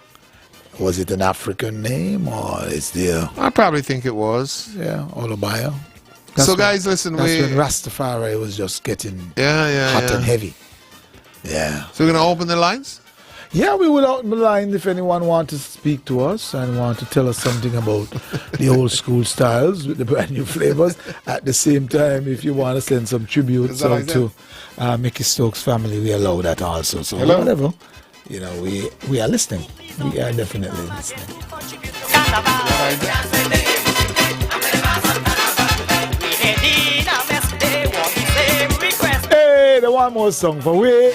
Was it an African name, or is there? I probably think it was. Yeah, Olobaya. So guys, listen. That's when Rastafari was just getting hot and heavy. Yeah. So we're going to open the lines? Yeah, we will open the line if anyone wants to speak to us and want to tell us something about the old school styles with the brand new flavors. At the same time, if you want to send some tributes out to Mickey Stokes' family, we allow that also. So whatever, you know, we are listening. We are definitely listening. Hey, the one more song for we.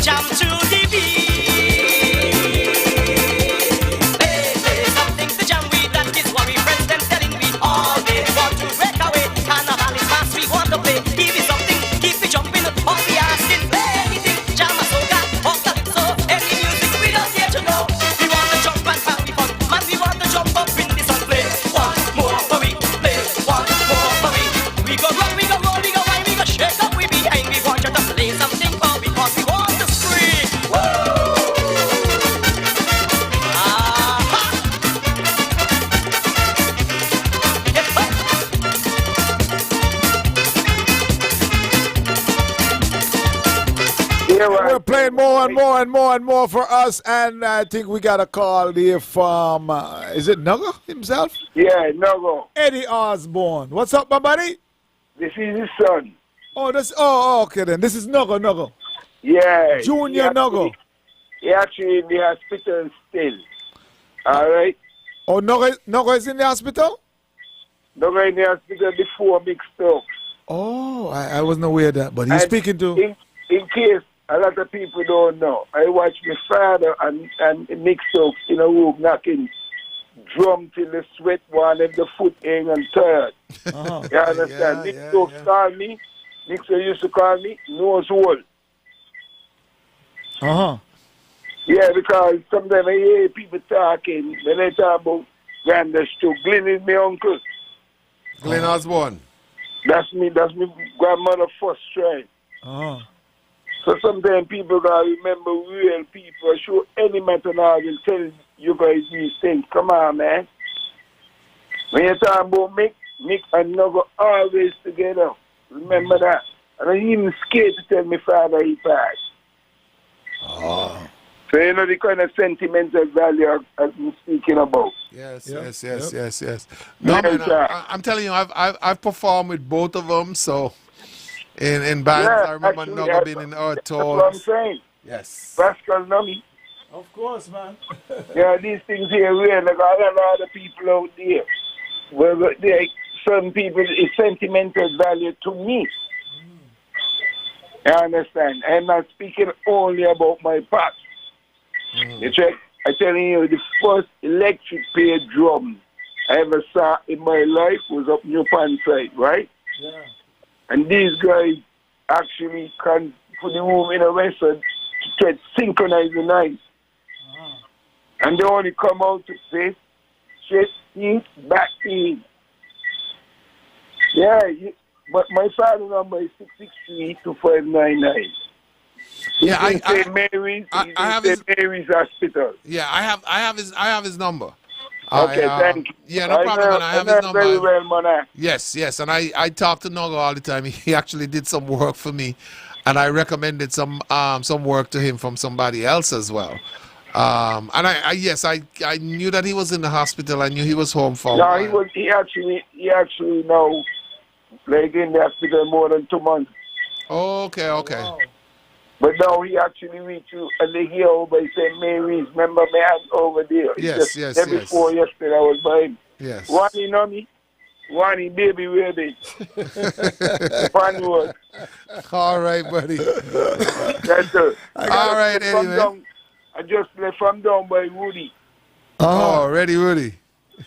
Jump to the beat. Play something to jam with. That is what we friends them telling me. All they want to break away. Carnival is fast, we want to play. Give me something, keep it jumping. All we asking, play anything. Jam a soca, or calypso. Any music we don't care to know. We want to jump and have fun. Man, we want to jump up in this one. Play one more for we. Play We're playing more and more and more and more for us, and I think we got a call here from, is it Nugger himself? Yeah, Nugger. Eddie Osborne. What's up, my buddy? This is his son. Oh, okay then. This is Nugger. Yeah. Junior Nugger. He actually in the hospital still. All right? Oh, Nugger is in the hospital? Nugger in the hospital before Big Stokes. Oh, I wasn't aware of that, but he's speaking to... In case a lot of people don't know, I watched my father and Nick Stokes in a room knocking drum till the sweat one and the foot hang and tired. You understand? Nick Stokes called me. Nick Stokes used to call me nose hole. Yeah, because sometimes I hear people talking when they talk about Grandest too. Glenn is my uncle. Glenn Osborne. That's me grandmother first child. So sometimes people gotta remember real people. I show any matter now will tell you guys these things. Come on, man. When you're talking about Mick and Nugger always together. Remember that. And I'm even scared to tell my father he passed. So you know the kind of sentimental value I'm speaking about. Yes. No, man, I'm telling you, I've performed with both of them, so... In bands, I remember Nugger being in our tours. That's what I'm saying. Yes. Rascal Nummy. Of course, man. Yeah, these things here real. Like I got a lot of people out there. Well, certain people, it's sentimental value to me. You understand? I'm not speaking only about my past. You check? I'm telling you, the first electric pair drum I ever saw in my life was up New Pan side, right? Yeah. And these guys actually can put the room in a record to try to synchronize the night. And they only come out to face, chest, eat, back in. Yeah, but my father number is 663-2599. Yeah, I have Mary's Hospital. Yeah, I have his number. Okay, thank you. Yeah, no problem, man. I have his number. Very well, Monarch. Yes, and I talk to Nugger all the time. He actually did some work for me, and I recommended some work to him from somebody else as well. And I knew that he was in the hospital. I knew he was home for a while. He actually now like in the hospital more than 2 months. Okay. Wow. But now he actually reached you and they hear over St. Mary's. Remember me over there? Yes. Before yesterday I was by him. Yes. Ronnie, know me? Ronnie, baby, where they? One word. All right, buddy. That's it. All right, anyway. I just left from down by Woody. Oh, ready, Woody.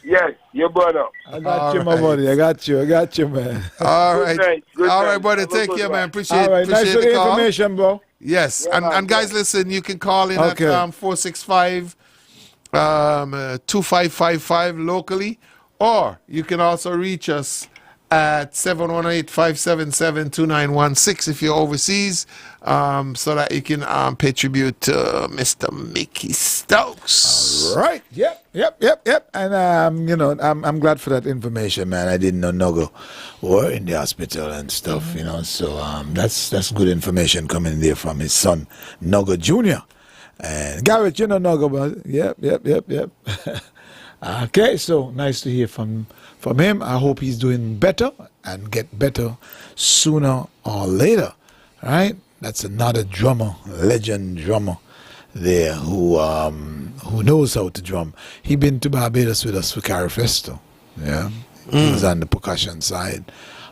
Yes, your brother. I got you, my buddy. I got you, man. All right. All right, buddy. Take care, man. Appreciate All right. Nice the call. information, bro. Yes, and guys, listen, you can call in at 465-2555 locally, or you can also reach us at 718-577-2916 if you're overseas, so that you can pay tribute to Mr. Mickey Stokes. All right. Yep. And I'm glad for that information, man. I didn't know Nugger were in the hospital and stuff, So that's good information coming there from his son, Nugger Jr. And Garrett, Nugger, but yep. Okay, so nice to hear from him. I hope he's doing better and get better sooner or later. All right? That's another drummer, legend drummer there who knows how to drum. He been to Barbados with us for Carifesto. Yeah. He was on the percussion side,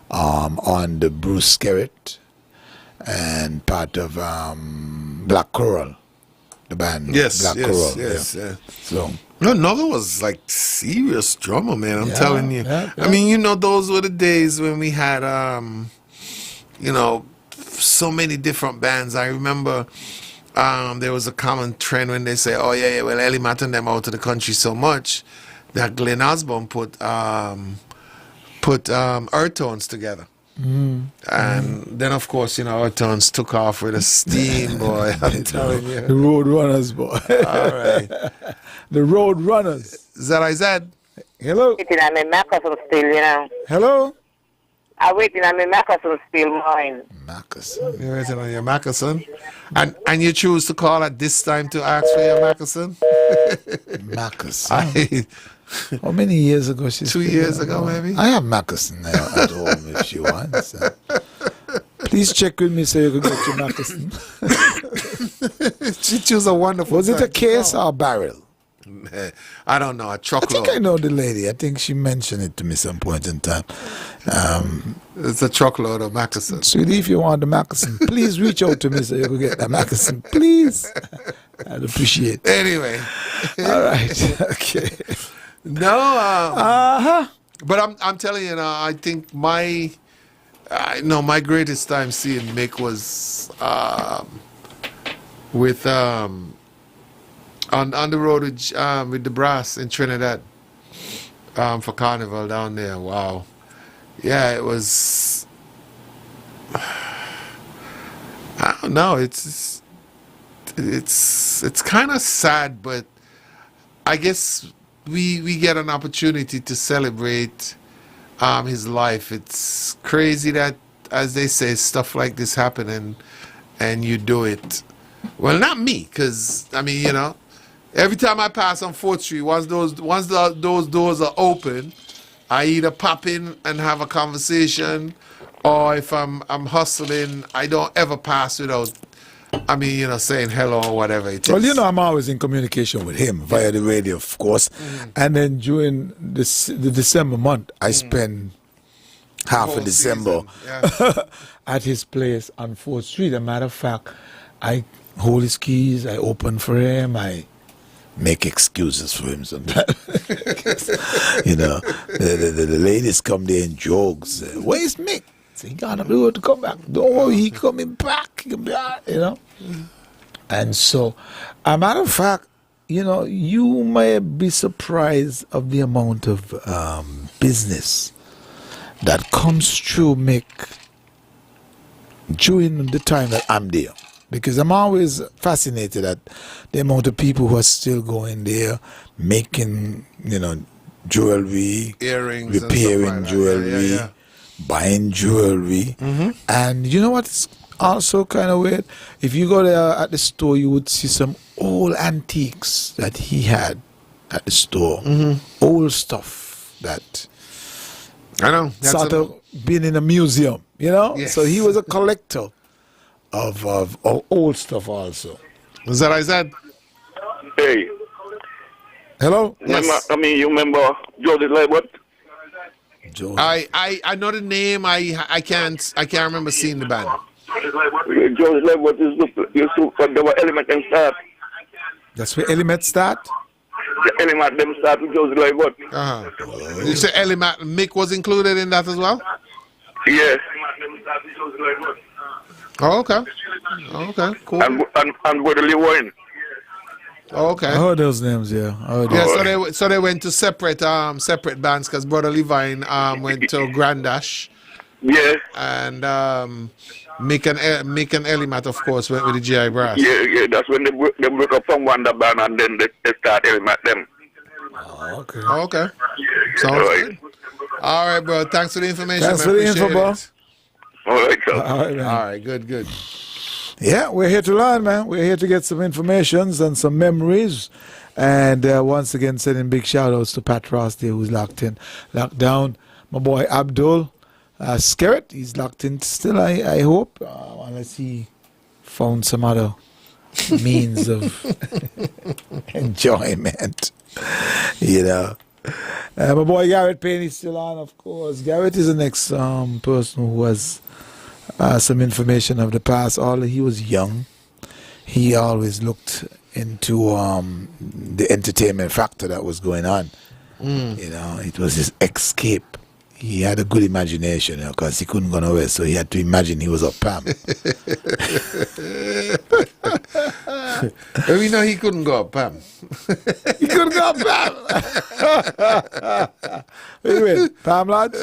on the Bruce Skerritt and part of Black Coral, the band. Black Coral. Yes. So no, Nugger was like serious drummer, man. I'm telling you. Yeah. I mean, those were the days when we had, so many different bands. I remember there was a common trend when they say, "Oh yeah, well, Ellie Matt and them out to the country so much that Glenn Osborne put Earth Tones together." And then, of course, Earth Tones took off with a steam, boy. I'm telling you. The Road Runners, boy. All right. The Road Runners. ZIZ. Hello. I'm in Mackerson still, Hello. I'm waiting on the moccasin still mine. Moccasin. You're waiting on your moccasin? And you choose to call at this time to ask for your moccasin? Moccasin. How many years ago? 2 years ago, maybe? I have moccasin now at home if she wants. Please check with me so you can get your moccasin. She chose a wonderful Was it a time. case or a barrel? I don't know, a I truckload. think I know the lady. I think she mentioned it to me some point in time. It's a truckload of moccasin. Sweetie, if you want the moccasin, please reach out to me so you can get the moccasin. Please. I'd appreciate it. Anyway. All right. Okay. No. But I'm telling you now, I think my greatest time seeing Mick was with on the road with the brass in Trinidad for Carnival down there. Wow. Yeah, it was. I don't know. It's kind of sad, but I guess we get an opportunity to celebrate his life. It's crazy that, as they say, stuff like this happen and you do it. Well, not me, because I mean, every time I pass on 4th Street, once those doors are open, I either pop in and have a conversation, or if I'm hustling, I don't ever pass without, saying hello or whatever it is. Well, I'm always in communication with him via the radio, of course. And then during the December month, I spend half of December at his place on 4th Street. As a matter of fact, I hold his keys, I open for him, I make excuses for him sometimes. The ladies come there in jokes. Where's Mick? So he got up the road to come back. Don't worry, he coming back. He can be out, And so, as a matter of fact, you may be surprised of the amount of business that comes through Mick during the time that I'm there. Because I'm always fascinated at the amount of people who are still going there, making, jewelry, earrings, repairing jewelry, buying jewelry. And you know what's also kind of weird? If you go there at the store, you would see some old antiques that he had at the store. Old stuff that I know sort of been in a museum, Yes. So he was a collector of old stuff also. Was that I said? Hey. Hello? Yes. You remember Joseph Lebert? I know the name. I can't remember seeing the band. Joseph Lebert used to there were Element and start. That's where Element start? The Element them start with Joseph Lebert. You say Element Mick was included in that as well? Yes. Oh, okay. Cool. And Brother Lee Wayne. Oh, okay. I heard those names, yeah. So they went to separate bands because Brother Levine went to Grand Dash. Yes. And Mick and Elimat, of course, went with the GI Brass. Yeah. That's when they broke up from Wonder Band and then they start Elimat them. Okay. Sounds good. All right, bro. Thanks for the information. Thanks for the info, bro. All right, sir. All right, good. Yeah, we're here to learn, man. We're here to get some informations and some memories. And once again, sending big shout outs to Pat Ross there, who's locked down. My boy Abdul Skerritt, he's locked in still, I hope, unless he found some other means of enjoyment. My boy Garrett Payne is still on, of course. Garrett is the next person who has some information of the past. He was young. He always looked into the entertainment factor that was going on. It was his escape. He had a good imagination because he couldn't go nowhere, so he had to imagine he was a Pam. We know he couldn't go up Pam. He couldn't go up Pam. Wait, Pam lad?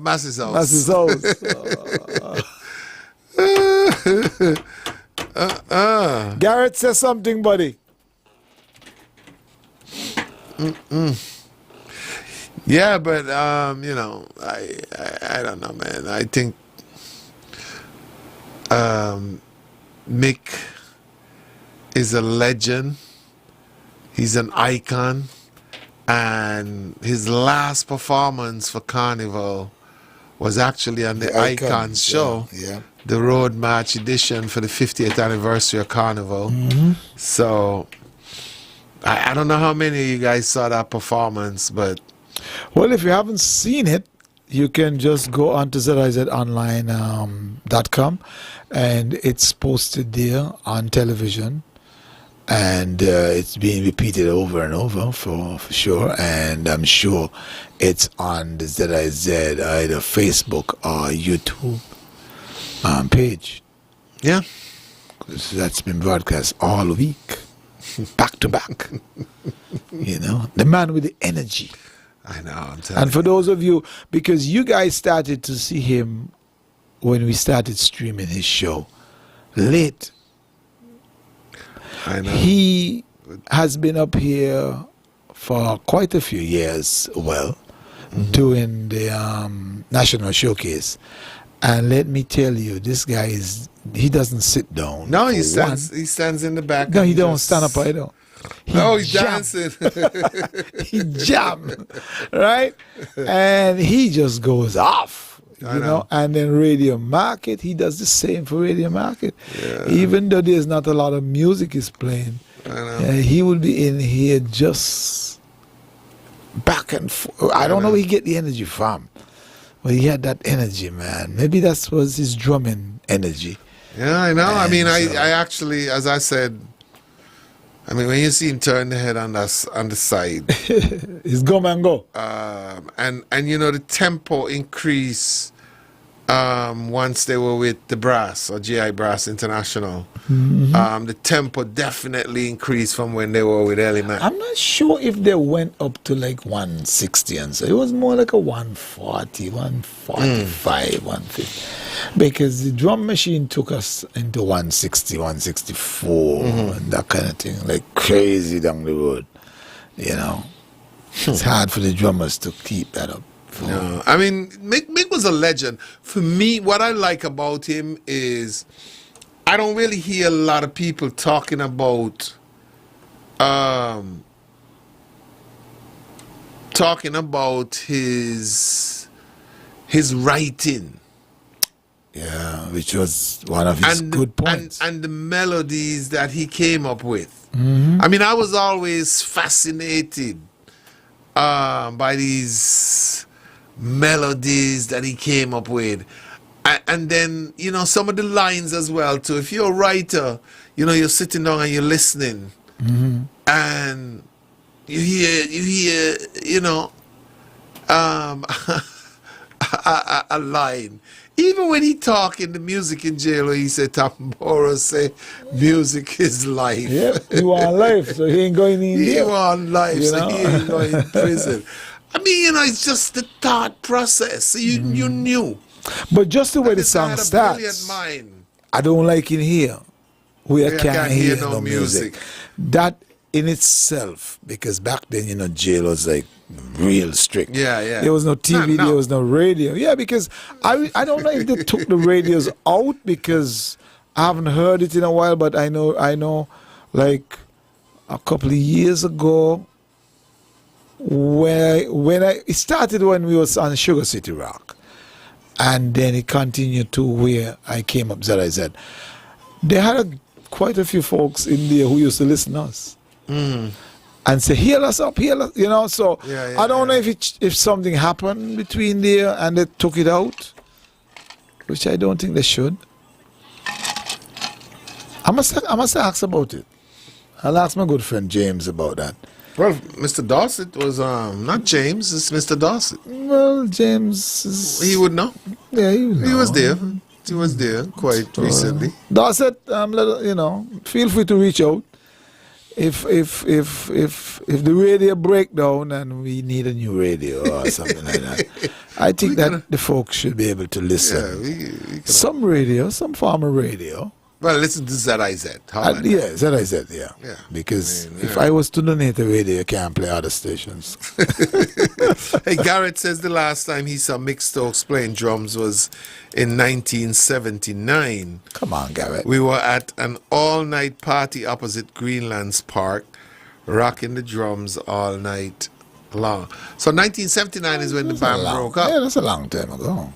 Mass's house. Mass's house. Garrett says something, buddy. Yeah, but you know, I don't know, man. I think Mick is a legend. He's an icon, and his last performance for Carnival was actually on the Icons show, the Road March edition for the 50th anniversary of Carnival. So I don't know how many of you guys saw that performance, but well, if you haven't seen it, you can just go on to ZIZonline.com, and it's posted there on television, and it's being repeated over and over for sure, and I'm sure it's on the ZIZ either Facebook or YouTube page. Yeah. That's been broadcast all week, back to back. You know, the man with the energy. I know, I'm telling And for those of you, because you guys started to see him when we started streaming his show late. I know. He has been up here for quite a few years, doing the National Showcase. And let me tell you, this guy he doesn't sit down. No, he stands in the back. No, he don't stand up either. He's dancing. He jam, right? And he just goes off, you know. And then Radio Market, he does the same for Radio Market. Yeah. Even though there's not a lot of music is playing, he will be in here just back and forth. I don't know where he get the energy from, but he had that energy, man. Maybe that was his drumming energy. Yeah, I know. And I mean, I actually, as I said, I mean, when you see him turn the head on the side, it's go man go. And you know the tempo increase once they were with the Brass or GI Brass International. The tempo definitely increased from when they were with Ellie Mac. I'm not sure if they went up to like 160 and so it was more like a 140, 145, 150. Because the drum machine took us into 160, 164 and that kind of thing, like crazy down the road. You know, it's hard for the drummers to keep that up. No, I mean, Mick was a legend. For me, what I like about him is I don't really hear a lot of people talking about his writing. Yeah, which was one of his good points. And the melodies that he came up with. I mean, I was always fascinated by these melodies that he came up with. And then, you know, some of the lines as well, too. If you're a writer, you know, you're sitting down and you're listening. And you hear, you know, a line. Even when he talk in the music in jail, where he said, Tambora say, music is life. Yeah, he want life, so he ain't going in He there. want life, You so know? he ain't going in prison. I mean, you know, it's just the thought process. You knew. But just the way the This song guy had a starts, brilliant mind. I don't like in here. We I can't hear no music. That in itself, because back then, you know, jail was like real strict. Yeah, yeah. There was no TV, there was no radio. Yeah, because I don't know if they took the radios out, because I haven't heard it in a while, but I know like a couple of years ago, it started when we was on Sugar City Rock, and then it continued to where I came up ZIZ. They had quite a few folks in there who used to listen to us and say, heal us up, you know. So I don't know if something happened between there and they took it out, which I don't think they should. I must ask about it. I'll ask my good friend James about that. Well, Mr. Dorset was not James, it's Mr. Dorset. Well, James he would know. Yeah, he would know. He was there. He was there quite recently. Dorset, you know, feel free to reach out if the radio break down and we need a new radio or something like that. I think that the folks should be able to listen. Yeah, Some radio, some former radio, Well, listen to ZIZ. How about Yeah, ZIZ, yeah. Because if I was to donate a radio, you can't play other stations. Hey, Garrett says the last time he saw Mick Stokes playing drums was in 1979. Come on, Garrett. We were at an all-night party opposite Greenlands Park, rocking the drums all night long. So 1979 is when the band broke up. Yeah, that's a long time ago.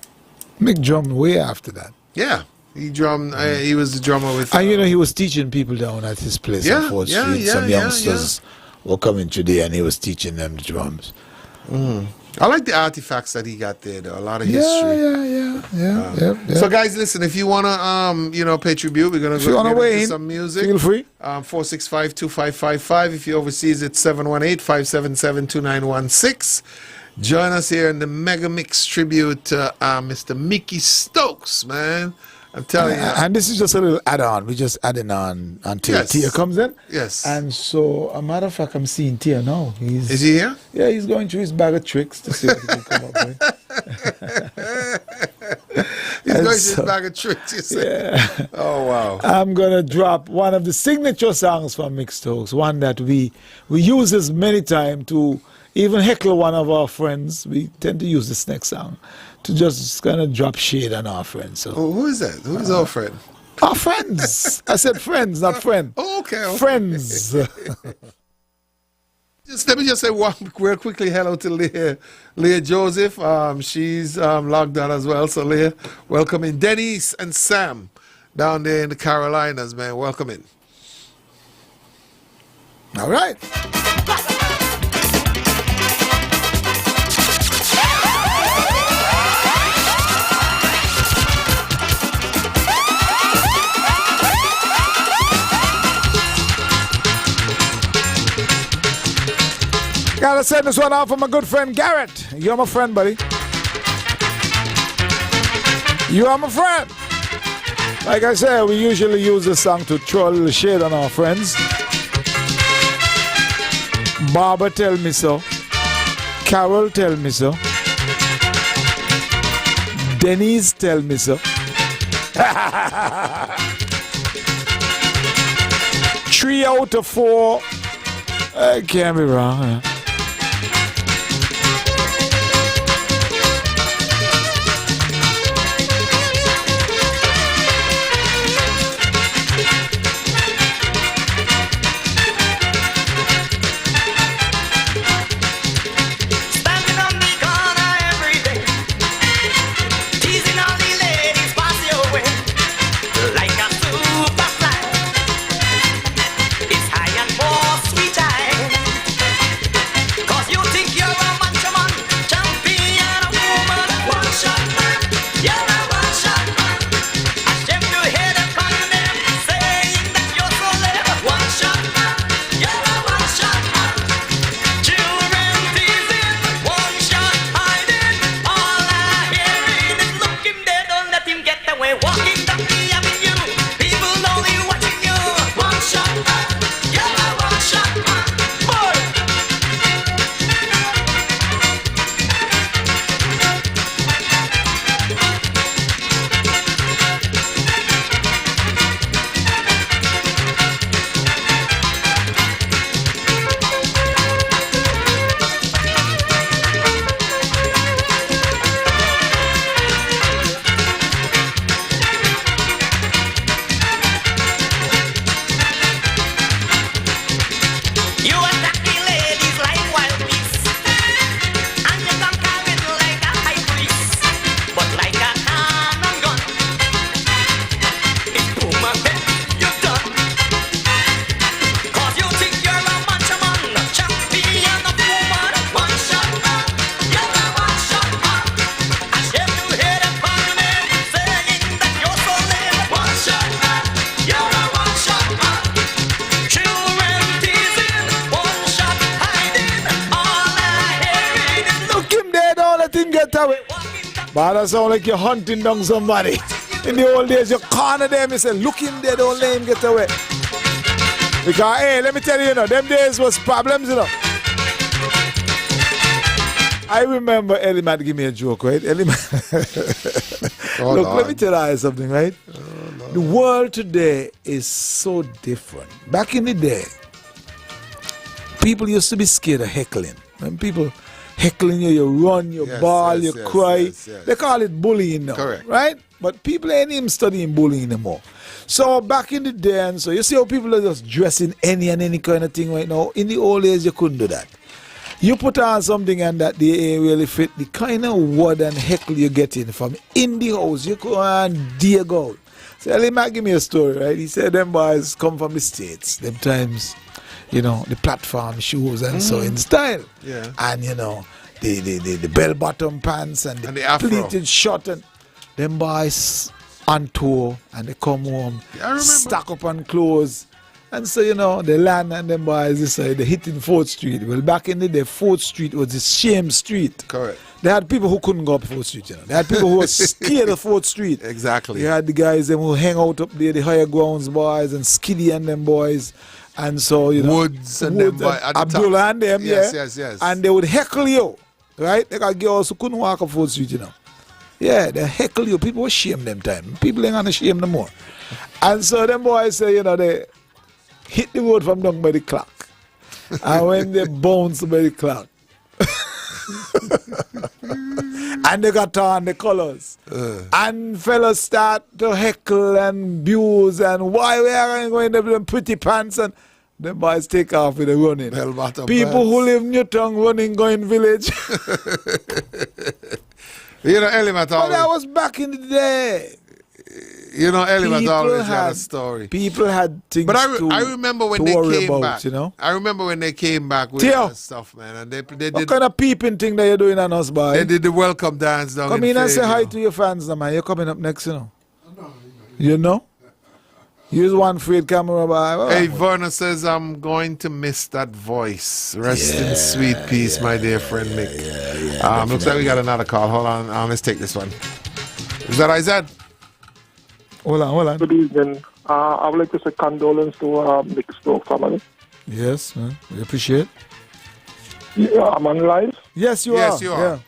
Mick drummed way after that. Yeah. He drummed. He was the drummer with. And he was teaching people down at his place on 4th Street. Some youngsters were coming today, and he was teaching them the drums. I like the artifacts that he got there, though. A lot of history. Yeah. So, guys, listen. If you wanna, pay tribute, we're gonna go into some music. Feel free. 465-2555. If you're overseas, it's 718-577-2916. Join us here in the MegaMix tribute to Mr. Mickey Stokes, man. I'm telling you. And this is just a little add-on. We're just adding on until Tia comes in. Yes. And so, a matter of fact, I'm seeing Tia now. Is he here? Yeah, he's going through his bag of tricks to see what he can come up with. He's going through his bag of tricks, you say? Yeah. Oh, wow. I'm going to drop one of the signature songs from Mick Stokes, one that we use this many times to even heckle one of our friends. We tend to use this next song to just kind of drop shade on our friends. So, who is that? Who is our friend? Our friends. I said friends, not friend. Oh, okay. Friends. Let me just say real quickly hello to Leah Joseph. She's logged on as well. So Leah, welcome in. Denise and Sam down there in the Carolinas, man. Welcome in. All right. Gotta send this one out for my good friend Garrett. You're my friend, buddy. You are my friend. Like I said, we usually use this song to throw a little shade on our friends. Barbara tell me so. Carol tell me so. Denise tell me so. 3 out of 4. I can't be wrong. But that sound like you're hunting down somebody. In the old days, you corner them and say, look him there, don't let him get away. Because, hey, let me tell you, them days was problems, I remember Ellie might give me a joke, right? Ellie Look, let me tell you something, right? The world today is so different. Back in the day, people used to be scared of heckling. When people heckling you, you run, you bawl, you cry. Yes. They call it bullying now, Correct. right? But people ain't even studying bullying anymore. So back in the day, and so you see how people are just dressing any and any kind of thing right now. In the old days, you couldn't do that. You put on something and that they ain't really fit the kind of word and heckle you're getting from in the house. You go and dig out. So he might give me a story, right? He said them boys come from the States. Them times, you know, the platform shoes and so in style. Yeah. And you know, the bell bottom pants and the afro. pleated shirt and them boys on tour and they come home, stack up on clothes. And so, you know, they land and them boys decide they're hitting 4th Street. Well, back in the day, 4th Street was the shame street. Correct. They had people who couldn't go up 4th Street, you know. They had people who were scared of 4th Street. Exactly. You had the guys them who hang out up there, the higher grounds boys and Skiddy and them boys. And so, you know. Woods and them boys. Abdullah and them, Yes. And they would heckle you, right? They got girls who couldn't walk up 4th Street, you know. Yeah, they heckle you. People were shame them time. People ain't gonna shame no more. And so them boys say, you know, they hit the road from down by the clock. And when they bounce by the clock. And they got on the colors. And fellas start to heckle and abuse and why we are going to them pretty pants and them boys take off with the running. People who live Newtown running going village. You know, Element But that was back in the day. You know, Element People always had a had- story. People had things But to I remember when to they worry came about, back. you know. I remember when they came back with Theo. that stuff, man. And they What did kind of peeping thing that you're doing on us, boy? they did the welcome dance down Come in in and say Fayetteville. hi to your fans, now, man. You're coming up next, you know. You know? Use one free camera, boy. Hey, Verna says, I'm going to miss that voice. Rest in sweet peace, my dear friend Mick. Looks like we got another call. Hold on. Let's take this one. Is that Isaac? Hold on. Good evening. I would like to say condolence to the Stokes family. Yes, man. We appreciate. Yeah, I'm on live. Yes, you Yes, are. you are.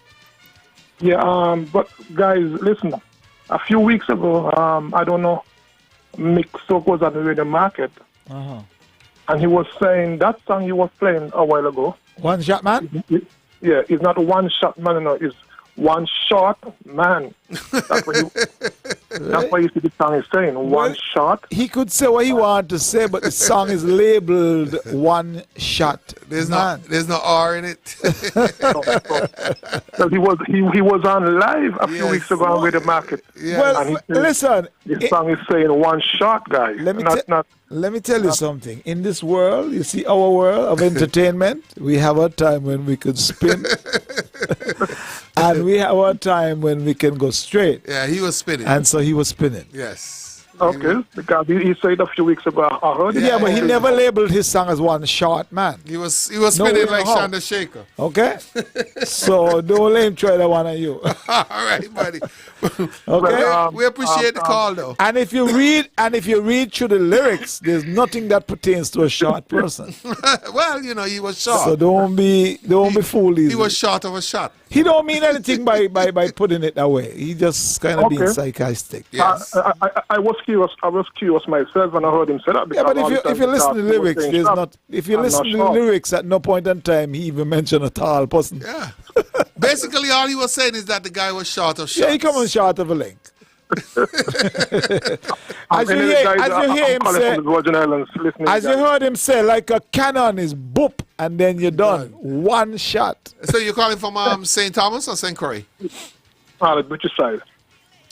Yeah, but guys, listen. A few weeks ago, I don't know, Mick Stokes was on the radio market, Uh-huh. and he was saying that song he was playing a while ago. One shot, man? Yeah, it's not one shot man, no, it's one shot man. That's what you see the song is saying. One shot. He could say what he wanted to say, but the song is labeled One Shot. There's Man. no R in it. So he was on live a few weeks ago on Radio Market. Well, And he said, listen. the song is saying one shot, guys. Let me tell you something. In this world, you see our world of entertainment, we have a time when we could spin. And we have a time when we can go straight. Yeah, he was spinning. And so he was spinning. Yes. Okay, because he said a few weeks ago, I heard it. Yeah, but he never labeled his song as One Shot, man. He was No spinning way like how. Shonda Shaker. Okay? So don't let him try that one on you. All right, buddy. Okay? We appreciate the call, though. And if you read through the lyrics, there's nothing that pertains to a short person. Well, you know, he was short. So don't be fooled easily. He was short of a shot. He don't mean anything by putting it that way. He just kind of being Okay. sarcastic. Yes. I was curious. I was curious myself when I heard him say that. Yeah, but because all the if time you listen to the he was lyrics, saying there's shot. not. If you I'm listen not to the sure. lyrics, at no point in time he even mentioned a tall person. Yeah. Basically, all he was saying is that the guy was short of shots. Yeah, he coming short of a length. As you hear him say, as you heard him say, like a cannon is boop, and then you're done. One shot. So you're calling from St. Thomas or St. Croix? On the British side.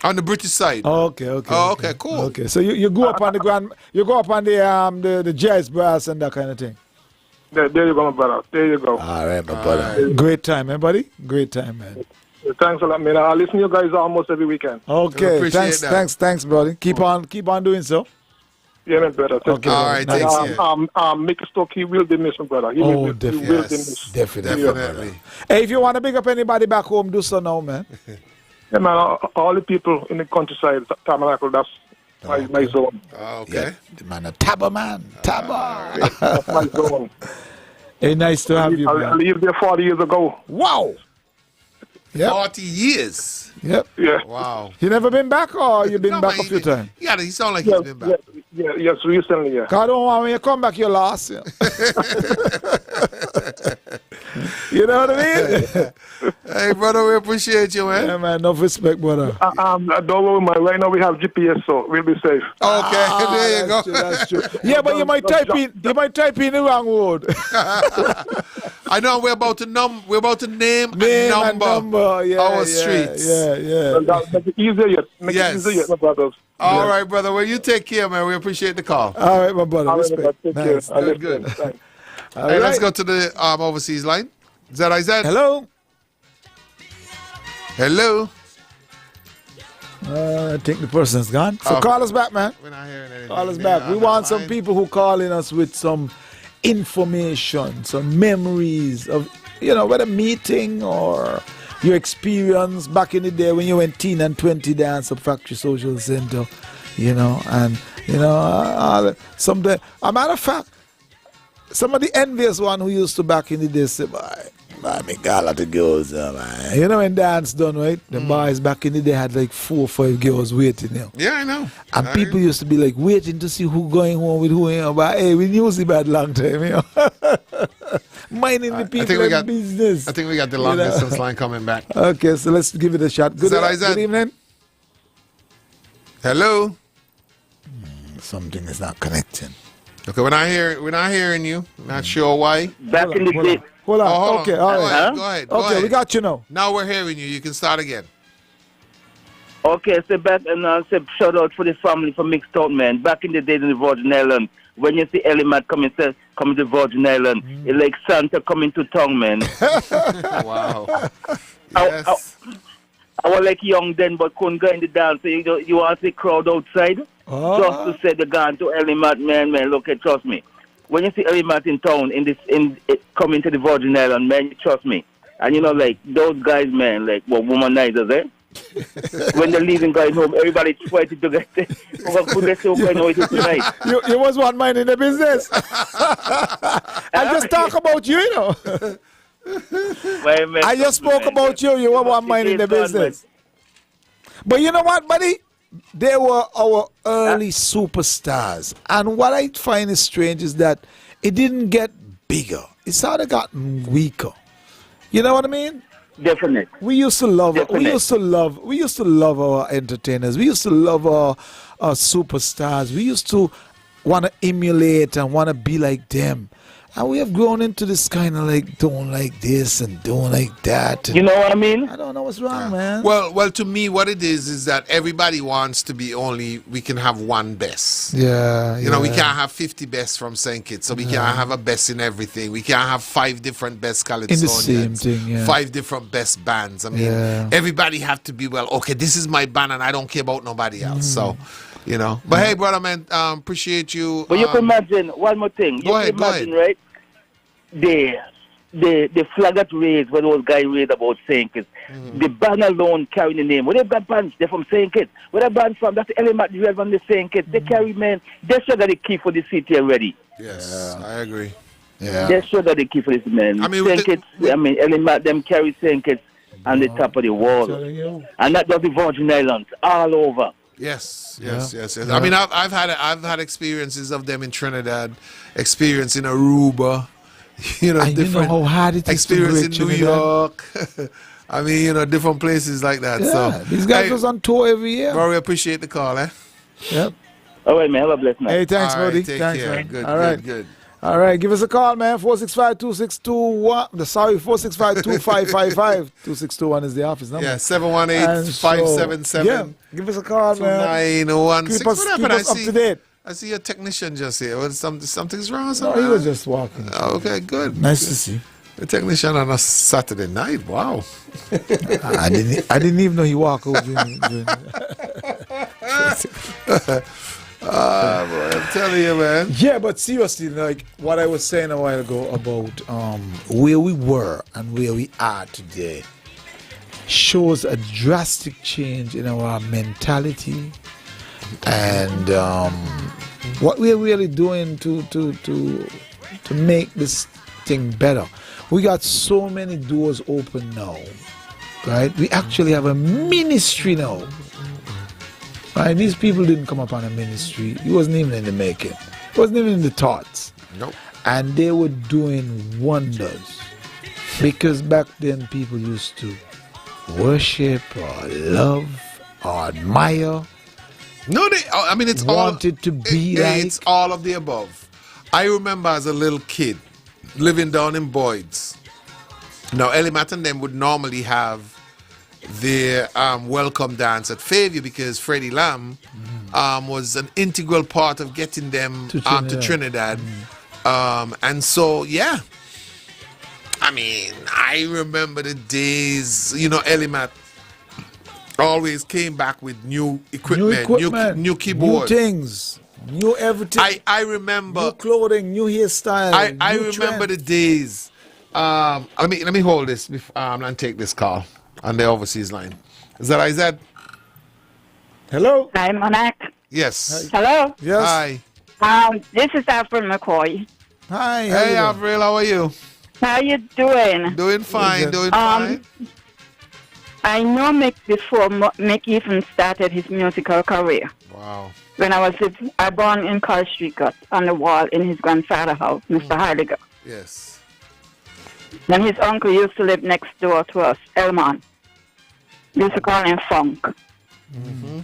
On the British side. Okay. Oh, okay, cool. Okay, so you go up on the jazz brass and that kind of thing. There you go, my brother. There you go. All right, my brother. Great time, man, buddy. Great time, man. Thanks a lot, man. I listen to you guys almost every weekend. Okay, appreciate that. thanks, brother. Keep on doing so. Yeah, my brother. Okay, all right, thanks. Mick Stokes, he will be missed, my brother. He will be missed. Definitely. Hey, if you want to pick up anybody back home, do so now, man. Yeah, man. All the people in the countryside, Tabernacle, that's my zone. Okay. Yeah, the man, a Taba man. Taba. That's my zone. Hey, nice to have you, I man. lived there 40 years ago. Wow. Yep. 40 years. Yep. Yeah. Wow. You never been back, or you been No, back man, a few times? Yeah, he sound like he's been back. Yes, recently, yeah. God don't want when you come back, you lost. You. You know what I mean? Hey, brother, we appreciate you, man. Yeah, man. Enough respect, brother. Don't worry, man. Right now we have GPS, so we'll be safe. Okay, there you go. True, that's true. Yeah, but you might type in the wrong word. I know we're about to name and number yeah, our streets. Yeah. Make it easier yet. Make Yes. it easier yet, my brothers. All right, brother. Well, you take care, man. We appreciate the call. All right, my brother. All right, Respect. take Nice. care. Good. All Hey, right. let's go to the overseas line. ZIZ. Hello. Hello. I think the person's gone. So call us back, man. We're not hearing anything. Call us back. We want some people who call in us with some information, some memories of, whether meeting or your experience back in the day when you went teen and 20 dance at Factory Social Center, someday. A matter of fact, some of the envious one who used to back in the day say, me got a lot of girls, man. You know when dance done, right? The boys back in the day had like 4 or 5 girls waiting, Yeah, I know. And people used to be like waiting to see who going home with who, but hey, we knew the bad long time, Minding the people in business. I think we got the long distance line coming back. Okay, so let's give it a shot. Good evening. Hello. Something is not connecting. Okay, we're not hearing you. Not sure why. Back in the day. Hold on. hold Okay, on. all right. Go ahead. Okay, we got you now. Now we're hearing you. You can start again. Okay, so back and say shout out for the family for Mixed Out, man. Back in the days in the Virgin Islands, when you see Element coming to Virgin Island, it's like Santa coming to town, man. Wow. Yes. I was like young then, but couldn't go in the dance. So you want to see crowd outside? Just to say the gone to Element, man. Look, trust me. When you see Element in town, coming to the Virgin Island, man, you trust me. And like those guys, man, like womanizers, eh? When they're leaving, going home, everybody fighting to get there. You was one man in the business. I just talk about you, I just spoke about you. You were one man in the business. But you know what, buddy? They were our early superstars. And what I find is strange is that it didn't get bigger. It sort of got weaker. You know what I mean? Definitely. We used to love we used to love our entertainers. We used to love our superstars. We used to want to emulate and want to be like them. And we have grown into this kind of like doing like this and doing like that. You know what I mean? I don't know what's wrong, man. Well, to me, what it is that everybody wants to be we can have one best. Yeah. You know, we can't have 50 best from St. Kitts, so we can't have a best in everything. We can't have 5 different best Calypsonians. In the same thing, yeah. 5 different best bands. I mean, everybody have to be, okay, this is my band and I don't care about nobody else. So, But hey, brother, man, appreciate you. But you can imagine, one more thing. Go ahead. Right? The flag that raised when those guys raised about St. Kitts, the band alone carrying the name. When they've got bands, they're from St. Kitts. Where that band from, that's the Element Drive from the St. Kitts. They carry, man, they sure got the key for the city already. Yes, I agree. Yeah. They sure got the key for this, man. I mean, St. Kitts, Element, them carry St. Kitts on the top of the wall. And not just the Virgin Islands, all over. Yes. I mean, I've had experiences of them in Trinidad, experience in Aruba, different. You know how hard it is experience to in New York. I mean, different places like that. Yeah, So these guys was on tour every year. Very appreciate the call, eh? Yep. All right, man. Have a blessed night. Hey, thanks, All right, buddy. take Thanks, care. man. Good, all right. good. All right, give us a call, man. 465-2621. Sorry, 465-2555. 2621 is the office number. Yeah, 718-577. Yeah, give us a call, man. 2916. Keep us up to date. I see a technician just here. Something's wrong. No, he was just walking. Okay, good. Nice to see. The technician on a Saturday night. Wow. I didn't even know he walked over. Boy, I'm telling you, man. Yeah, but seriously, like what I was saying a while ago about where we were and where we are today shows a drastic change in our mentality and what we're really doing to make this thing better. We got so many doors open now right? We actually have a ministry now. Right? These people didn't come up on a ministry. It wasn't even in the making. It wasn't even in the thoughts. Nope. And they were doing wonders. Because back then people used to worship or love or admire. No, I mean, it's wanted to be like. It's all of the above. I remember as a little kid living down in Boyd's. Now, Elimat and them would normally have their welcome dance at Fairview because Freddie Lamb was an integral part of getting them to Trinidad. And so, yeah. I mean, I remember the days, Elimat always came back with new equipment, new keyboards, new things, new everything. I remember new clothing, new hairstyle. I remember the days. Let me hold this. And take this call on the overseas line. Is that IZ? Hello. Hi, Monarch. Yes. Hello. Yes. Hi. This is Avril McCoy. Hi. Hey, Avril. How are you? How you doing? Doing fine. Doing fine. I know Mick before Mick even started his musical career. Wow. When I born in Carl Street, got on the wall in his grandfather's house, Mr. Heidegger. Yes. Then his uncle used to live next door to us, Elman. Used to call him Funk. Mm-hmm.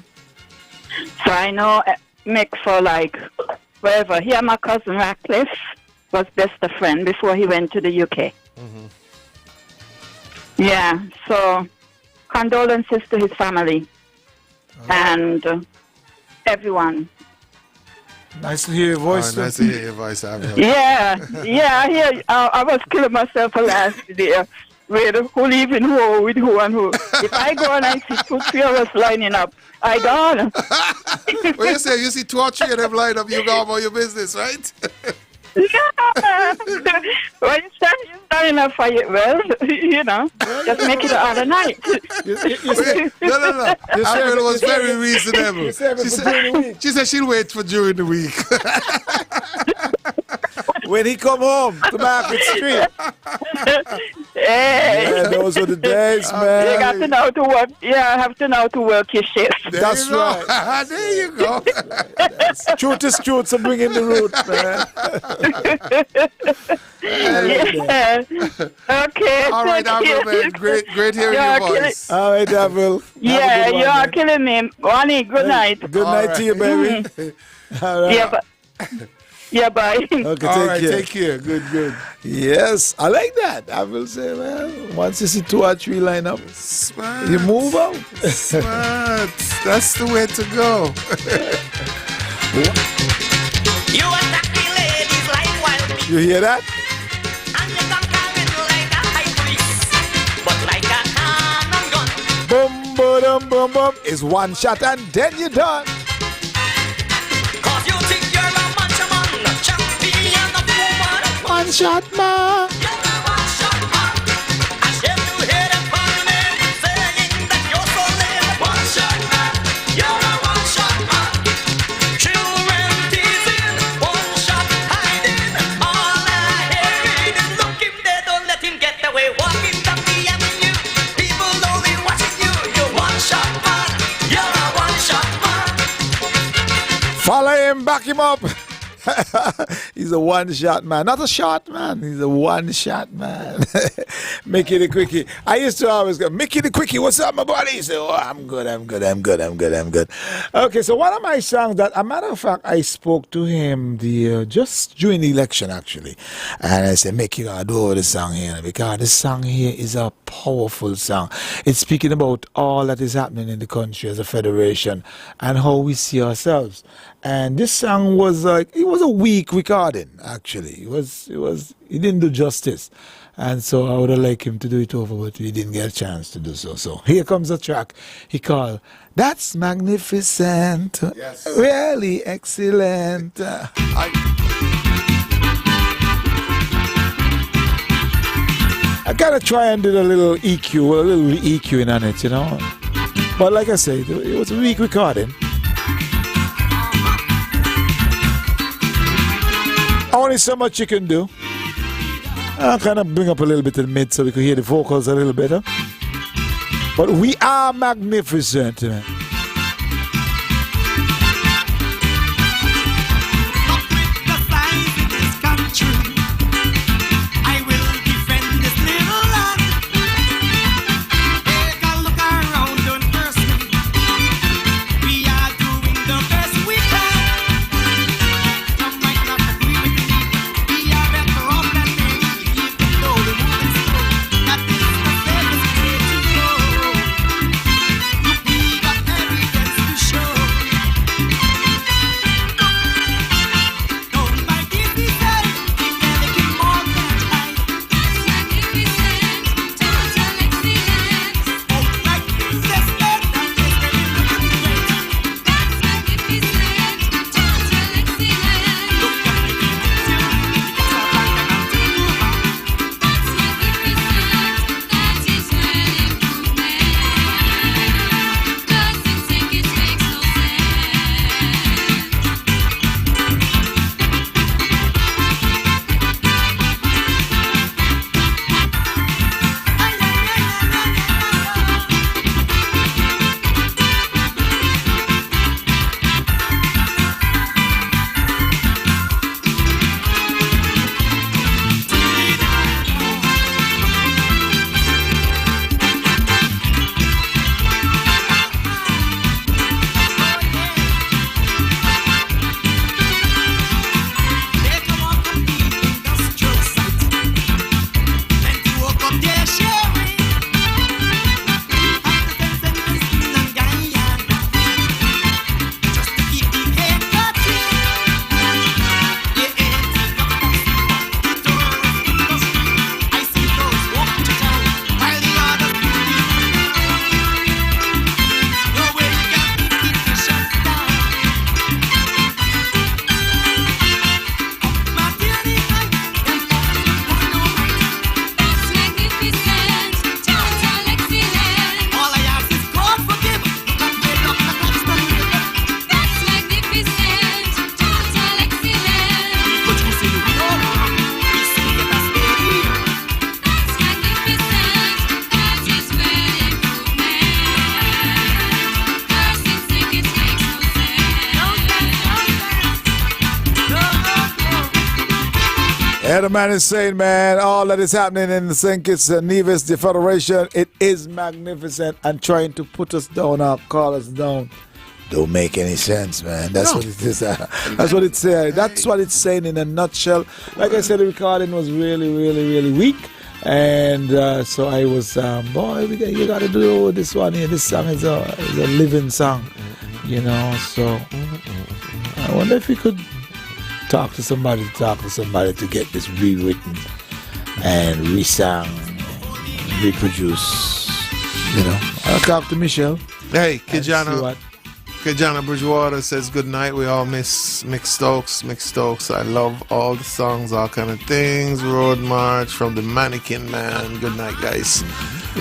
So I know Mick for forever. He and my cousin Ratcliffe was best of friend before he went to the UK. Mm-hmm. Yeah, so condolences to his family and everyone. Nice to hear your voice. Nice to hear your voice, Avril. Yeah, I hear. I was killing myself last day. With who living who with who and who. If I go and I see 2-3 of us lining up, I gone. Well, you say you see 2 or 3 of them line up, you go about your business, right? Yeah. Well, you stand enough for it. Well, just make it the other night. No. Avril was very reasonable. She said she'll wait for during the week. When he come home to Market Street. Hey. Yeah, those were the days, man. You got to know to work. Yeah, I have to know to work your shift. That's right. There you go. Truth is truth, so bring in the root, man. Yeah. Okay. All right, Avril, man. Great hearing your voice. All right, Avril. Yeah, you are killing me. Ronnie, good night. Good night to you, baby. All right. Yeah, yeah, bye. Okay, take care. Good. Yes, I like that. I will say, man, once you see 2 or 3 line up, smart. You move out. Smart. That's the way to go. You attack the ladies like wild beasts. You hear that? And you conquer it like a high priest. But like a cannon gun. Boom, boom, boom, boom. It's one shot and then you're done. Cause you think you're a macho man, champion of woman. One shot man. You're a one shot man. I shall you hear them call me, saying that you're so lame. One shot man. You're a one shot man. Children teasing, one shot hiding. All I hear is look him dead, don't let him get away. Walking down the avenue, people only watching you. You're one shot man. You're a one shot man. Follow him, back him up. He's a one-shot man. Not a shot man. He's a one-shot man. Mickey the Quickie. I used to always go, Mickey the Quickie, what's up, my buddy? He said, oh, I'm good. Okay, so one of my songs that, a matter of fact, I spoke to him just during the election, actually. And I said, Mickey, you gotta do this song here, because this song here is a powerful song. It's speaking about all that is happening in the country as a federation and how we see ourselves. And this song was it was a weak recording, actually. It didn't do justice. And so I would have liked him to do it over, but we didn't get a chance to do so. So here comes a track he called That's Magnificent. Yes. Really excellent. I gotta try and do a little EQ on it, But like I said, it was a weak recording. Only so much you can do. I'll kind of bring up a little bit in the mid so we can hear the vocals a little better. But we are magnificent. Man. Yeah, the man is saying, man, all that is happening in the St. Kitts and Nevis, the Federation, it is magnificent, and trying to put us down or call us down don't make any sense, man. That's what it is. That's what it's saying. That's what it's saying in a nutshell. Like I said, the recording was really, really, really weak. And so I was, boy, you got to do this one here. This song is a living song, you know. So I wonder if we could talk to somebody to get this rewritten and resung, reproduced, you know. I'll talk to Michelle. Hey, Kijana Bridgewater says good night. We all miss Mick Stokes. I love all the songs, all kind of things. Road March from the Mannequin Man. Good night, guys.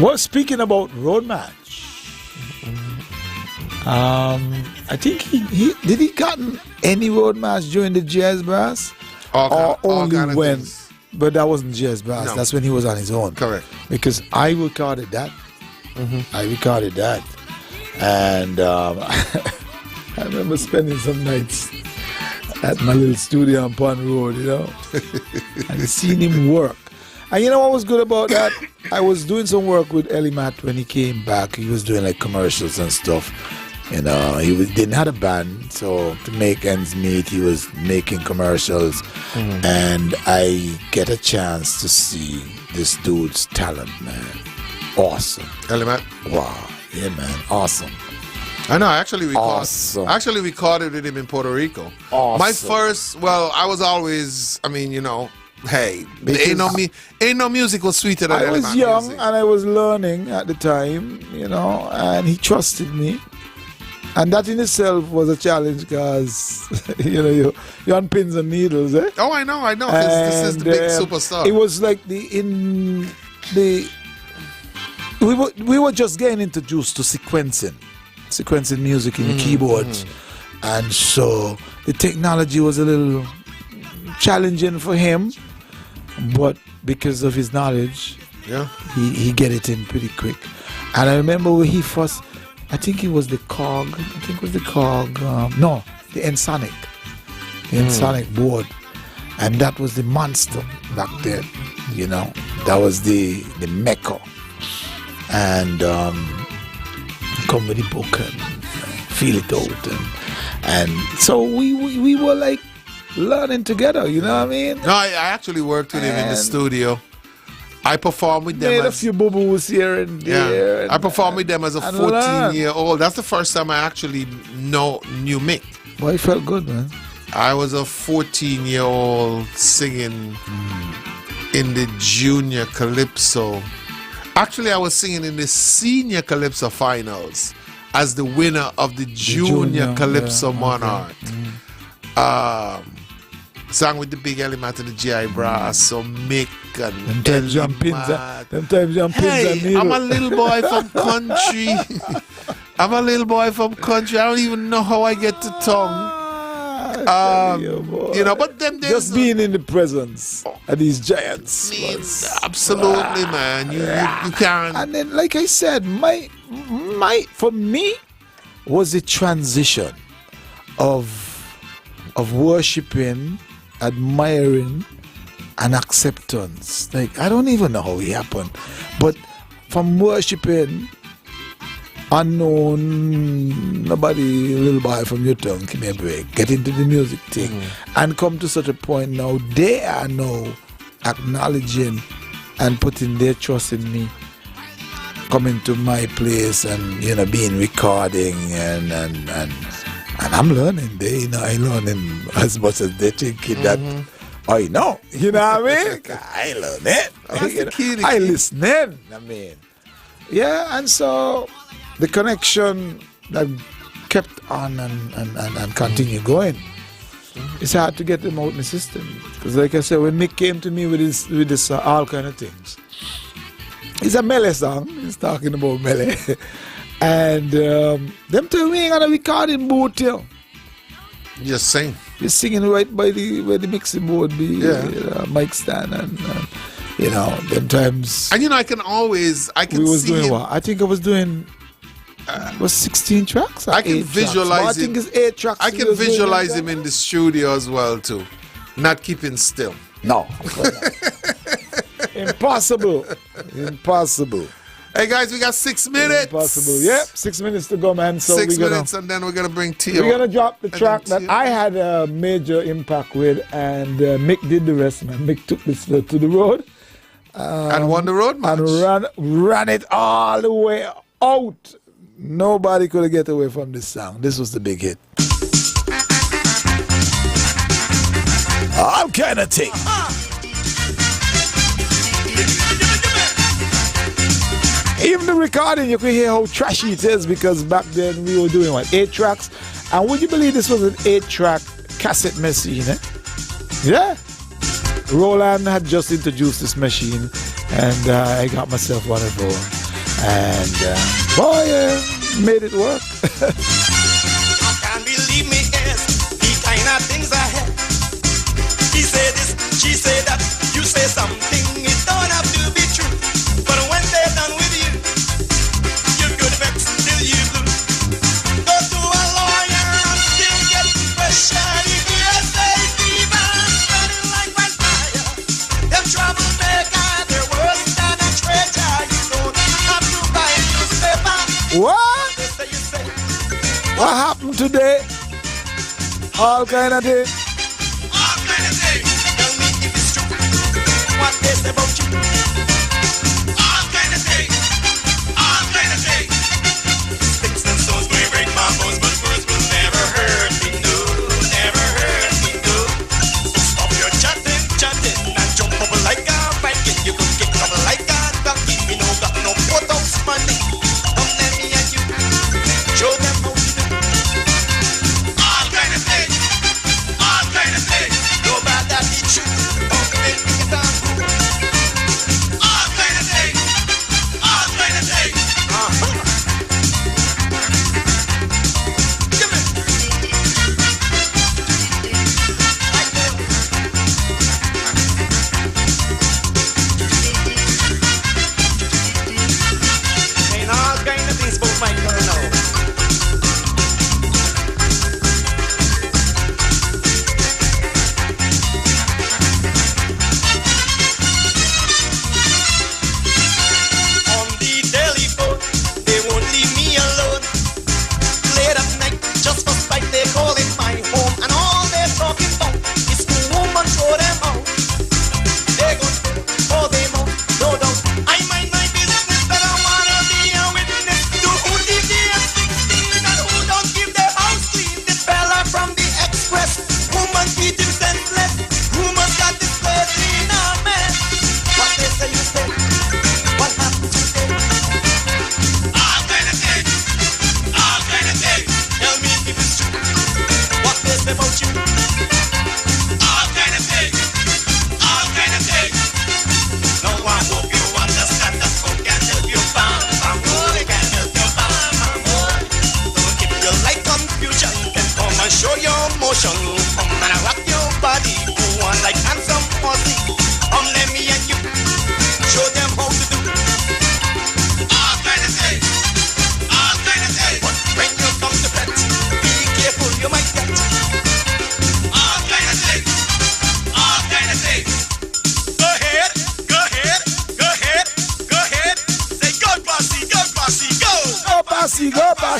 Well, speaking about Road March, I think he did he gotten any Road March during the Jazz Brass? Or only when? But that wasn't Jazz Brass. No. That's when he was on his own. Correct. Because I recorded that. I recorded that. And I remember spending some nights at my little studio on Pond Road, you know, and seeing him work. And you know what was good about that? I was doing some work with Ellie Matt when he came back. He was doing like commercials and stuff. You know, didn't have a band, so to make ends meet, he was making commercials. And I get a chance to see this dude's talent, man. Awesome. Ellie Matt? Wow. Yeah, man. Awesome. I know. I actually recorded with him in Puerto Rico. Awesome. My first, I was always, you know, hey, ain't no music was sweeter than I was young music. And I was learning at the time, you know, and he trusted me. And that in itself was a challenge because, you know, you're on pins and needles, eh? Oh, I know. This is the big superstar. It was like we were just getting introduced to sequencing music in the keyboards. And so the technology was a little challenging for him, but because of his knowledge, he get it in pretty quick. And I remember when he first, I think it was the Cog, no, the Ensonic. The Ensonic board. And that was the monster back then, you know. That was the Mecca. And come with the book and feel it out. And so we were like learning together, you know what I mean? No, I actually worked with him in the studio. I performed with them. Made a few boo-boos here and there. Yeah. I performed with them as a 14-year-old. That's the first time I actually knew Mick. Boy, it felt good, man. I was a 14-year-old singing in the junior calypso. Actually, I was singing in the senior calypso finals as the winner of the junior calypso Monarch. Okay. Sang with the big element of the GI brass, so Mick and them times jumpins hey, I'm a little boy from country. I don't even know how I get the tongue. You know, but then just being in the presence of these giants means absolutely, man. You can't. And then, like I said, my for me was a transition of worshiping, admiring, and acceptance. Like, I don't even know how it happened, but from worshiping unknown, nobody, little boy from your town, give me a break, get into the music thing, and come to such a point now, they are now acknowledging and putting their trust in me, coming to my place and, you know, being recording and I'm learning. I learning as much as they thinking that I know. You know what I mean? I learn it. I listening. I mean, yeah, and so the connection that kept on and continue going. It's hard to get them out in the system because, like I said, when Mick came to me with this all kind of things, it's a Mele song. He's talking about Mele. And them two we ain't got a recording booth here. Just sing. You're singing right by where the mixing board be, mic stand, and you know, them times. And you know, I can see doing him. what? I think I was doing. Was 16 tracks? I can visualize him. I think it's 8 tracks. I can visualize him in the studio as well too, not keeping still. No, impossible. Hey guys, we got 6 minutes. Impossible. Yep, 6 minutes to go, man. So 6 minutes, and then we're gonna bring Tio. We're gonna drop the track that I had a major impact with, and Mick did the rest, man. Mick took this to the road and won the road match and ran it all the way out. Nobody could get away from this song. This was the big hit. All kind of thing. Even the recording, you could hear how trashy it is because back then we were doing 8 tracks. And would you believe this was an 8-track cassette machine? Yeah. Roland had just introduced this machine, and I got myself one of those. And made it work. I can't believe me is the kind of things I had. He said this, she said that, you say something, it don't have to be true. But when they're done with you, you could vex till you blue. Go to a lawyer and still get pressure. If you say Stevens running like wildfire, them troublemaker, they're worse than a traitor. You don't have to buy a newspaper. What? What happened today? All kind of thing. All kind of thing. Tell me if it's true. What they say about you. All kind of thing. All kind of thing. Sticks and stones may break my bones, but words will never hurt me. No, never hurt me. No. So stop your chatting, and jump up like a Viking. You could kick up like a donkey. Me no got no photos money. Don't let me and you show them how.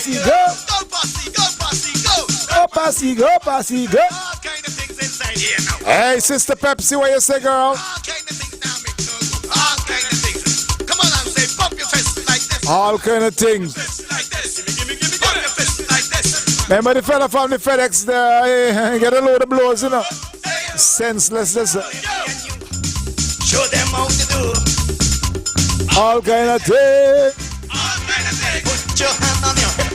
Posse, go. Go Posse, go Posse, go. Go Posse, go Posse, go. All kind of things inside here now. Hey, Sister Pepsi, what you say, girl? All kind of things now, make no good. All kind of things. Come on and say, pump your fist like this. All kind of things. Like this. Gimme, pump your fist like this. Remember the fella from the FedEx there, he get a load of blows, you know. Senseless, listen. Show them how to do. All kind of things. All kind of things. Put your hand on your hip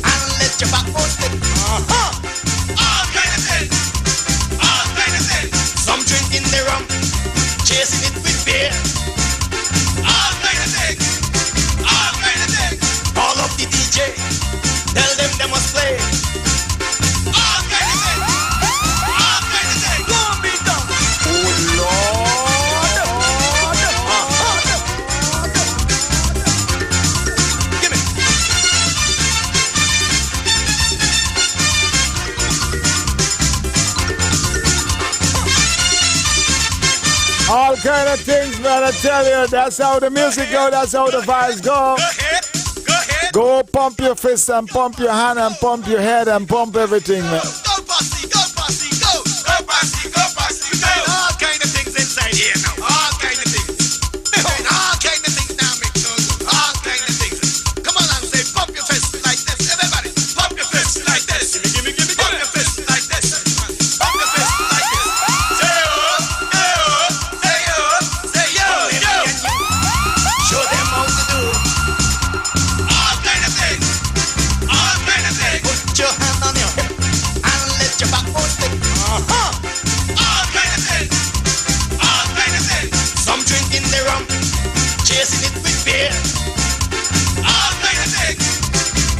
and let your backbone stick. All kind of things. All kind of things. Some drinking the rum, chasing it with beer. All kind of things. All kind of things. Call up the DJ, tell them they must play. All kind of things. All kind of things. Go on, beat down. Oh Lord. All kind of things, man, I tell you. That's how the music go. That's how the vibes go. Go ahead. Go ahead. Go pump your fist and pump your hand and pump your head and pump everything, man. Go Posse, go Posse, go. Go Posse, go Posse, go. All kind of things inside here now. All kind of things. All kind of things now make no good. All kind of things. Come on and say, pump your fist like this. Everybody, pump your fist like this. Gimme, pump your fist like this. Pump your fist like this. Say oh, say oh, say yo, yo. Show them how to do. All kind of things. All kind of things. Put your hand on your hip and let your backbone stick. All kind of things. All kind of things. Some drinking the rum, chasing it with beer. All kind of things.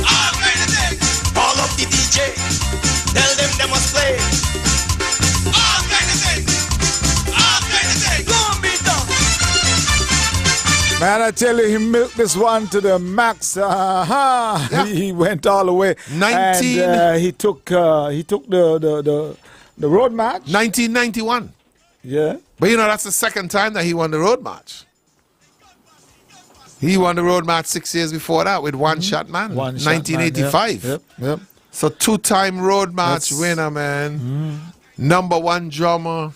All kind of things. Call up the DJ, tell them they must play. All kind of things. All kind of things. Go on, beat down. Man, I tell you, he milked this one to the max. Yeah. He went all the way. 19. And he took the road match. 1991. Yeah. But you know, that's the second time that he won the road match. He won the road match 6 years before that with One Shot Man. 1985. Man, yep. So 2-time road match winner, man. Number 1 drummer,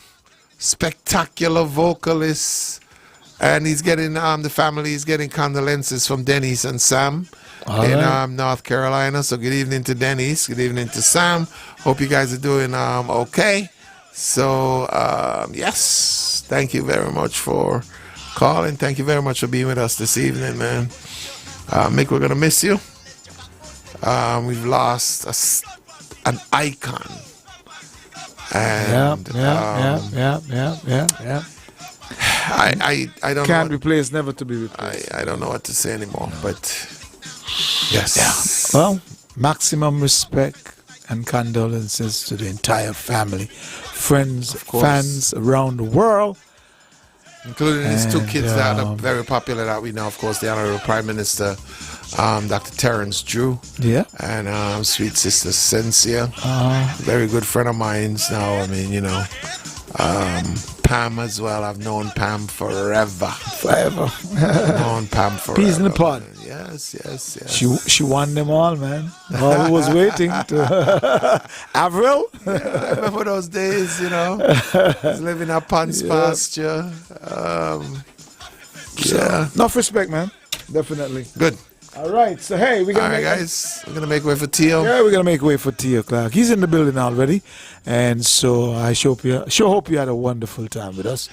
spectacular vocalist. And he's getting, the family is getting condolences from Dennis and Sam in North Carolina. So good evening to Dennis. Good evening to Sam. Hope you guys are doing okay. So, yes, thank you very much for calling. Thank you very much for being with us this evening, man. Mick, we're going to miss you. We've lost an icon. And, yeah. I don't Can't know. replace, never to be replaced. I don't know what to say anymore, but yes. Yeah. Well, maximum respect and condolences to the entire family, friends, fans around the world. Including his 2 kids that are very popular that we know, of course, the Honorable Prime Minister, Dr. Terrence Drew. Yeah. And sweet sister Cencia. Very good friend of mine now. I mean, you know. Pam as well. I've known Pam forever. Known Pam forever. Peas in the pod. Yes. She won them all, man. All who was waiting to Avril. Yeah, I remember those days, you know. I was living up Ponce pasture. Enough respect, man. Definitely. Good. All right, so hey, we're gonna all right, guys. We're gonna make way for Tio. Yeah, we're gonna make way for Tio Clark. He's in the building already, and so I hope you had a wonderful time with us.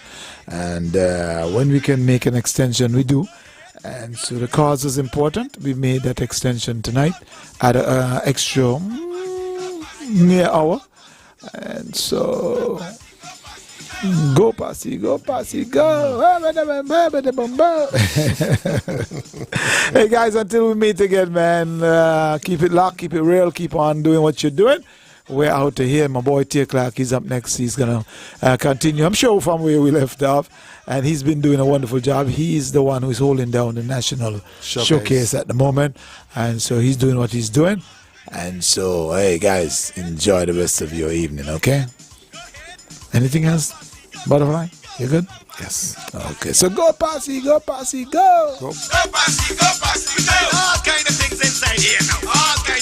And when we can make an extension, we do. And so the cause is important. We made that extension tonight at an extra near hour, and so. Go Posse, go Posse, go. Hey guys, until we meet again, man, keep it locked, keep it real, keep on doing what you're doing. We're out to here. My boy Tia Clark, he's up next. He's going to continue, I'm sure, from where we left off. And he's been doing a wonderful job. He's the one who's holding down the national showcase at the moment. And so he's doing what he's doing. And so, hey guys, enjoy the rest of your evening, okay? Anything else? Butterfly, you good? Yes. Okay, so go Posse, go Posse, go! Go Posse, go Posse, go! All kind of things inside here now. All kind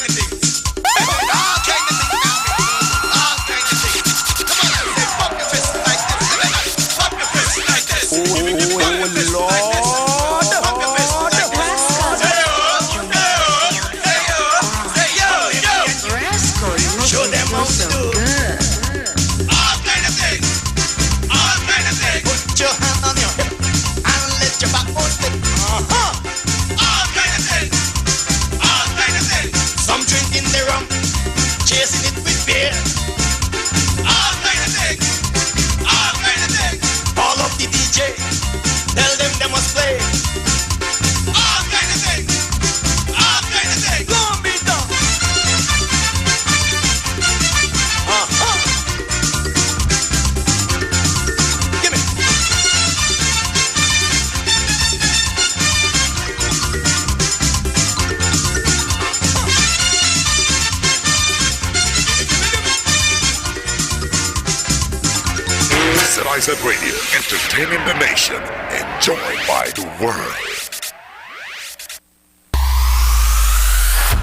ZIZ Radio, entertaining the nation, enjoyed by the world.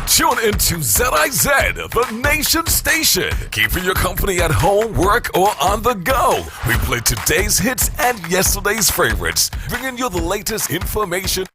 Tune into ZIZ, the nation station, keeping your company at home, work, or on the go. We play today's hits and yesterday's favorites, bringing you the latest information.